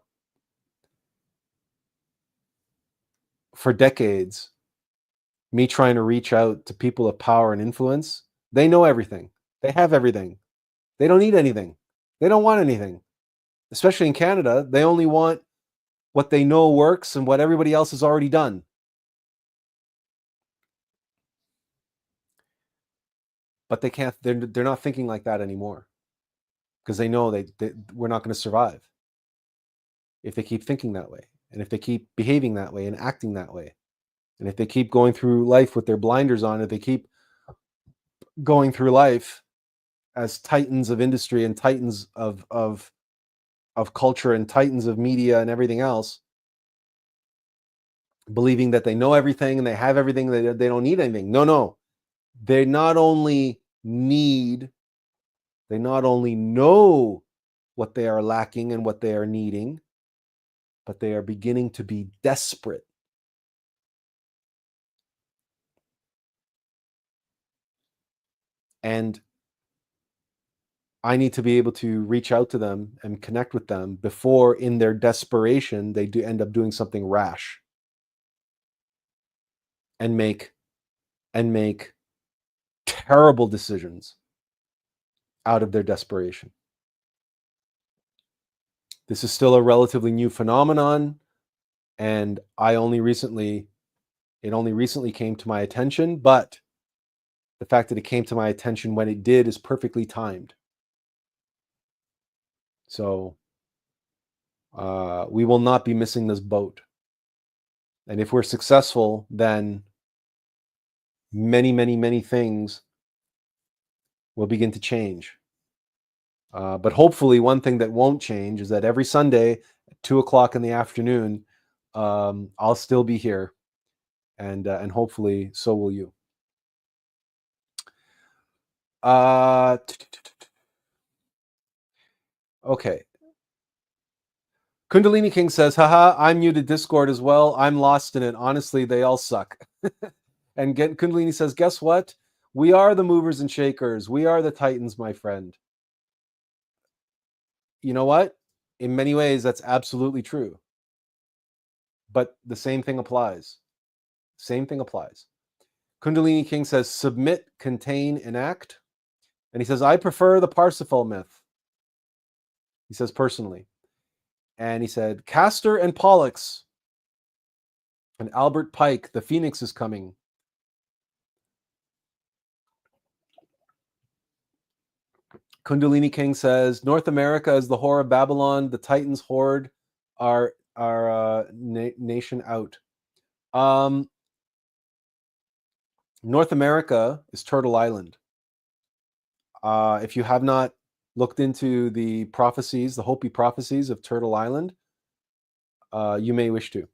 decades, me trying to reach out to people of power and influence, they know everything. They have everything. They don't need anything. They don't want anything. Especially in Canada, they only want what they know works and what everybody else has already done. But they can't. They're not thinking like that anymore, because they know we're not going to survive if they keep thinking that way, and if they keep behaving that way and acting that way, and if they keep going through life with their blinders on, if they keep going through life as titans of industry and titans of culture and titans of media and everything else, believing that they know everything and they have everything, they don't need anything. No. They not only know what they are lacking and what they are needing, but they are beginning to be desperate. And I need to be able to reach out to them and connect with them before, in their desperation, they do end up doing something rash and make terrible decisions out of their desperation. This is still a relatively new phenomenon, and it only recently came to my attention, but the fact that it came to my attention when it did is perfectly timed. So we will not be missing this boat. And if we're successful, then many, many, many things will begin to change. But hopefully one thing that won't change is that every Sunday at 2:00 in the afternoon, I'll still be here, and hopefully so will you. Okay. Kundalini King says, haha, I'm new to Discord as well. I'm lost in it. Honestly, they all suck. And Kundalini says, guess what? We are the movers and shakers. We are the titans, my friend. You know what? In many ways, that's absolutely true. But the same thing applies. Same thing applies. Kundalini King says, submit, contain, enact. And he says, I prefer the Parsifal myth. He says, personally. And he said, Castor and Pollux and Albert Pike, the Phoenix is coming. Kundalini King says, North America is the whore of Babylon. The Titans horde our nation out. North America is Turtle Island. If you have not looked into the prophecies, the Hopi prophecies of Turtle Island, you may wish to.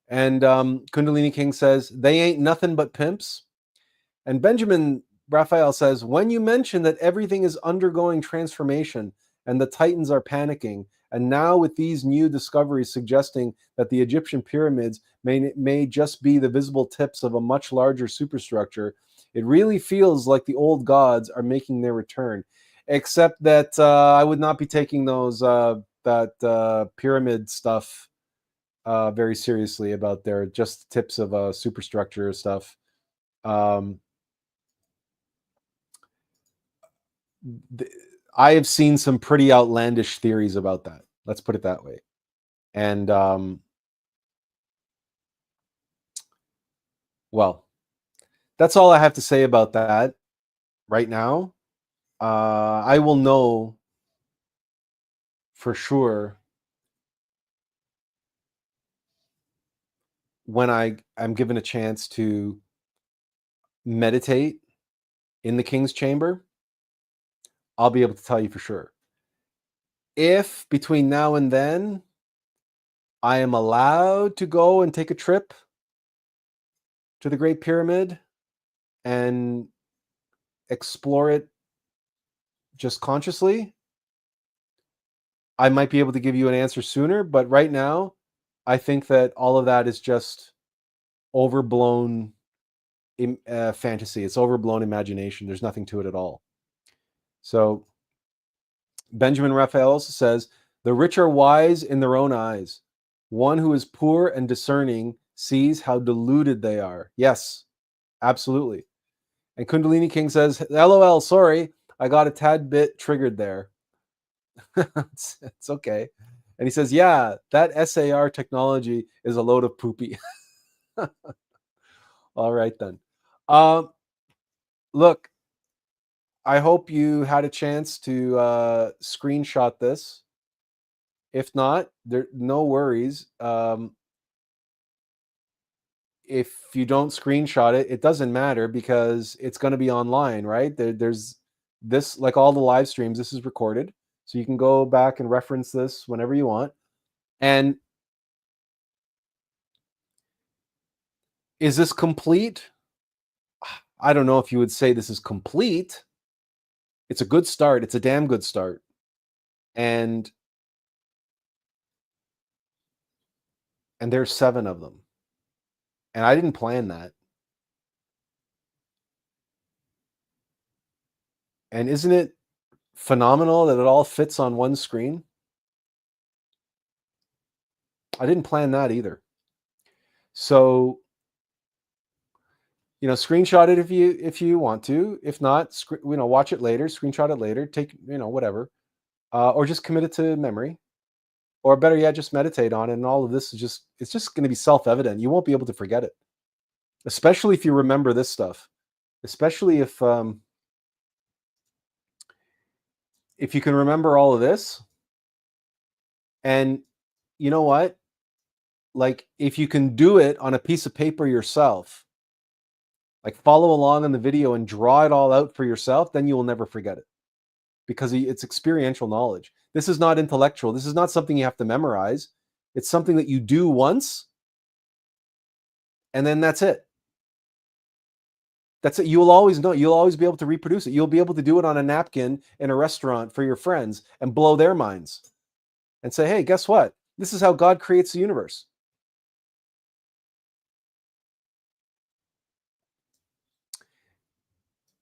And Kundalini King says, they ain't nothing but pimps. And Benjamin Raphael says, when you mention that everything is undergoing transformation and the Titans are panicking, and now with these new discoveries suggesting that the Egyptian pyramids may just be the visible tips of a much larger superstructure, it really feels like the old gods are making their return. Except that I would not be taking those that pyramid stuff very seriously about their just tips of superstructure stuff. I have seen some pretty outlandish theories about that. Let's put it that way. And well, that's all I have to say about that right now. I will know for sure when I'm given a chance to meditate in the King's Chamber. I'll be able to tell you for sure. If between now and then I am allowed to go and take a trip to the Great Pyramid and explore it just consciously, I might be able to give you an answer sooner. But right now, I think that all of that is just overblown fantasy. It's overblown imagination. There's nothing to it at all. So Benjamin Raphael also says, the rich are wise in their own eyes. One who is poor and discerning sees how deluded they are. Yes, absolutely. And Kundalini King says, LOL, sorry, I got a tad bit triggered there. it's okay. And he says, yeah, that SAR technology is a load of poopy. All right, then. Look, I hope you had a chance to screenshot this. If not, no worries. If you don't screenshot it, it doesn't matter because it's going to be online, right? There's this, like all the live streams, this is recorded. So you can go back and reference this whenever you want. And is this complete? I don't know if you would say this is complete. It's a good start. It's a damn good start. And there's 7 of them. And I didn't plan that. And isn't it phenomenal that it all fits on one screen? I didn't plan that either. So, screenshot it if you want to. If not, watch it later, screenshot it later, take, whatever. Or just commit it to memory. Or better yet, just meditate on it. And all of this is it's just going to be self-evident. You won't be able to forget it. Especially if you remember this stuff. Especially if you can remember all of this. And you know what? Like, if you can do it on a piece of paper yourself, like follow along in the video and draw it all out for yourself, then you will never forget it. because it's experiential knowledge. This is not intellectual. This is not something you have to memorize. It's something that you do once, and then that's it. That's it. You'll always know. You'll always be able to reproduce it. You'll be able to do it on a napkin in a restaurant for your friends and blow their minds and say, hey, guess what? This is how God creates the universe.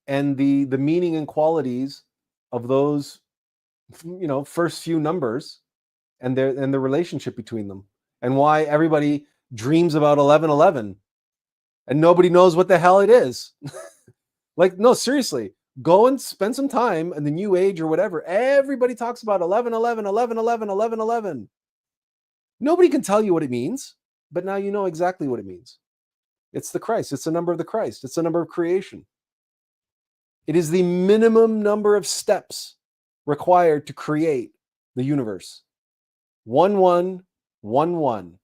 And the meaning and qualities of those, first few numbers and the relationship between them, and why everybody dreams about 1111 and nobody knows what the hell it is. Like, no, seriously, go and spend some time in the New Age or whatever. Everybody talks about 1111, 1111, 1111. Nobody can tell you what it means, but now you know exactly what it means. It's the Christ. It's the number of the Christ. It's the number of creation. It is the minimum number of steps required to create the universe. 1111.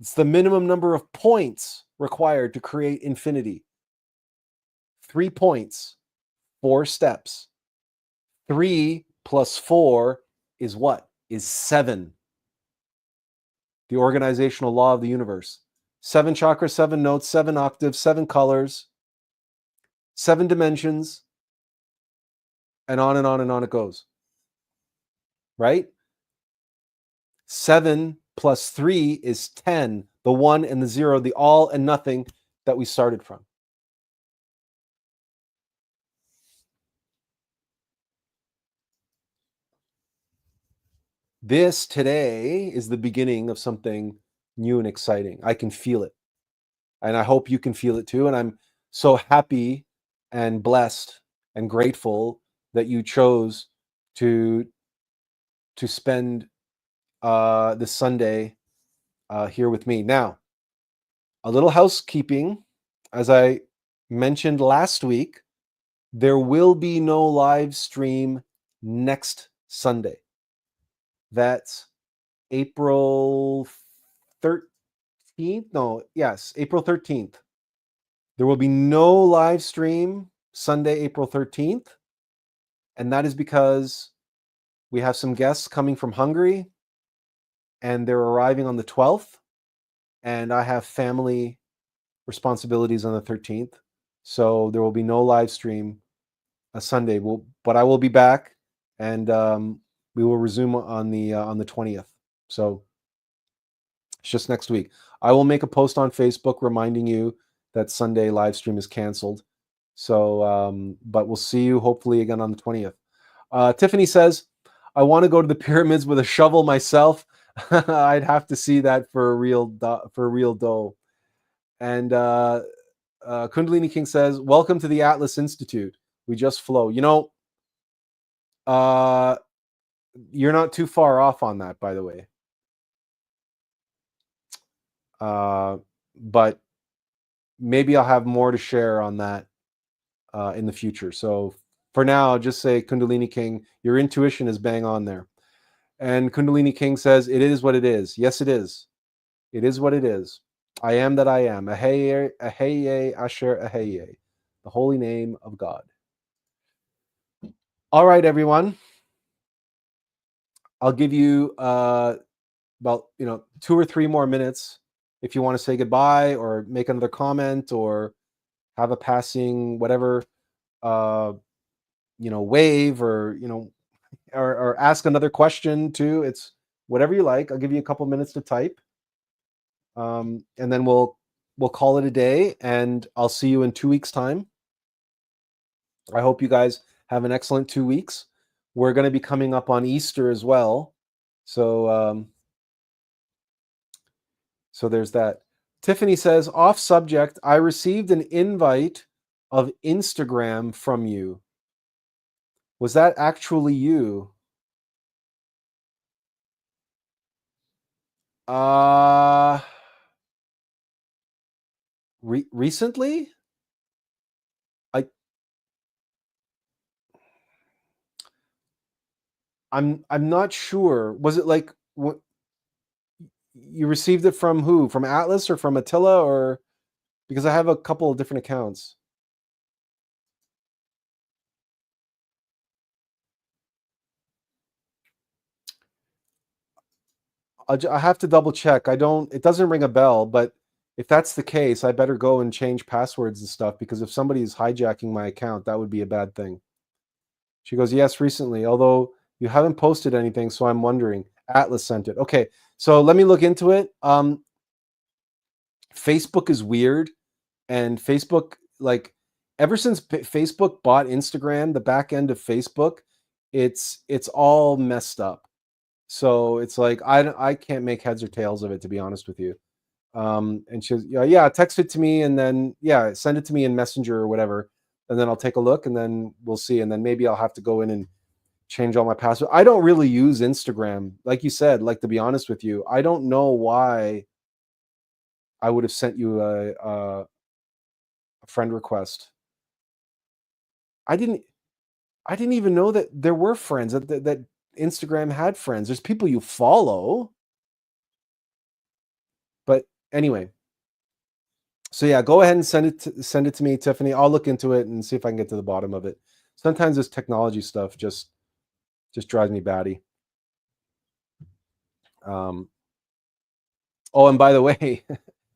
It's the minimum number of points required to create infinity. 3 points, 4 steps. 3 plus 4 is what? Is 7. The organizational law of the universe. 7 chakras, 7 notes, 7 octaves, 7 colors, 7 dimensions, and on and on and on it goes. Right? 7 plus 3 is 10. The 1 and the 0, the all and nothing that we started from. This today is the beginning of something new and exciting. I can feel it. And I hope you can feel it too. And I'm so happy and blessed and grateful that you chose to spend this Sunday here with me. Now, a little housekeeping. As I mentioned last week, there will be no live stream next Sunday. That's April 13th. No, yes, April 13th. There will be no live stream Sunday, April 13th. And that is because we have some guests coming from Hungary and they're arriving on the 12th. And I have family responsibilities on the 13th. So there will be no live stream Sunday. But I will be back, and we will resume on the 20th. So it's just next week. I will make a post on Facebook reminding you that Sunday live stream is canceled. So, but we'll see you hopefully again on the 20th. Tiffany says, I want to go to the pyramids with a shovel myself. I'd have to see that for real dough. And Kundalini King says, welcome to the Atlas Institute. We just flow. You're not too far off on that, by the way. But maybe I'll have more to share on that in the future. So for now, I'll just say, Kundalini King, your intuition is bang on there. And Kundalini King says, it is what it is. Yes, it is. It is what it is. I am that I am. Aheye, Aheye, Asher, Aheye. The holy name of God. All right, everyone. I'll give you about 2 or 3 more minutes if you want to say goodbye or make another comment or have a passing whatever wave or or ask another question too. It's whatever you like. I'll give you a couple minutes to type, and then we'll call it a day. And I'll see you in 2 weeks' time. I hope you guys have an excellent 2 weeks. We're going to be coming up on Easter as well, so there's that. Tiffany says, off subject, I received an invite of Instagram from you. Was that actually you? Recently? I'm not sure. Was it like what you received it from who? From Attlas or from Attila, or because I have a couple of different accounts. I have to double check. It doesn't ring a bell, but if that's the case, I better go and change passwords and stuff, because if somebody is hijacking my account, that would be a bad thing. She goes, yes, recently, although you haven't posted anything, so I'm wondering. Atlas sent it. Okay, so let me look into it. Facebook is weird, and Facebook, like, ever since Facebook bought Instagram, the back end of Facebook, it's all messed up. So it's like I can't make heads or tails of it, to be honest with you. And she goes, yeah, text it to me, and then send it to me in Messenger or whatever, and then I'll take a look, and then we'll see, and then maybe I'll have to go in and change all my passwords. I don't really use Instagram, like you said. Like, to be honest with you, I don't know why I would have sent you a friend request. I didn't even know that there were friends, that Instagram had friends. There's people you follow. But anyway, so yeah, go ahead and send it to me, Tiffany. I'll look into it and see if I can get to the bottom of it. Sometimes this technology stuff just drives me batty. Oh, and by the way,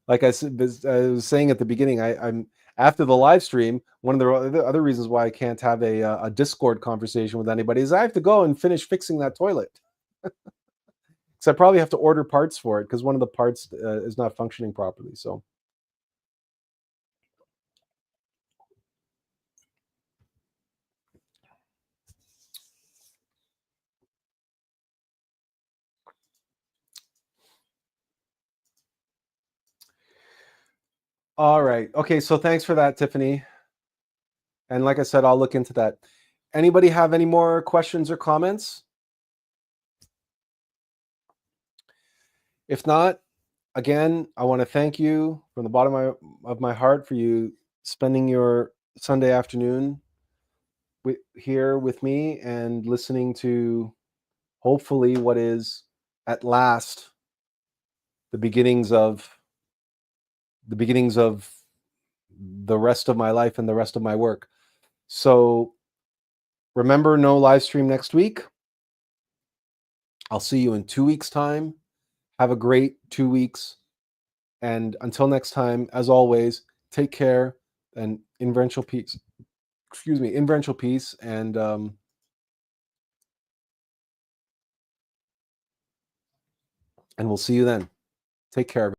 like I was saying at the beginning, I'm after the live stream. One of the other reasons why I can't have a Discord conversation with anybody is I have to go and finish fixing that toilet. So I probably have to order parts for it, because one of the parts is not functioning properly. So. All right. Okay. So thanks for that, Tiffany. And like I said, I'll look into that. Anybody have any more questions or comments? If not, again, I want to thank you from the bottom of my heart for you spending your Sunday afternoon here with me and listening to, hopefully, what is at last the beginnings of the rest of my life and the rest of my work. So remember, no live stream next week. I'll see you in 2 weeks' time. Have a great 2 weeks. And until next time, as always, take care and inventional peace. Excuse me, inventional peace. And we'll see you then. Take care.